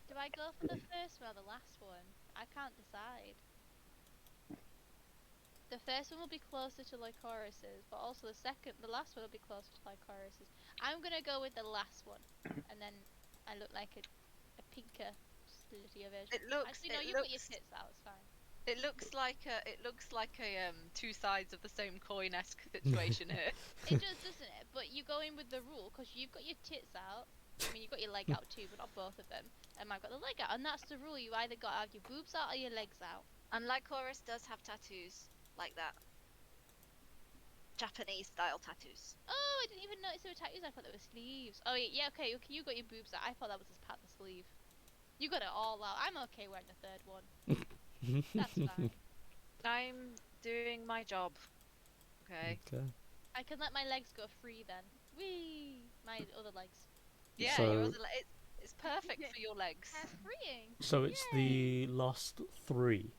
Do I go for the first one or the last one? I can't decide. The first one will be closer to Lycorus's, but also the last one will be closer to Lycorus's. I'm gonna go with the last one, and then I look like a pinker, sluttier version. It looks. Actually, no, it you put your looks. tits out. It's fine. It looks like a 2 sides of the same coin-esque situation here. It does, doesn't it? But you go in with the rule because you've got your tits out. I mean, you've got your leg out too, but not both of them. And I've got the leg out, and that's the rule. You either got to have your boobs out or your legs out. And Lycoris does have tattoos like that. Japanese style tattoos. Oh, I didn't even notice there were tattoos. I thought they were sleeves. Oh, yeah, okay, you got your boobs out. I thought that was just part of the sleeve. You got it all out. I'm okay wearing the third one. That's fine. I'm doing my job. Okay. Okay. I can let my legs go free then. Whee! My other legs. Yeah, So- it's perfect for your legs. They're freeing. So it's the last 3.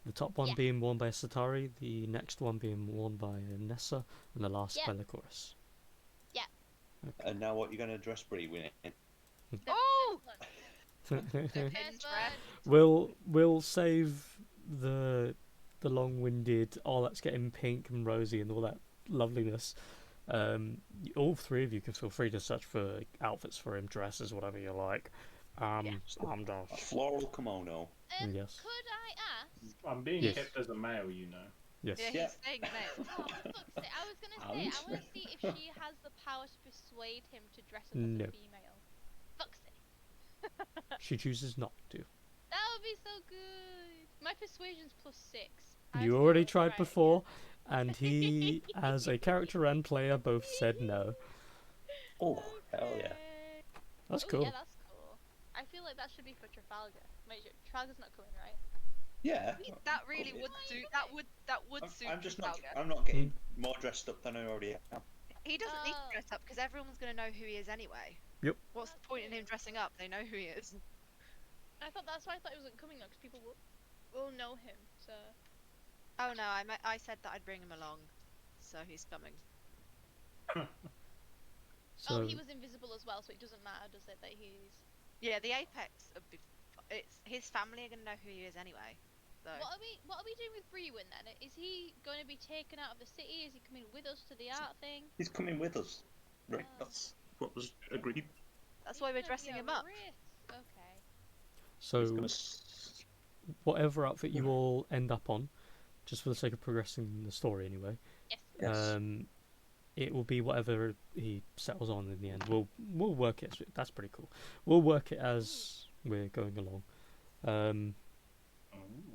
The top one Yeah. being worn by Satari, the next one being worn by Nessa, and the last Yeah. by the chorus. And now what, you're going to dress Bree with it? Oh! The Pin first dress. one. We'll save the long-winded. Oh, let's get him pink and rosy and all that loveliness All three of you can feel free to search for outfits for him, dresses, whatever you like. I'm done. A floral kimono. Yes. Could I ask? I'm being Yes. kept as a male, you know. Yes. Yeah, Yeah. he's saying male. Oh, for fuck's sake. I was gonna say, I want to see if she has the power to persuade him to dress up No. as a female. Fuck's sake. She chooses not to. That would be so good. My persuasion's +6. You already tried before, and he, as a character and player, both said no. Oh, hell yeah. That's Oh, cool. yeah, that's cool. I feel like that should be for Trafalgar. Wait, Trafalgar's not coming, right? Yeah. That really would suit. That would suit. I'm just not. Trafalgar. I'm not getting more dressed up than I already am. He doesn't need Oh. to dress up because everyone's gonna know who he is anyway. Yep. What's the point in him dressing up? They know who he is. That's why I thought he wasn't coming though, because people will know him. So. Oh no, I said that I'd bring him along, so he's coming. So, Oh, he was invisible as well, so it doesn't matter, does it, that he's... Yeah, the Apex. It's his family are gonna know who he is anyway. So. What are we doing with Brewin then? Is he going to be taken out of the city? Is he coming with us to the art thing? He's coming with us. Right. Oh. That's what was agreed. That's why we're He's gonna dressing be a him up. risk. Okay. He's so gonna whatever outfit you all end up on, just for the sake of progressing the story anyway, Yes. it will be whatever he settles on in the end. We'll work it. That's pretty cool. We'll work it as we're going along.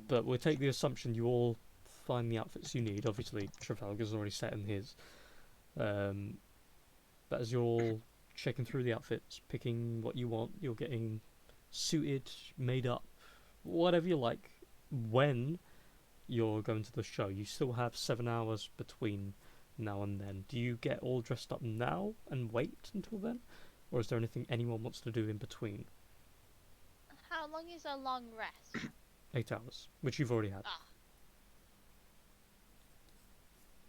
But we'll take the assumption you all find the outfits you need. Obviously, Trafalgar's already set in his. But as you're all checking through the outfits, picking what you want, you're getting suited, made up, whatever you like. When you're going to the show, you still have 7 hours between now and then. Do you get all dressed up now and wait until then? Or is there anything anyone wants to do in between? How long is a long rest? 8 hours, which you've already had.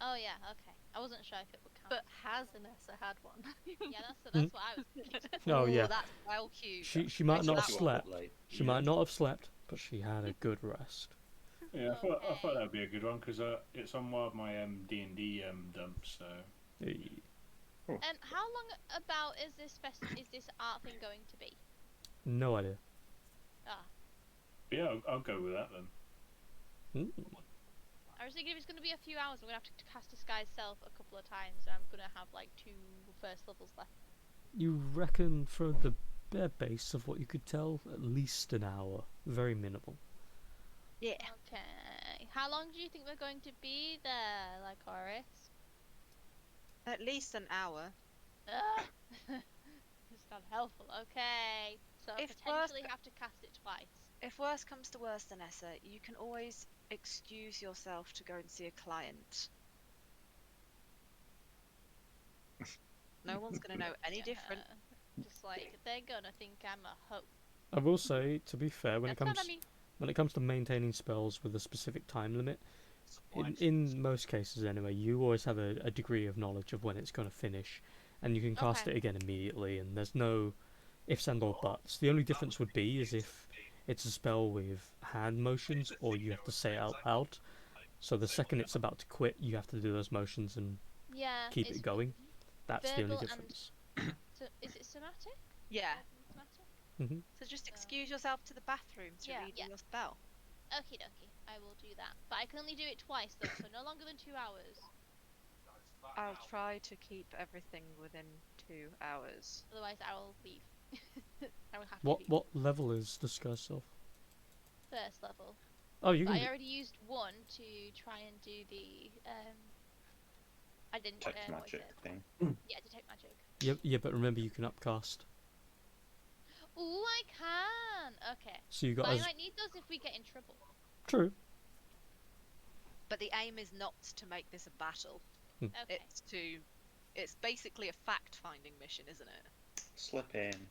Oh yeah, okay. I wasn't sure if it would count. But has Anessa had one? Yeah, that's what I was thinking. Oh yeah, That's well cute. she might not have Actually, slept. Late. She might not have slept, but she had a good rest. Yeah, I thought that'd be a good one because it's on one of my D&D dumps. So How long about is this art thing going to be? No idea. yeah, I'll go with that then. I was thinking if it's going to be a few hours, I'm going to have to cast Disguise Self a couple of times, and I'm going to have like 2 first levels left. You reckon for the bare base of what you could tell, at least an hour. Very minimal. Yeah. Okay. How long do you think we're going to be there, like Horace? At least an hour. It's not helpful. Okay. So If potentially have to cast it twice. If worse comes to worse, Vanessa, you can always excuse yourself to go and see a client. No one's gonna know any different. Just like they're gonna think I'm a hoe. I will say, to be fair, when it That's comes not I mean. when it comes to maintaining spells with a specific time limit, in most cases anyway, you always have a degree of knowledge of when it's going to finish, and you can cast Okay. it again immediately, and there's no ifs and or buts. The only difference would be is if it's a spell with hand motions, or you have to say it out loud. So the second it's about to quit, you have to do those motions and Yeah. keep it's it going. That's the only verbal and- difference. So, is it somatic? Yeah. Somatic? Hmm. So just excuse yourself to the bathroom to Yeah. read Yeah. your spell. Okie dokie. I will do that. But I can only do it twice though, so no longer than 2 hours. I'll try to keep everything within 2 hours. Otherwise, I will leave. I will have to What leave. what level is Disguise Self? First level. Oh, you But can. I already used one to try and do the I didn't Text what was magic it? thing. Yeah, detect magic. Yeah, but remember you can upcast. Ooh, I can. Okay. So you got But I as might need those if we get in trouble. true. But the aim is not to make this a battle. Okay. It's basically a fact-finding mission, isn't it? Slip in.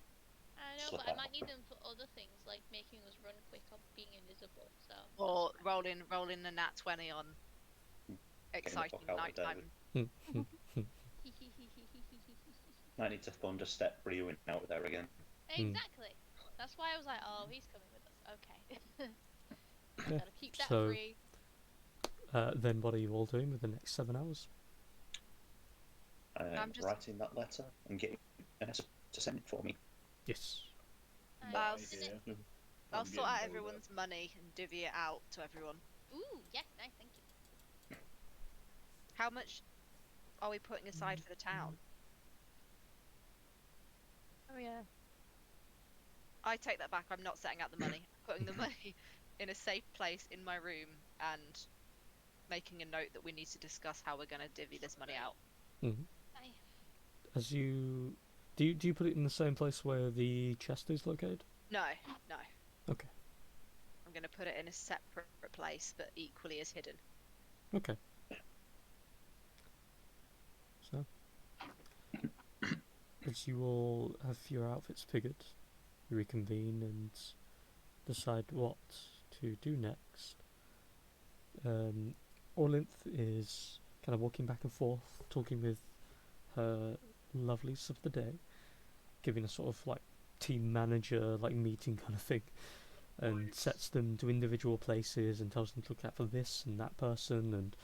I know, slip but I out. might need them for other things like making us run quick or being invisible. So. Or rolling the nat 20 on exciting fuck out of there. nighttime. Might need to thunder step Brewin out there again. Exactly. That's why I was like, oh, he's coming with us. Okay. Yeah, Gotta keep that so- free. Then what are you all doing with the next 7 hours? I'm just- writing that letter and getting Vanessa to send it for me. Yes. I'll Right s- here. I'll I'm sort out getting bored everyone's money and divvy it out to everyone. Ooh, yes, nice, thank you. How much are we putting aside for the town? Oh yeah. I take that back. I'm not setting out the money. I'm putting the money in a safe place in my room and making a note that we need to discuss how we're going to divvy this money out. Mm-hmm. Aye. As you do you put it in the same place where the chest is located? No, no. Okay. I'm going to put it in a separate place, but equally as hidden. Okay. So, as you all have your outfits figured, you reconvene and decide what to do next. Orlinth is kind of walking back and forth, talking with her lovelies of the day, giving a sort of like team manager like meeting kind of thing, and sets them to individual places and tells them to look out for this and that person, and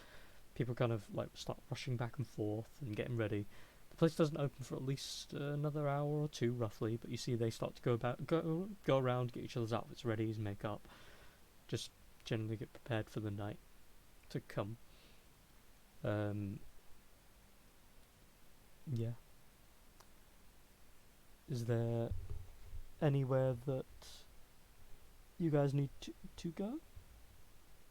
people kind of like start rushing back and forth and getting ready. The place doesn't open for at least another hour or two roughly, but you see they start to go around, get each other's outfits ready, makeup, just generally get prepared for the night to come. Yeah. Is there anywhere that you guys need to go?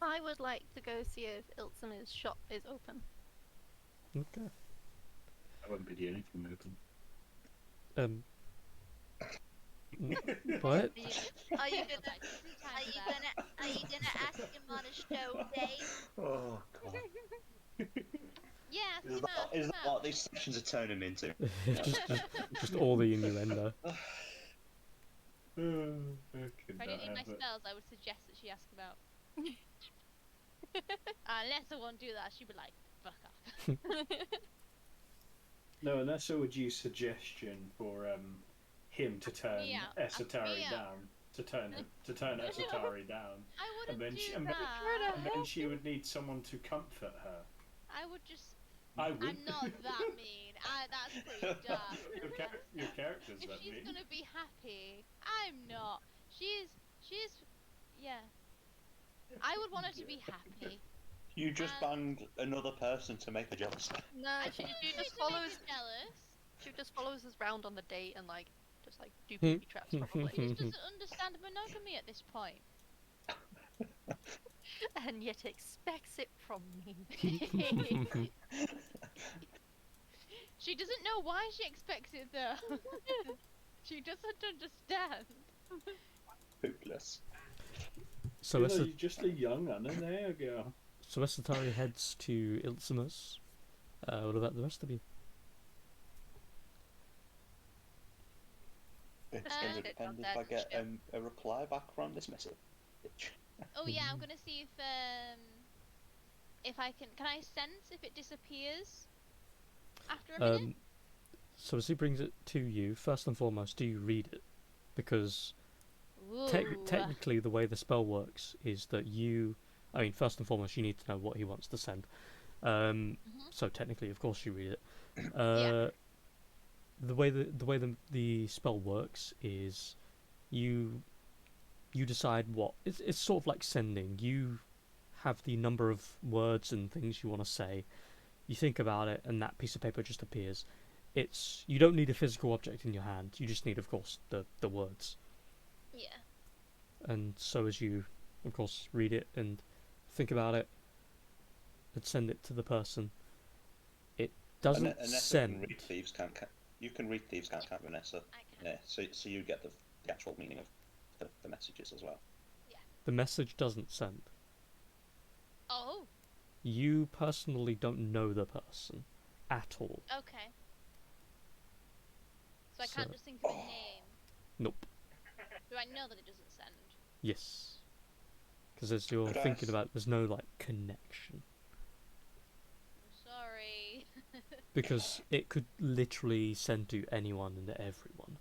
I would like to go see if Iltsuma's shop is open. Okay. I won't be the only thing open. What? Are you gonna ask him on a show day? Oh god. Yeah, Is come out, that come out. what these sessions are turning into? just all the innuendo. I could If I not didn't need my have it. spells, I would suggest that she ask about. Unless I won't do that, she'd be like, fuck off. No, unless I would use suggestion for him to turn Me out. Esatari Me out. down, to turn Esatari down, I and wouldn't then do she, that. and then she would need someone to comfort her. I would just. I would. I'm not that mean. That's pretty dark. Your character's If that she's mean. gonna be happy, I'm not. She's. Yeah. I would want her to be happy. You just banged another person to make her jealous. No, she She's just to make follows. me jealous. She just follows us round on the date and like just like do Hmm. booby traps probably. She just doesn't understand monogamy at this point. And yet expects it from me. She doesn't know why she expects it though. She doesn't understand. Hopeless. So You know, you're just a young one, and there you go. So Esatari heads to Iltsuma's. What about the rest of you? It's going to depend if I get a reply back from this message. Oh yeah, I'm gonna see if I can. Can I sense if it disappears after a minute? So as he brings it to you, first and foremost, do you read it? Because Ooh. technically the way the spell works is that I mean, first and foremost, you need to know what he wants to send. So technically, of course, you read it. Yeah. The way the spell works is you decide what it's sort of like sending. You have the number of words and things you want to say. You think about it, and that piece of paper just appears. You don't need a physical object in your hand. You just need, of course, the words. Yeah. And so as you, of course, read it and think about it and send it to the person, it doesn't send. You can read thieves' can't, Vanessa? I can. Yeah. So you get the actual meaning of the messages as well. The message doesn't send. Oh. You personally don't know the person at all. Okay. So I can't just think of a name. Nope. Do I know that it doesn't send? Yes. Because as you're Could I thinking ask- about it, there's no like connection. I'm sorry. Because it could literally send to anyone and everyone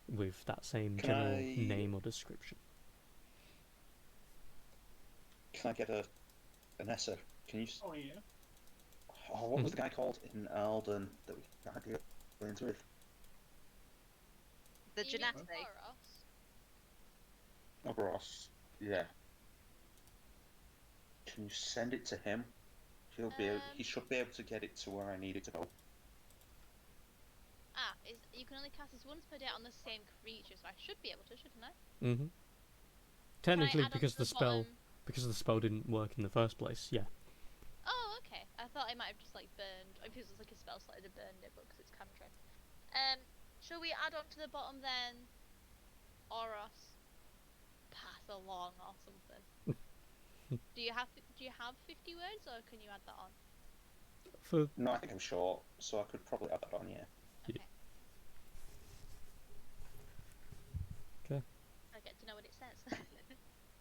with that same Can general I- name or description. Can I get Vanessa? Can you Oh yeah. Oh, what was the guy called in Alden that we had dealings with? The You mean Genasi. Boros? Oh, Ross. Yeah. Can you send it to him? He should be able to get it to where I need it to go. You can only cast this once per day on the same creature, so I should be able to, shouldn't I? Mm-hmm. Can I Technically, add on because to the spell bottom- because the spell didn't work in the first place. Yeah. Oh, okay. I thought I might have just like burned. If it was like a spell slot, I'd have burned it, but because it's cantrip. Shall we add on to the bottom then? Oros, pass along or something. Do you have 50 words, or can you add that on? No, I think I'm short, so I could probably add that on, yeah. Yeah. Okay. Okay. I get to know what it says.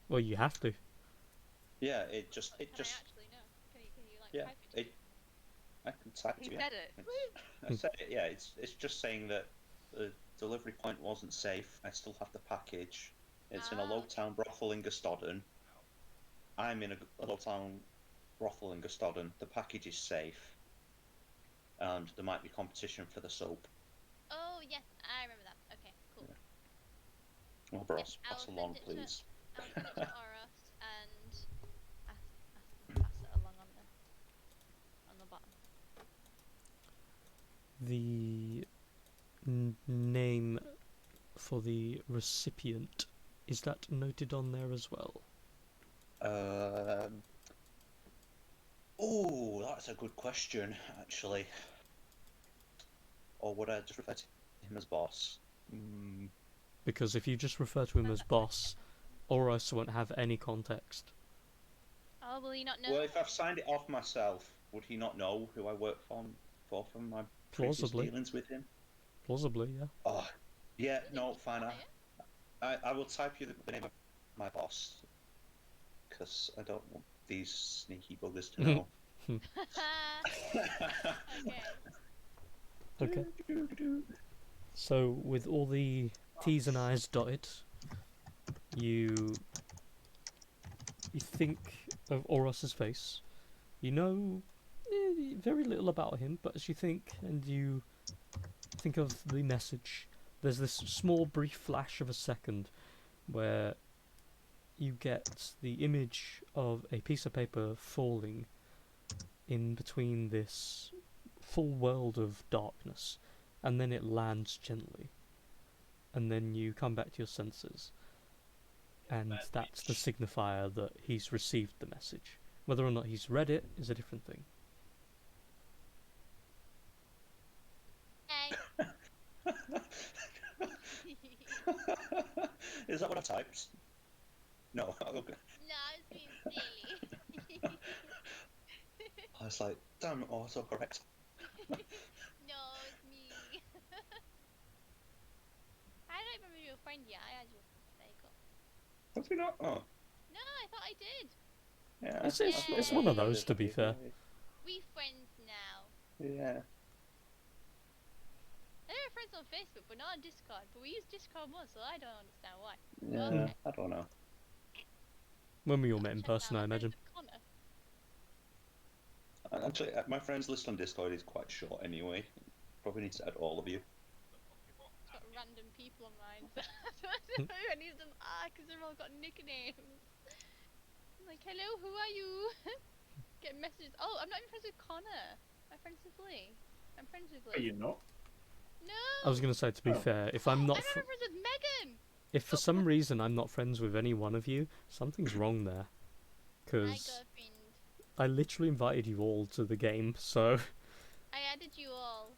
Well, you have to. Yeah, it just Can I actually know? Can you like yeah, type it? I can type it. He Yeah. said it. I said it. Yeah, it's just saying that the delivery point wasn't safe. I still have the package. It's in a low town brothel in Gustodden. I'm in a low town brothel in Gustodden. The package is safe, and there might be competition for the soap. Oh yes, I remember that. Okay, cool. Yeah. Well, Bros, I'll pass send along, it to- please. I'll send it to Oros and ask them to pass it along on the bottom. The name for the recipient, is that noted on there as well? Oh, that's a good question, actually. Or would I just refer to him as boss? Because if you just refer to him as boss, Oros won't have any context. Oh, will you not know? Well, if I've signed it off myself, would he not know who I work for from my previous Plausibly. dealings with him? Plausibly, yeah. Oh, yeah, no, fine. Oh, I will type you the name of my boss, because I don't want these sneaky buggers to know. Okay. Okay. So, with all the T's and I's dotted, you think of Oros's face. You know very little about him, but as you think and you think of the message, there's this small brief flash of a second where you get the image of a piece of paper falling in between this full world of darkness, and then it lands gently, and then you come back to your senses, and that's the signifier that he's received the message. Whether or not he's read it is a different thing. Hey. Is that what I typed? No. Okay. No, it's being silly. I was like, damn, autocorrect. No, it's me. I don't remember your friend yet. I had your vehicle. Have we not? Oh, No, I thought I did. yeah. It's one of those, to be fair. We friends now. Yeah. I know we're friends on Facebook, but not on Discord. But we use Discord more, so I don't understand why. Yeah, Okay. I don't know. When we all met in Check person, out I my friends imagine. with Connor. Actually, my friends list on Discord is quite short anyway. Probably need to add all of you. It's got random people on mine. So I don't know who any of them are because they've all got nicknames. I'm like, hello, who are you? Get messages. Oh, I'm not even friends with Connor. I'm friends with Lee. I'm friends with Are Lee. you not? No. I was going to say, to be fair, if I'm not, I'm friends with Megan. if for some reason I'm not friends with any one of you, something's wrong there. My Because girlfriend. I literally invited you all to the game, so I added you all.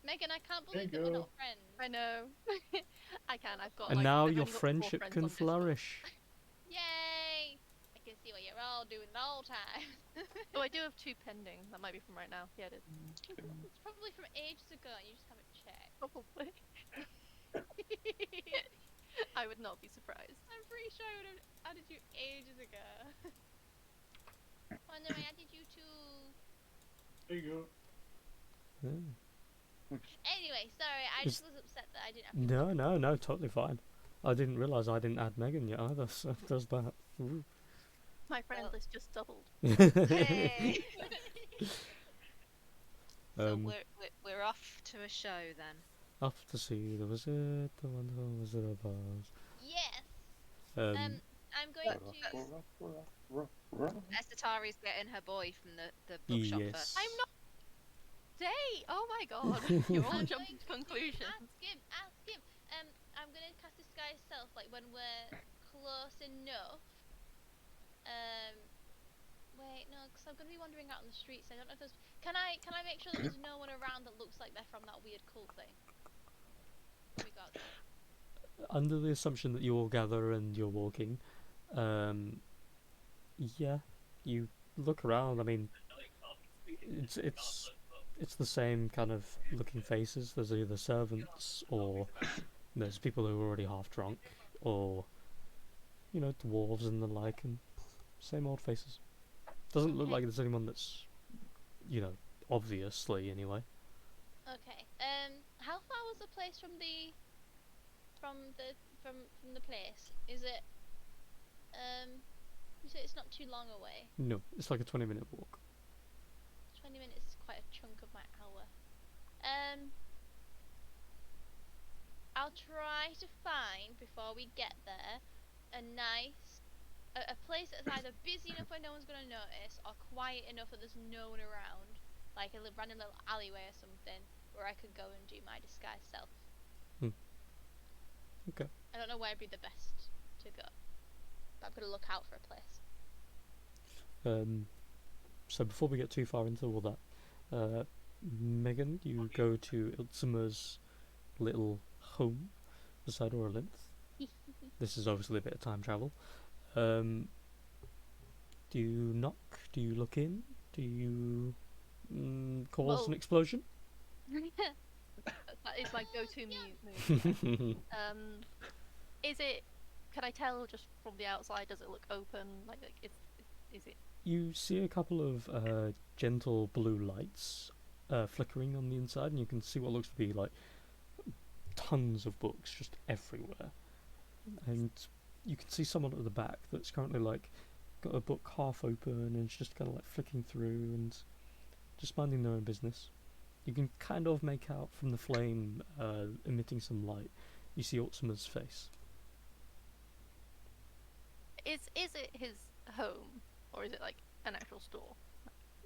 Megan, I can't There you believe that we're go. not friends. I know. I can. I've got. and like, now I've your only got 4 friendship friends can on Discord. flourish. Yay! I can see what you're all doing the whole time. Oh, I do have 2 pending. That might be from right now. Yeah, it is. It's probably from ages ago and you just haven't checked. Probably. I would not be surprised. I'm pretty sure I would have added you ages ago. Oh no, I added you too. There you go. Yeah. Anyway, sorry, I Is- just was upset that I didn't have No, totally fine. I didn't realise I didn't add Megan yet either, so there's that. Ooh. My friend Well- list just doubled. Hey! So Um, we're off to a show then. off to see the Wizard, the Wonderful Wizard of Oz. Yes. Um, I'm going to. Esatari's getting her boy from the bookshop yes. first. I'm not. Day. Oh my god. You're all I'm jumping to going conclusions. Ask him. I'm gonna cast disguise self like when we're close enough. Wait, no, because I'm gonna be wandering out on the streets. I don't know if there's. Can I make sure that there's no one around that looks like they're from that weird cult thing? We got that. Under the assumption that you all gather and you're walking, yeah, you look around. I mean, it's the same kind of looking faces. There's either servants or there's people who are already half drunk, or dwarves and the like, and same old faces. Doesn't look Okay. like there's anyone that's, obviously anyway. Okay. How far was the place from the place? Is it you say it's not too long away. No, it's like a 20-minute walk. 20 minutes is quite a chunk of my hour. I'll try to find before we get there a nice a place that's either busy enough where no one's gonna notice or quiet enough that there's no one around, like a random little alleyway or something where I could go and do my disguise self. Okay. I don't know where would be the best to go, but I'm gonna look out for a place. So before we get too far into all that, Megan, you go to Iltzima's little home beside Orlinth. This is obviously a bit of time travel. Do you knock? Do you look in? Do you cause Well- an explosion? That is my go-to move. Is it? Can I tell just from the outside? Does it look open? Like is it? You see a couple of gentle blue lights flickering on the inside, and you can see what looks to be like tons of books just everywhere. And you can see someone at the back that's currently like got a book half open and it's just kind of like flicking through and just minding their own business. You can kind of make out from the flame emitting some light. You see Otsuma's face. Is it his home or is it like an actual store?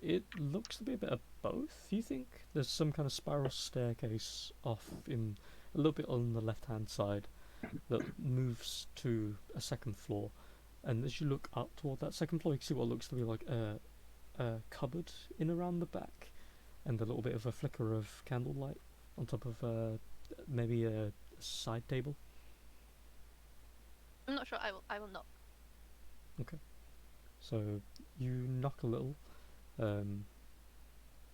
It looks to be a bit of both. You think there's some kind of spiral staircase off in a little bit on the left-hand side that moves to a second floor, and as you look up toward that second floor, you can see what looks to be like a cupboard in around the back, and a little bit of a flicker of candlelight on top of maybe a side table. I'm not sure. I will knock. So you knock a little.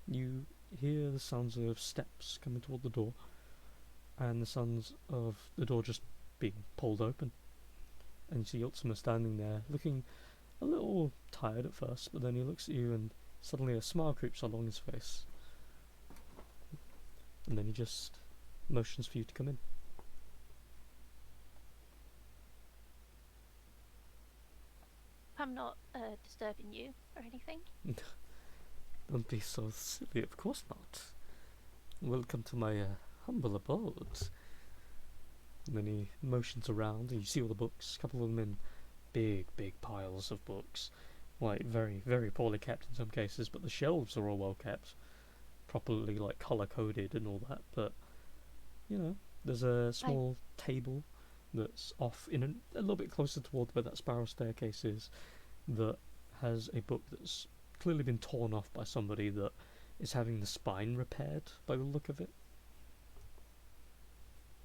You hear the sounds of steps coming toward the door, and the sounds of the door just being pulled open. And you see Yotsuma standing there, looking a little tired at first, but then he looks at you and suddenly a smile creeps along his face. And then he just motions for you to come in. I'm not disturbing you or anything. Don't be so silly, of course not. Welcome to my humble abode. And then he motions around and you see all the books, a couple of them in big piles of books. Like very, very poorly kept in some cases, but the shelves are all well kept. Properly like colour coded and all that, but there's a small table that's off in a little bit closer toward where that spiral staircase is, that has a book that's clearly been torn off by somebody that is having the spine repaired by the look of it.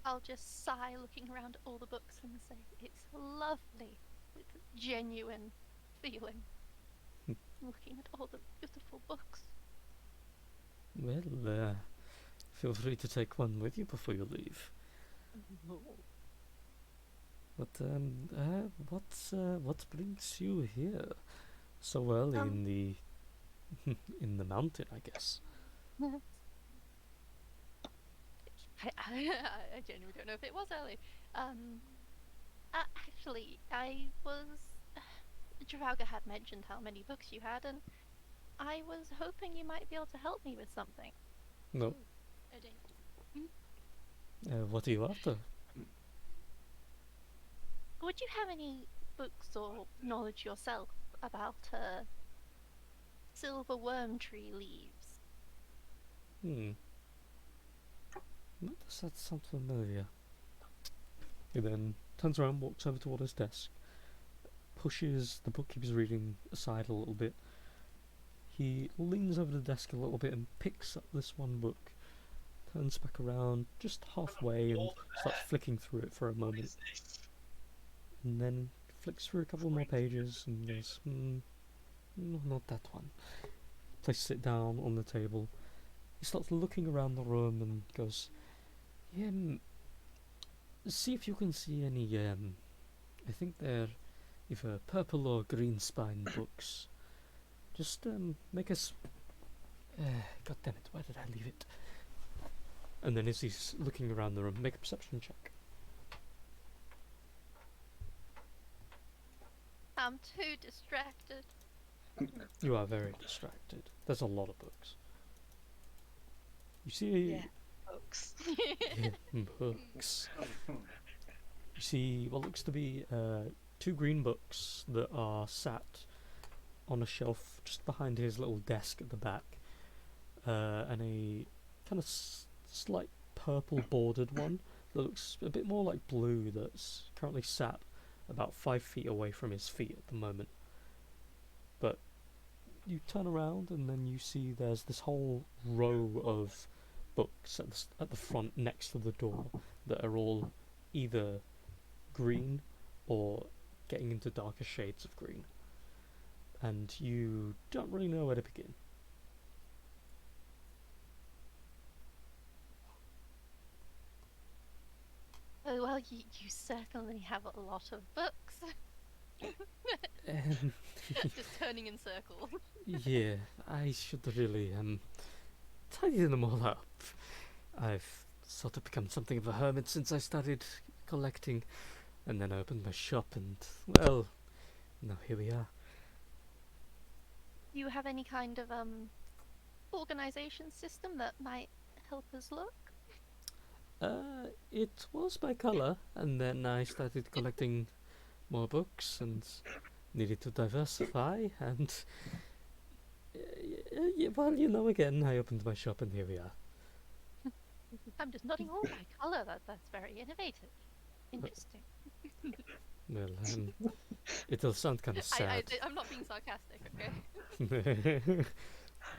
I'll just sigh looking around at all the books and say, it's lovely. It's a genuine feeling. Looking at all the beautiful books. Well, feel free to take one with you before you leave. But what brings you here so early in the in the mountain, I guess? I genuinely don't know if it was early. Actually, I was. Drauga had mentioned how many books you had, and I was hoping you might be able to help me with something. No. A day. What are you after? Would you have any books or knowledge yourself about silver worm tree leaves? Hmm. Does that sound familiar? He then turns around, walks over toward his desk, pushes the book he was reading aside a little bit. He leans over the desk a little bit and picks up this one book, turns back around just halfway and starts flicking through it for a moment. And then flicks through a couple more pages and goes, no, not that one. Places it down on the table. He starts looking around the room and goes, yeah, see if you can see any, I think they're either purple or green spine books. Just, make us... God damn it, where did I leave it? And then as he's looking around the room, make a perception check. I'm too distracted. You are very distracted. There's a lot of books. You see... Yeah. Books. Yeah, books. You see what looks to be 2 green books that are sat on a shelf just behind his little desk at the back, and a kind of slight purple bordered one that looks a bit more like blue that's currently sat about 5 feet away from his feet at the moment. But you turn around and then you see there's this whole row of books at the front next to the door that are all either green or getting into darker shades of green. And you don't really know where to begin. Oh, well, you certainly have a lot of books. Just turning in circles. Yeah, I should really tidy them all up. I've sort of become something of a hermit since I started collecting, and then I opened my shop, and well, now here we are. Do you have any kind of organization system that might help us look? It was by colour, and then I started collecting more books and needed to diversify, and well, again, I opened my shop, and here we are. I'm just nodding. Oh, by colour. That's very innovative. Interesting. Well, it'll sound kind of sad. I'm not being sarcastic, okay?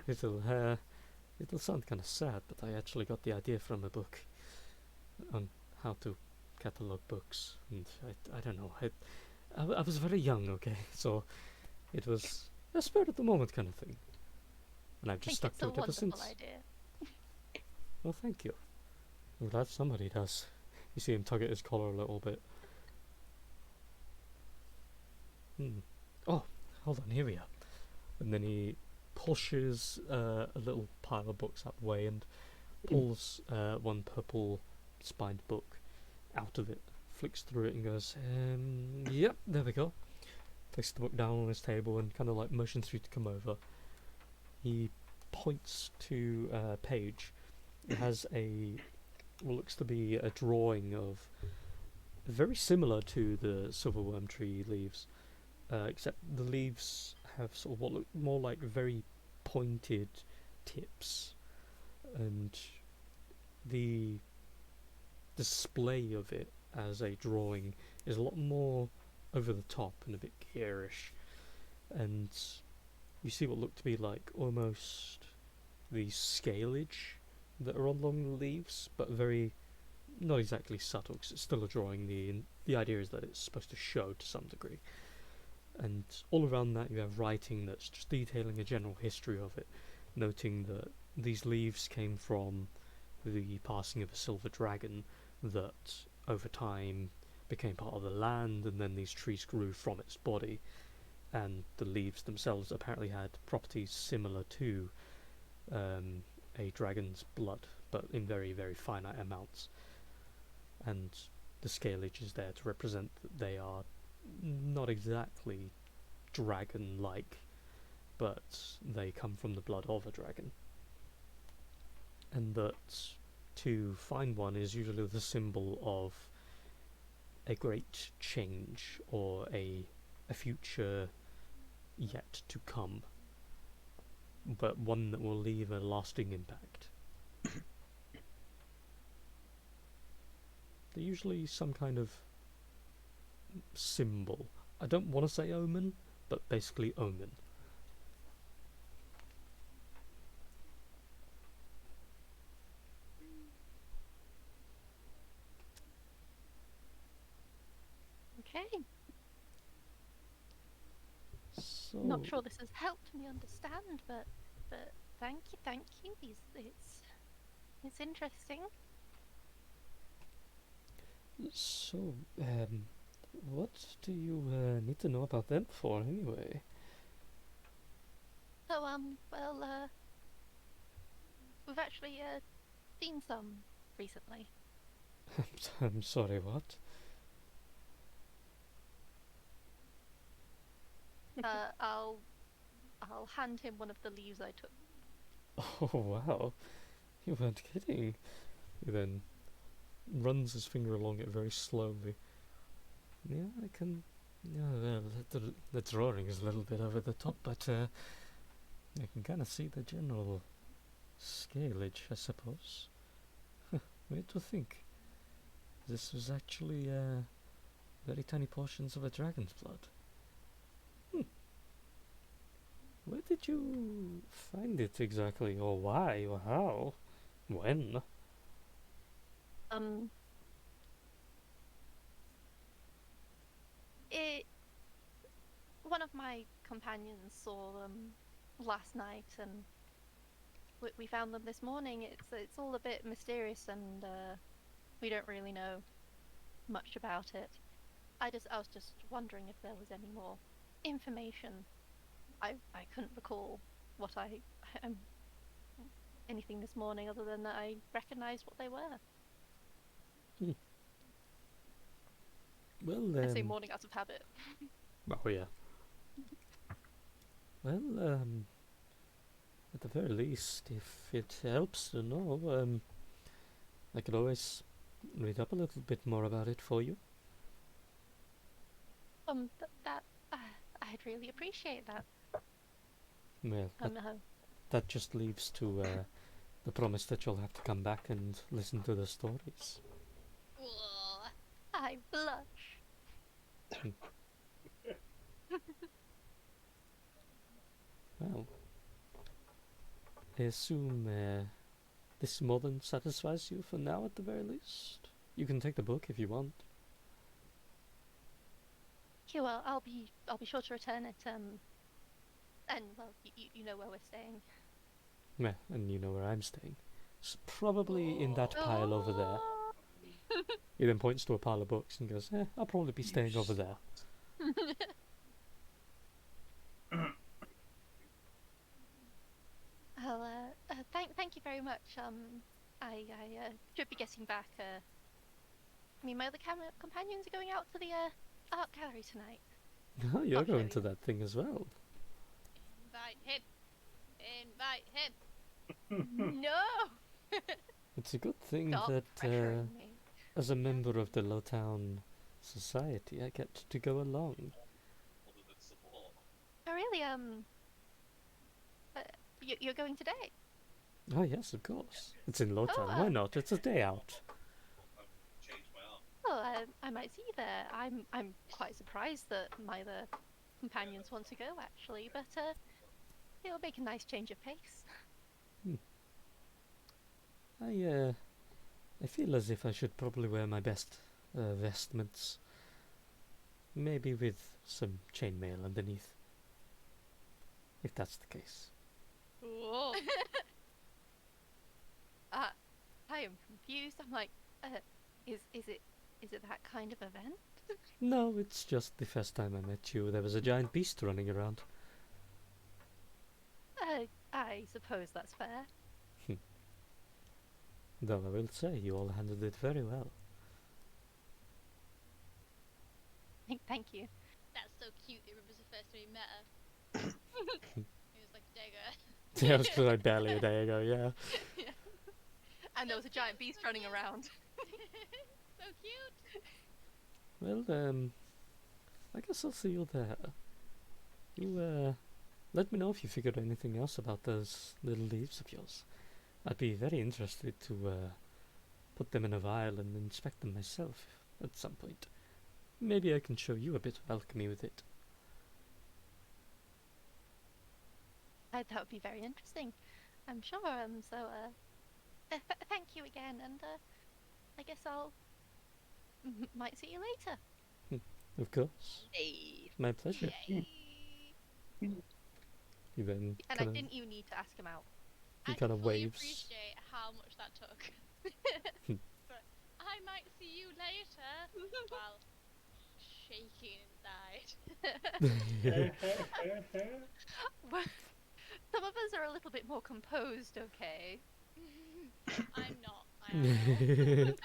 It'll sound kind of sad, but I actually got the idea from a book on how to catalogue books, and I don't know. I was very young, okay, so it was a spur of the moment kind of thing, and I've just stuck to it ever since. It's a wonderful idea. Well, thank you. I'm glad somebody does. You see him tug at his collar a little bit. Oh, hold on, here we are. And then he pushes a little pile of books out the way and pulls one purple spined book out of it, flicks through it and goes, yep, there we go. Places the book down on his table and kind of like motions for you to come over. He points to a page. It has what looks to be a drawing of, very similar to the silverworm tree leaves, except the leaves have sort of what look more like very pointed tips, and the display of it as a drawing is a lot more over the top and a bit garish, and you see what look to be like almost the scalage that are along the leaves, but very not exactly subtle because it's still a drawing. The idea is that it's supposed to show to some degree, and all around that you have writing that's just detailing a general history of it, noting that these leaves came from the passing of a silver dragon that over time became part of the land, and then these trees grew from its body, and the leaves themselves apparently had properties similar to a dragon's blood, but in very, very finite amounts. And the scalage is there to represent that they are not exactly dragon-like, but they come from the blood of a dragon. and that to find one is usually the symbol of a great change or a future yet to come, but one that will leave a lasting impact. They're usually some kind of symbol. I don't want to say omen, but basically omen. Okay. So, Not sure this has helped me understand, but thank you. It's interesting. so, what do you need to know about them for anyway? So well, we've actually seen some recently. I'm sorry, what? I'll hand him one of the leaves I took. Oh wow, you weren't kidding. He then runs his finger along it very slowly. Yeah, I can. Yeah, well, the drawing is a little bit over the top, but I can kind of see the general scalage, I suppose. Weird to think. This was actually very tiny portions of a dragon's blood. Where did you find it exactly, or why, or how? When? It. One of my companions saw them last night, and we found them this morning. It's all a bit mysterious, and we don't really know much about it. I was just wondering if there was any more information. I couldn't recall what anything this morning other than that I recognised what they were. Well, I say morning out of habit. oh yeah. Well, at the very least, if it helps to know, I could always read up a little bit more about it for you. That I'd really appreciate that. Well, that just leaves to the promise that you'll have to come back and listen to the stories. Ugh. I blush. Well, I assume this more than satisfies you for now at the very least. You can take the book if you want. Yeah, well, I'll be sure to return it. And well, you know where we're staying. Yeah, and you know where I'm staying. It's probably in that pile over there. He then points to a pile of books and goes, I'll probably be staying over there. Well, thank you very much. I should be getting back. I mean, my other companions are going out to the art gallery tonight. Oh, you're I'll show going to you. that thing as well. Invite him. Invite him. No. It's a good thing Stop that pressuring me. as a member of the Lowtown Society, I get to go along. Oh, really? You're going today? Oh yes, of course. It's in Lowtown. Oh, Why not? It's a day out. Well, I might see you there. I'm quite surprised that my other companions want to go, actually, but it'll make a nice change of pace. I feel as if I should probably wear my best vestments. Maybe with some chainmail underneath. If that's the case. Whoa. I am confused. I'm like, is it that kind of event? No, it's just the first time I met you, there was a giant beast running around. I suppose that's fair. Though I will say, you all handled it very well. Thank you. That's so cute. He remembers the first time he met her. He was like a day ago. Yeah, it was like barely a day ago, yeah. Yeah. And there was a giant beast running around. So cute. Well, I guess I'll see you there. You, let me know if you figured anything else about those little leaves of yours. I'd be very interested to, put them in a vial and inspect them myself at some point. Maybe I can show you a bit of alchemy with it. That would be very interesting. I'm sure. Thank you again, and I guess I'll might see you later. Of course. Hey. My pleasure. Yay. He then And I kind of, didn't even need to ask him out. he I kind of fully waves. appreciate how much that took. But I might see you later. While shaking inside. Well, some of us are a little bit more composed, okay? I'm not. I am.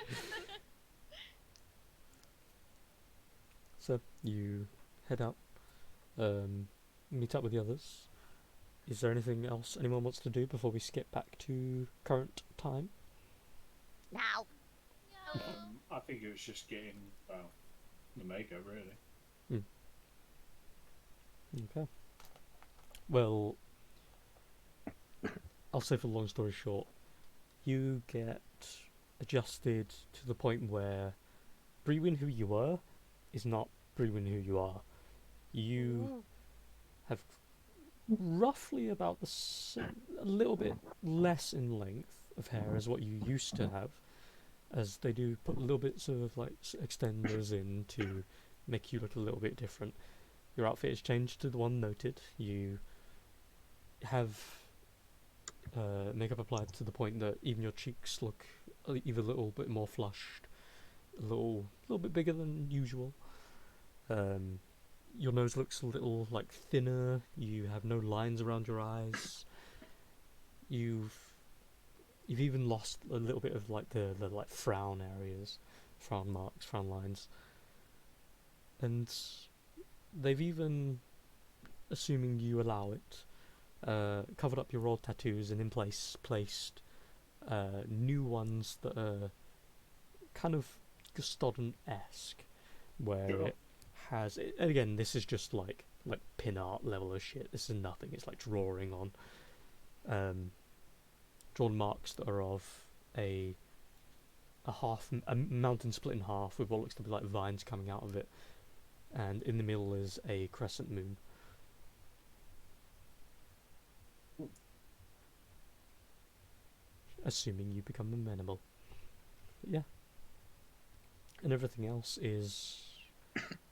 So you head out, meet up with the others. Is there anything else anyone wants to do before we skip back to current time? Now. No. I think it was just getting, well, the makeup, really. Okay. Well, I'll say for the long story short, you get adjusted to the point where Brewin who you were is not Brewin who you are. You have roughly about a little bit less in length of hair as what you used to have, as they do put little bits of like extenders in to make you look a little bit different. Your outfit has changed to the one noted. You have makeup applied to the point that even your cheeks look either a little bit more flushed, a little bit bigger than usual. Your nose looks a little like thinner. You have no lines around your eyes. You've even lost a little bit of like the like frown areas, frown marks, frown lines, and they've even, assuming you allow it, covered up your old tattoos and placed new ones that are kind of Gustodon-esque, where Sure. it has. And again, this is just like pin art level of shit. This is nothing. It's like drawing on, drawn marks that are of a mountain split in half with what looks to be like vines coming out of it, and in the middle is a crescent moon. Assuming you become amenable. But yeah. And everything else is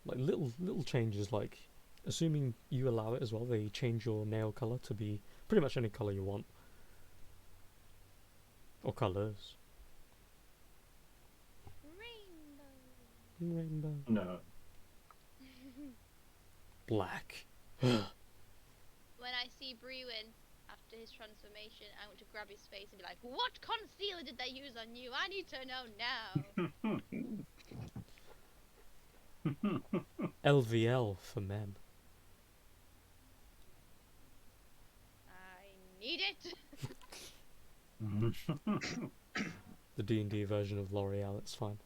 like little changes, like assuming you allow it as well, they change your nail colour to be pretty much any colour you want. Or colours. Rainbow. Rainbow. No. Black. When I see Brewin after his transformation, I want to grab his face and be like, "What concealer did they use on you? I need to know now." LVL for men. I need it. The D&D version of L'Oreal, it's fine.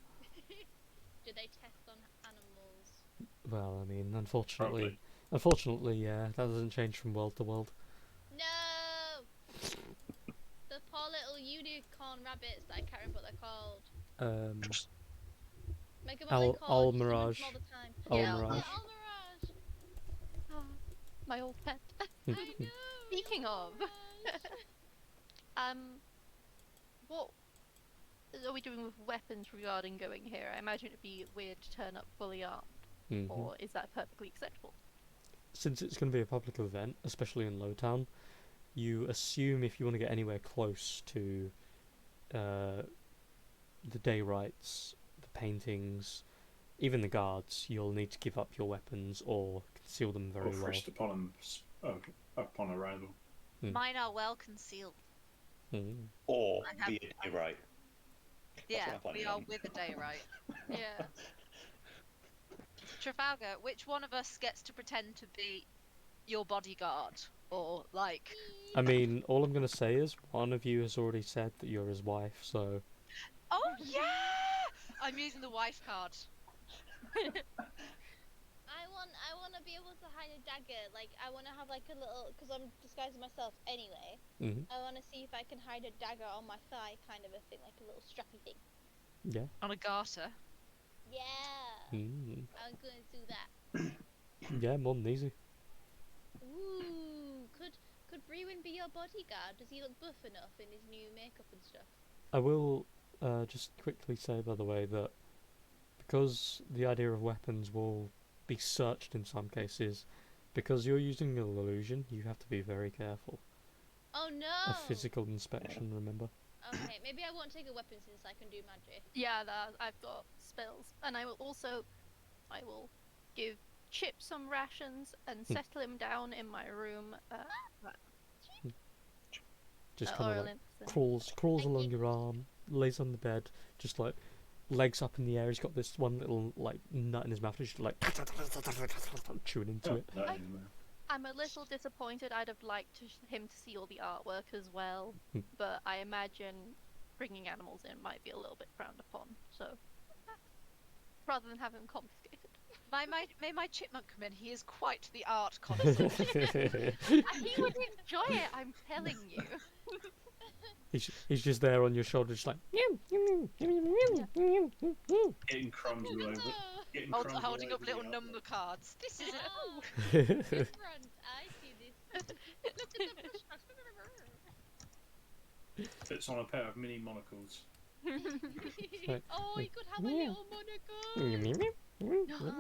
Do they test on animals? Well, I mean, Probably. unfortunately, yeah, that doesn't change from world to world. No. The poor little unicorn rabbits that I can't remember what they're called. Make up what they're called. You see them Mirage. all the time. Al Yeah. Mirage. Yeah, Al Mirage. Ah, my old pet. I know. Speaking of. Mirage. What are we doing with weapons regarding going here? I imagine it'd be weird to turn up fully armed, Mhm. or is that perfectly acceptable? Since it's going to be a public event, especially in Lowtown, you assume if you want to get anywhere close to the day rights, the paintings, even the guards, you'll need to give up your weapons or conceal them very Or well. frisked upon arrival. Mine are well concealed. Mm. Or I have- be a day right. Yeah, what I'm we planning are on. with a day, right? Yeah. Trafalgar, which one of us gets to pretend to be your bodyguard? Or like, I mean, all I'm gonna say is one of you has already said that you're his wife, so oh yeah, I'm using the wife card. I want to be able to hide a dagger. Like I want to have like a little, because I'm disguising myself anyway. mhm, I want to see if I can hide a dagger on my thigh, kind of a thing, like a little strappy thing. yeah. On a garter. Yeah, Mm. I'm gonna do that. Yeah, more than easy. Ooh, could Brewin be your bodyguard? Does he look buff enough in his new makeup and stuff? I will just quickly say, by the way, that because the idea of weapons will be searched in some cases, because you're using an illusion, you have to be very careful. Oh no! A physical inspection, remember? Okay, maybe I won't take a weapon since I can do magic. Yeah, I've got spells, and I will give Chip some rations and settle him down in my room. Just kind of like Orlinson. crawls Thank along you. your arm, lays on the bed, just like legs up in the air. He's got this one little like nut in his mouth, and he's just like chewing into it. No, I'm a little disappointed. I'd have liked him to see all the artwork as well, Hmm. but I imagine bringing animals in might be a little bit frowned upon. So rather than have him confiscated, May my chipmunk come in? He is quite the art connoisseur. he would enjoy it. I'm telling you. He's just there on your shoulder, just like getting crumbs all over. Getting crumbs all Holding up over the little artwork. number cards. This is Oh, yeah. different. I see this. Look at the brush marks. Fits on a pair of mini monocles. Oh, he could have a little monocle.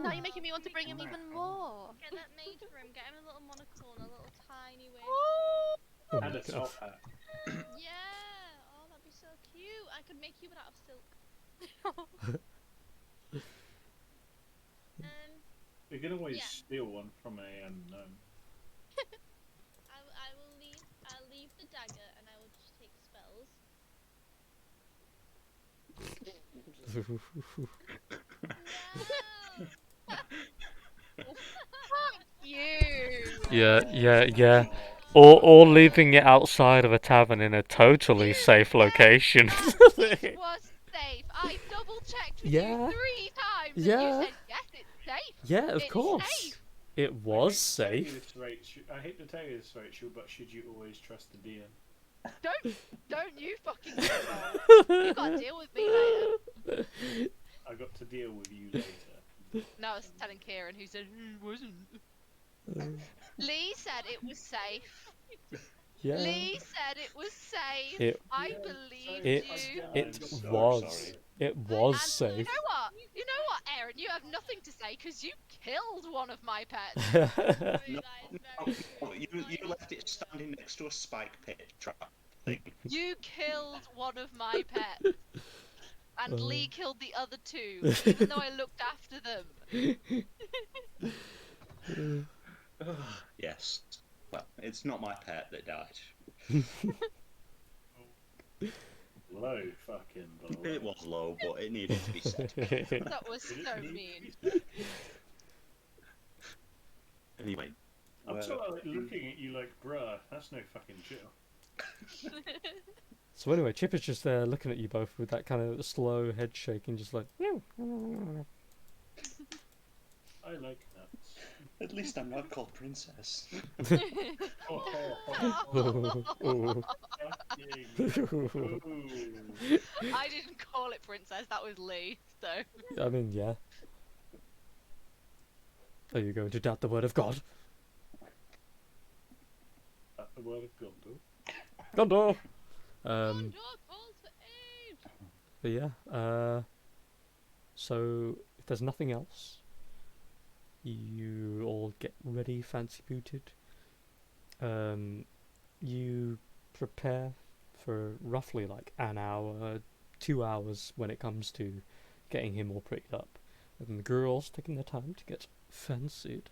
Now you're making me want to bring him even more. Get that made for him. Get him a little monocle and a little tiny wig. Oh And my a God. top hat. Yeah. Oh, that'd be so cute. I could make you one out of silk. We can always Yeah. steal one from a I will leave. I'll leave the dagger and I will just take spells. No. you. Yeah. Or leaving it outside of a tavern in a totally safe location. It was safe. I double checked with Yeah. you 3 times. Yeah. And you said yes, it's safe. Yeah, of It's course. safe. It was safe. I hate to tell you this, Rachel, but should you always trust the DM? Don't you fucking get involved. You gotta deal with me later. I got to deal with you later. No, I was telling Kieran, who said it wasn't. Lee said it was safe. Yeah. Lee said it was safe. It I believed it you. it I'm so was sorry. it was And safe. You know what, Aaron? You have nothing to say because you killed one of my pets. No, That is very no, you left it standing next to a spike pit trap thing. You killed one of my pets. And Oh. Lee killed the other 2, even though I looked after them. Yes. Well, it's not my pet that died. Low fucking blow. It was low, but it needed to be said. That was Did it so need to mean. be said? Anyway, I'm sort of like looking at you like, bruh, that's no fucking chill. So anyway, Chip is just there looking at you both with that kind of slow head shaking, just like. I like nuts. at least I'm not called princess. Oh. I didn't call it princess, that was Lee, so. I mean, yeah. Are you going to doubt the word of God? At the word of Gondor. Gondor! Condor calls for aid. But yeah, so if there's nothing else, you all get ready, fancy booted. You prepare for roughly like an hour, 2 hours when it comes to getting him all prettied up. And the girls taking their time to get fancied.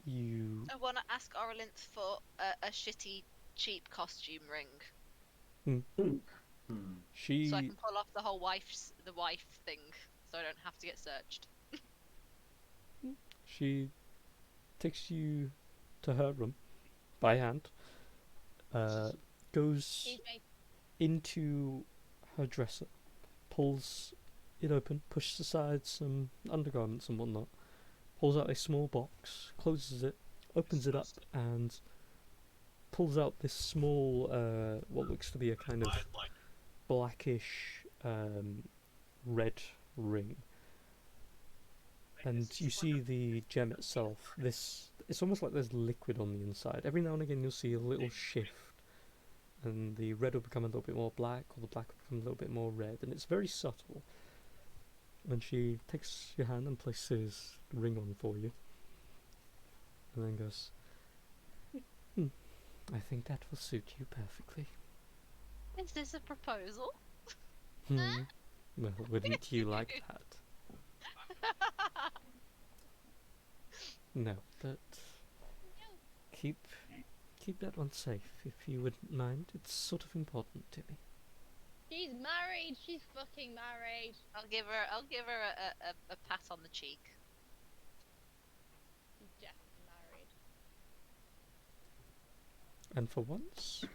You I want to ask Orlinth for a shitty, cheap costume ring. she So I can pull off the whole wife thing, so I don't have to get searched. She takes you to her room by hand. Goes Excuse me. into her dresser, pulls it open, pushes aside some undergarments and whatnot, pulls out a small box, closes it, opens it up, and pulls out this small, what looks to be a kind of blackish red ring. And you see the gem itself. It's almost like there's liquid on the inside. Every now and again you'll see a little shift, and the red will become a little bit more black, or the black will become a little bit more red, and it's very subtle. When she takes your hand and places the ring on for you, and then goes, I think that will suit you perfectly. Is this a proposal? Well, wouldn't you like that? No, but keep that one safe if you wouldn't mind. It's sort of important to me. She's married. She's fucking married. I'll give her a pat on the cheek. She's definitely married. And for once,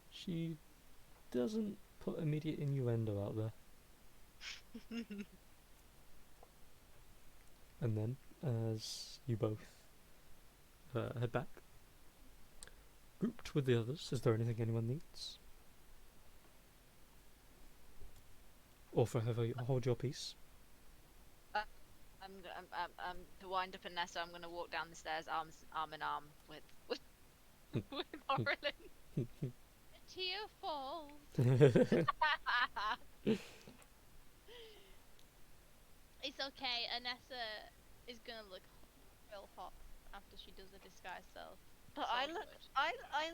she doesn't put immediate innuendo out there. And then, as you both head back, grouped with the others, is there anything anyone needs? Or forever hold your peace? I'm to wind up Nessa. I'm gonna walk down the stairs, arm in arm with with Orlin. Tear falls. It's okay. Anessa is gonna look real hot after she does the disguise self. But So I good.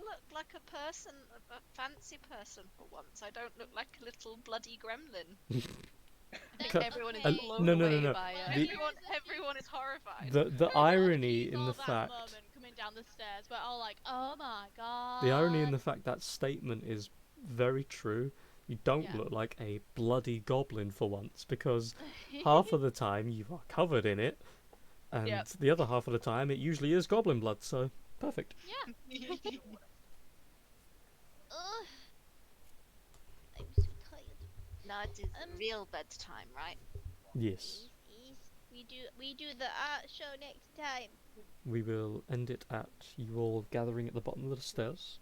look like a person, a fancy person for once. I don't look like a little bloody gremlin. Ca- Everyone is Okay. blown no, away no. by The- everyone is horrified. The irony She's in all the that fact, moment coming down the stairs, we're all like, "Oh my god!" the irony in the fact that statement is very true. You don't Yeah. look like a bloody goblin for once, because half of the time you are covered in it, and Yep. the other half of the time it usually is goblin blood. So perfect. Yeah. Ugh. I'm so tired. Now it is real bedtime, right? Yes, We do the art show next time. we will end it at you all gathering at the bottom of the stairs,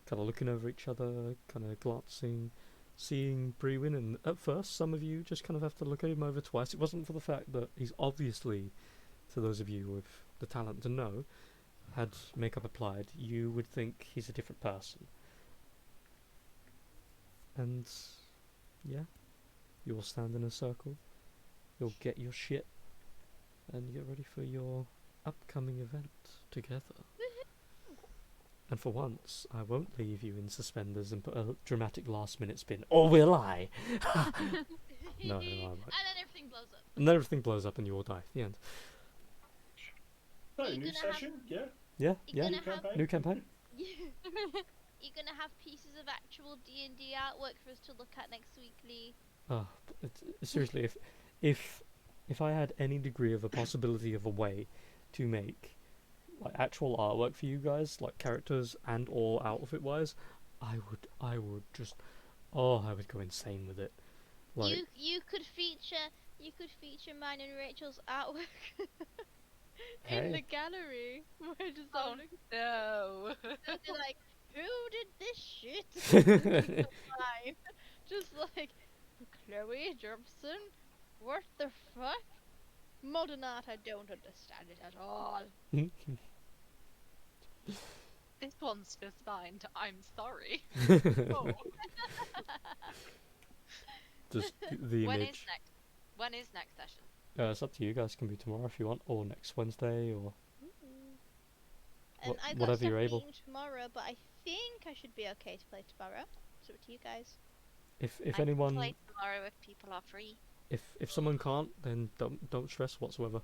kind of looking over each other, kind of glancing, seeing Brewin, and at first some of you just kind of have to look at him over twice. It wasn't for the fact that he's obviously, to those of you with the talent to know, had makeup applied, you would think he's a different person. And yeah, you all stand in a circle, you'll get your shit, and get ready for your upcoming event together. And for once, I won't leave you in suspenders and put a dramatic last-minute spin. Or will I? No, I won't. And then everything blows up. And then everything blows up and you all die. The end. So, you new gonna have- session? Yeah. Yeah, You're yeah. gonna have New campaign. you're gonna have pieces of actual D&D artwork for us to look at next week, Lee. Oh, seriously, if I had any degree of a possibility of a way to make like actual artwork for you guys, like characters and or outfit wise, I would just, I would go insane with it. Like, You could feature mine and Rachel's artwork in the Hey. gallery. We're just Oh, all looking No. they're like, who did this shit? Fine. Just like Chloe Jobson. What the fuck? Modern art, I don't understand it at all. This one's just signed. I'm sorry. just the When is image. next? When is next session? It's up to you guys. Can be tomorrow if you want, or next Wednesday, or I got whatever stuff you're able. meeting tomorrow, but I think I should be okay to play tomorrow. It's up to you guys. If I can anyone, play tomorrow if people are free. if someone can't, then don't stress whatsoever.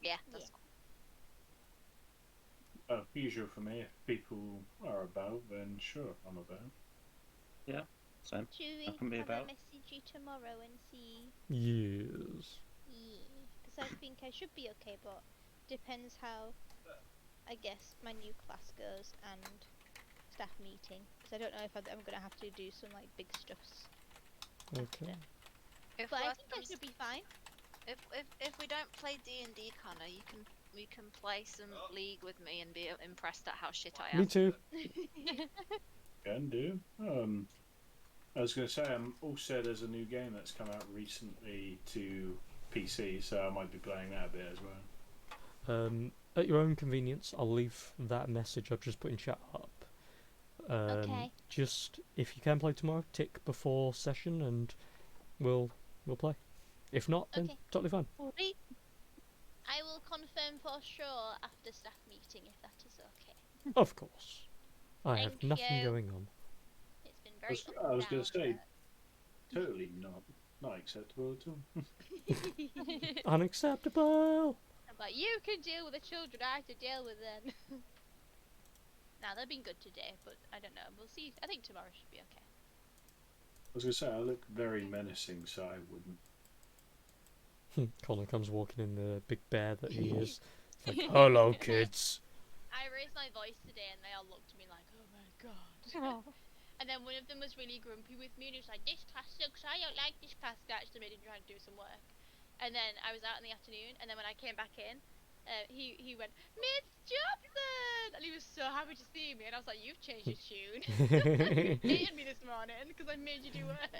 Yeah, that's Usual for me. If people are about, then sure, I'm about. Same. Should we I can be have a about. message you tomorrow and see? Yes. Because I think I should be okay, but depends how I guess, my new class goes and staff meeting. Because I don't know if I'm going to have to do some like big stuffs. Okay. If But I worse think I comes- should be fine. if we don't play D&D, Connor, we can play some League with me and be impressed at how shit I am. Me too. Can do. I was going to say, also there's a new game that's come out recently to PC, so I might be playing that a bit as well. At your own convenience, I'll leave that message I've just put in chat up. Okay. Just if you can play tomorrow, tick before session, and we'll play. If not, then Okay. totally fine. I will confirm for sure after staff meeting if that is okay. Of course. I have Thank nothing you. going on. It's been very I was going to down, say, totally not acceptable at all. Unacceptable! but you can deal with the children, I have to deal with them. Now they've been good today, but I don't know. We'll see. I think tomorrow should be okay. I was going to say, I look very menacing, so I wouldn't. Connor comes walking in the big bear that he is. It's like, hello, kids. I raised my voice today and they all looked at me like, oh my god. And then one of them was really grumpy with me and he was like, this class sucks, I don't like this class. I actually made him try to do some work. And then I was out in the afternoon and then when I came back in, he went, Miss Johnson! And he was so happy to see me and I was like, you've changed your tune. You hated me this morning because I made you do work.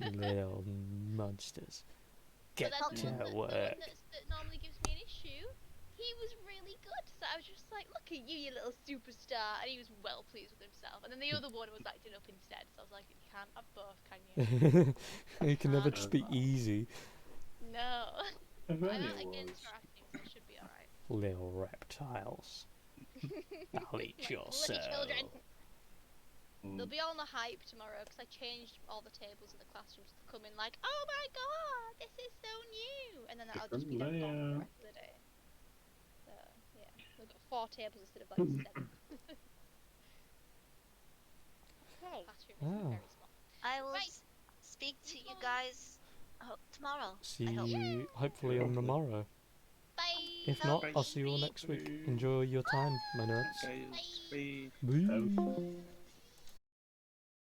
Little monsters. Get But then to the work. one that normally gives me an issue, he was really good. So I was just like, look at you, you little superstar. And he was well pleased with himself. And then the other one was acting up instead. So I was like, you can't have both, can you? You can never just be easy. No. If I'm only not it against was. her acting, so it should be alright. Little reptiles. I'll eat Like your bloody soul. children. Mm. They'll be all on the hype tomorrow because I changed all the tables in the classrooms to come in like, oh my god, this is so new. And then I'll just be Different them gone for the layout. rest of the day. So, yeah. We've got 4 tables instead of like 7. Classroom is Ah. very small. I will Right. speak to you guys tomorrow. See I hope. you hopefully on the morrow. Bye. If not, Okay. I'll see you all next week. Enjoy your time, my nerds. Okay, Bye. speed. Bye. Um,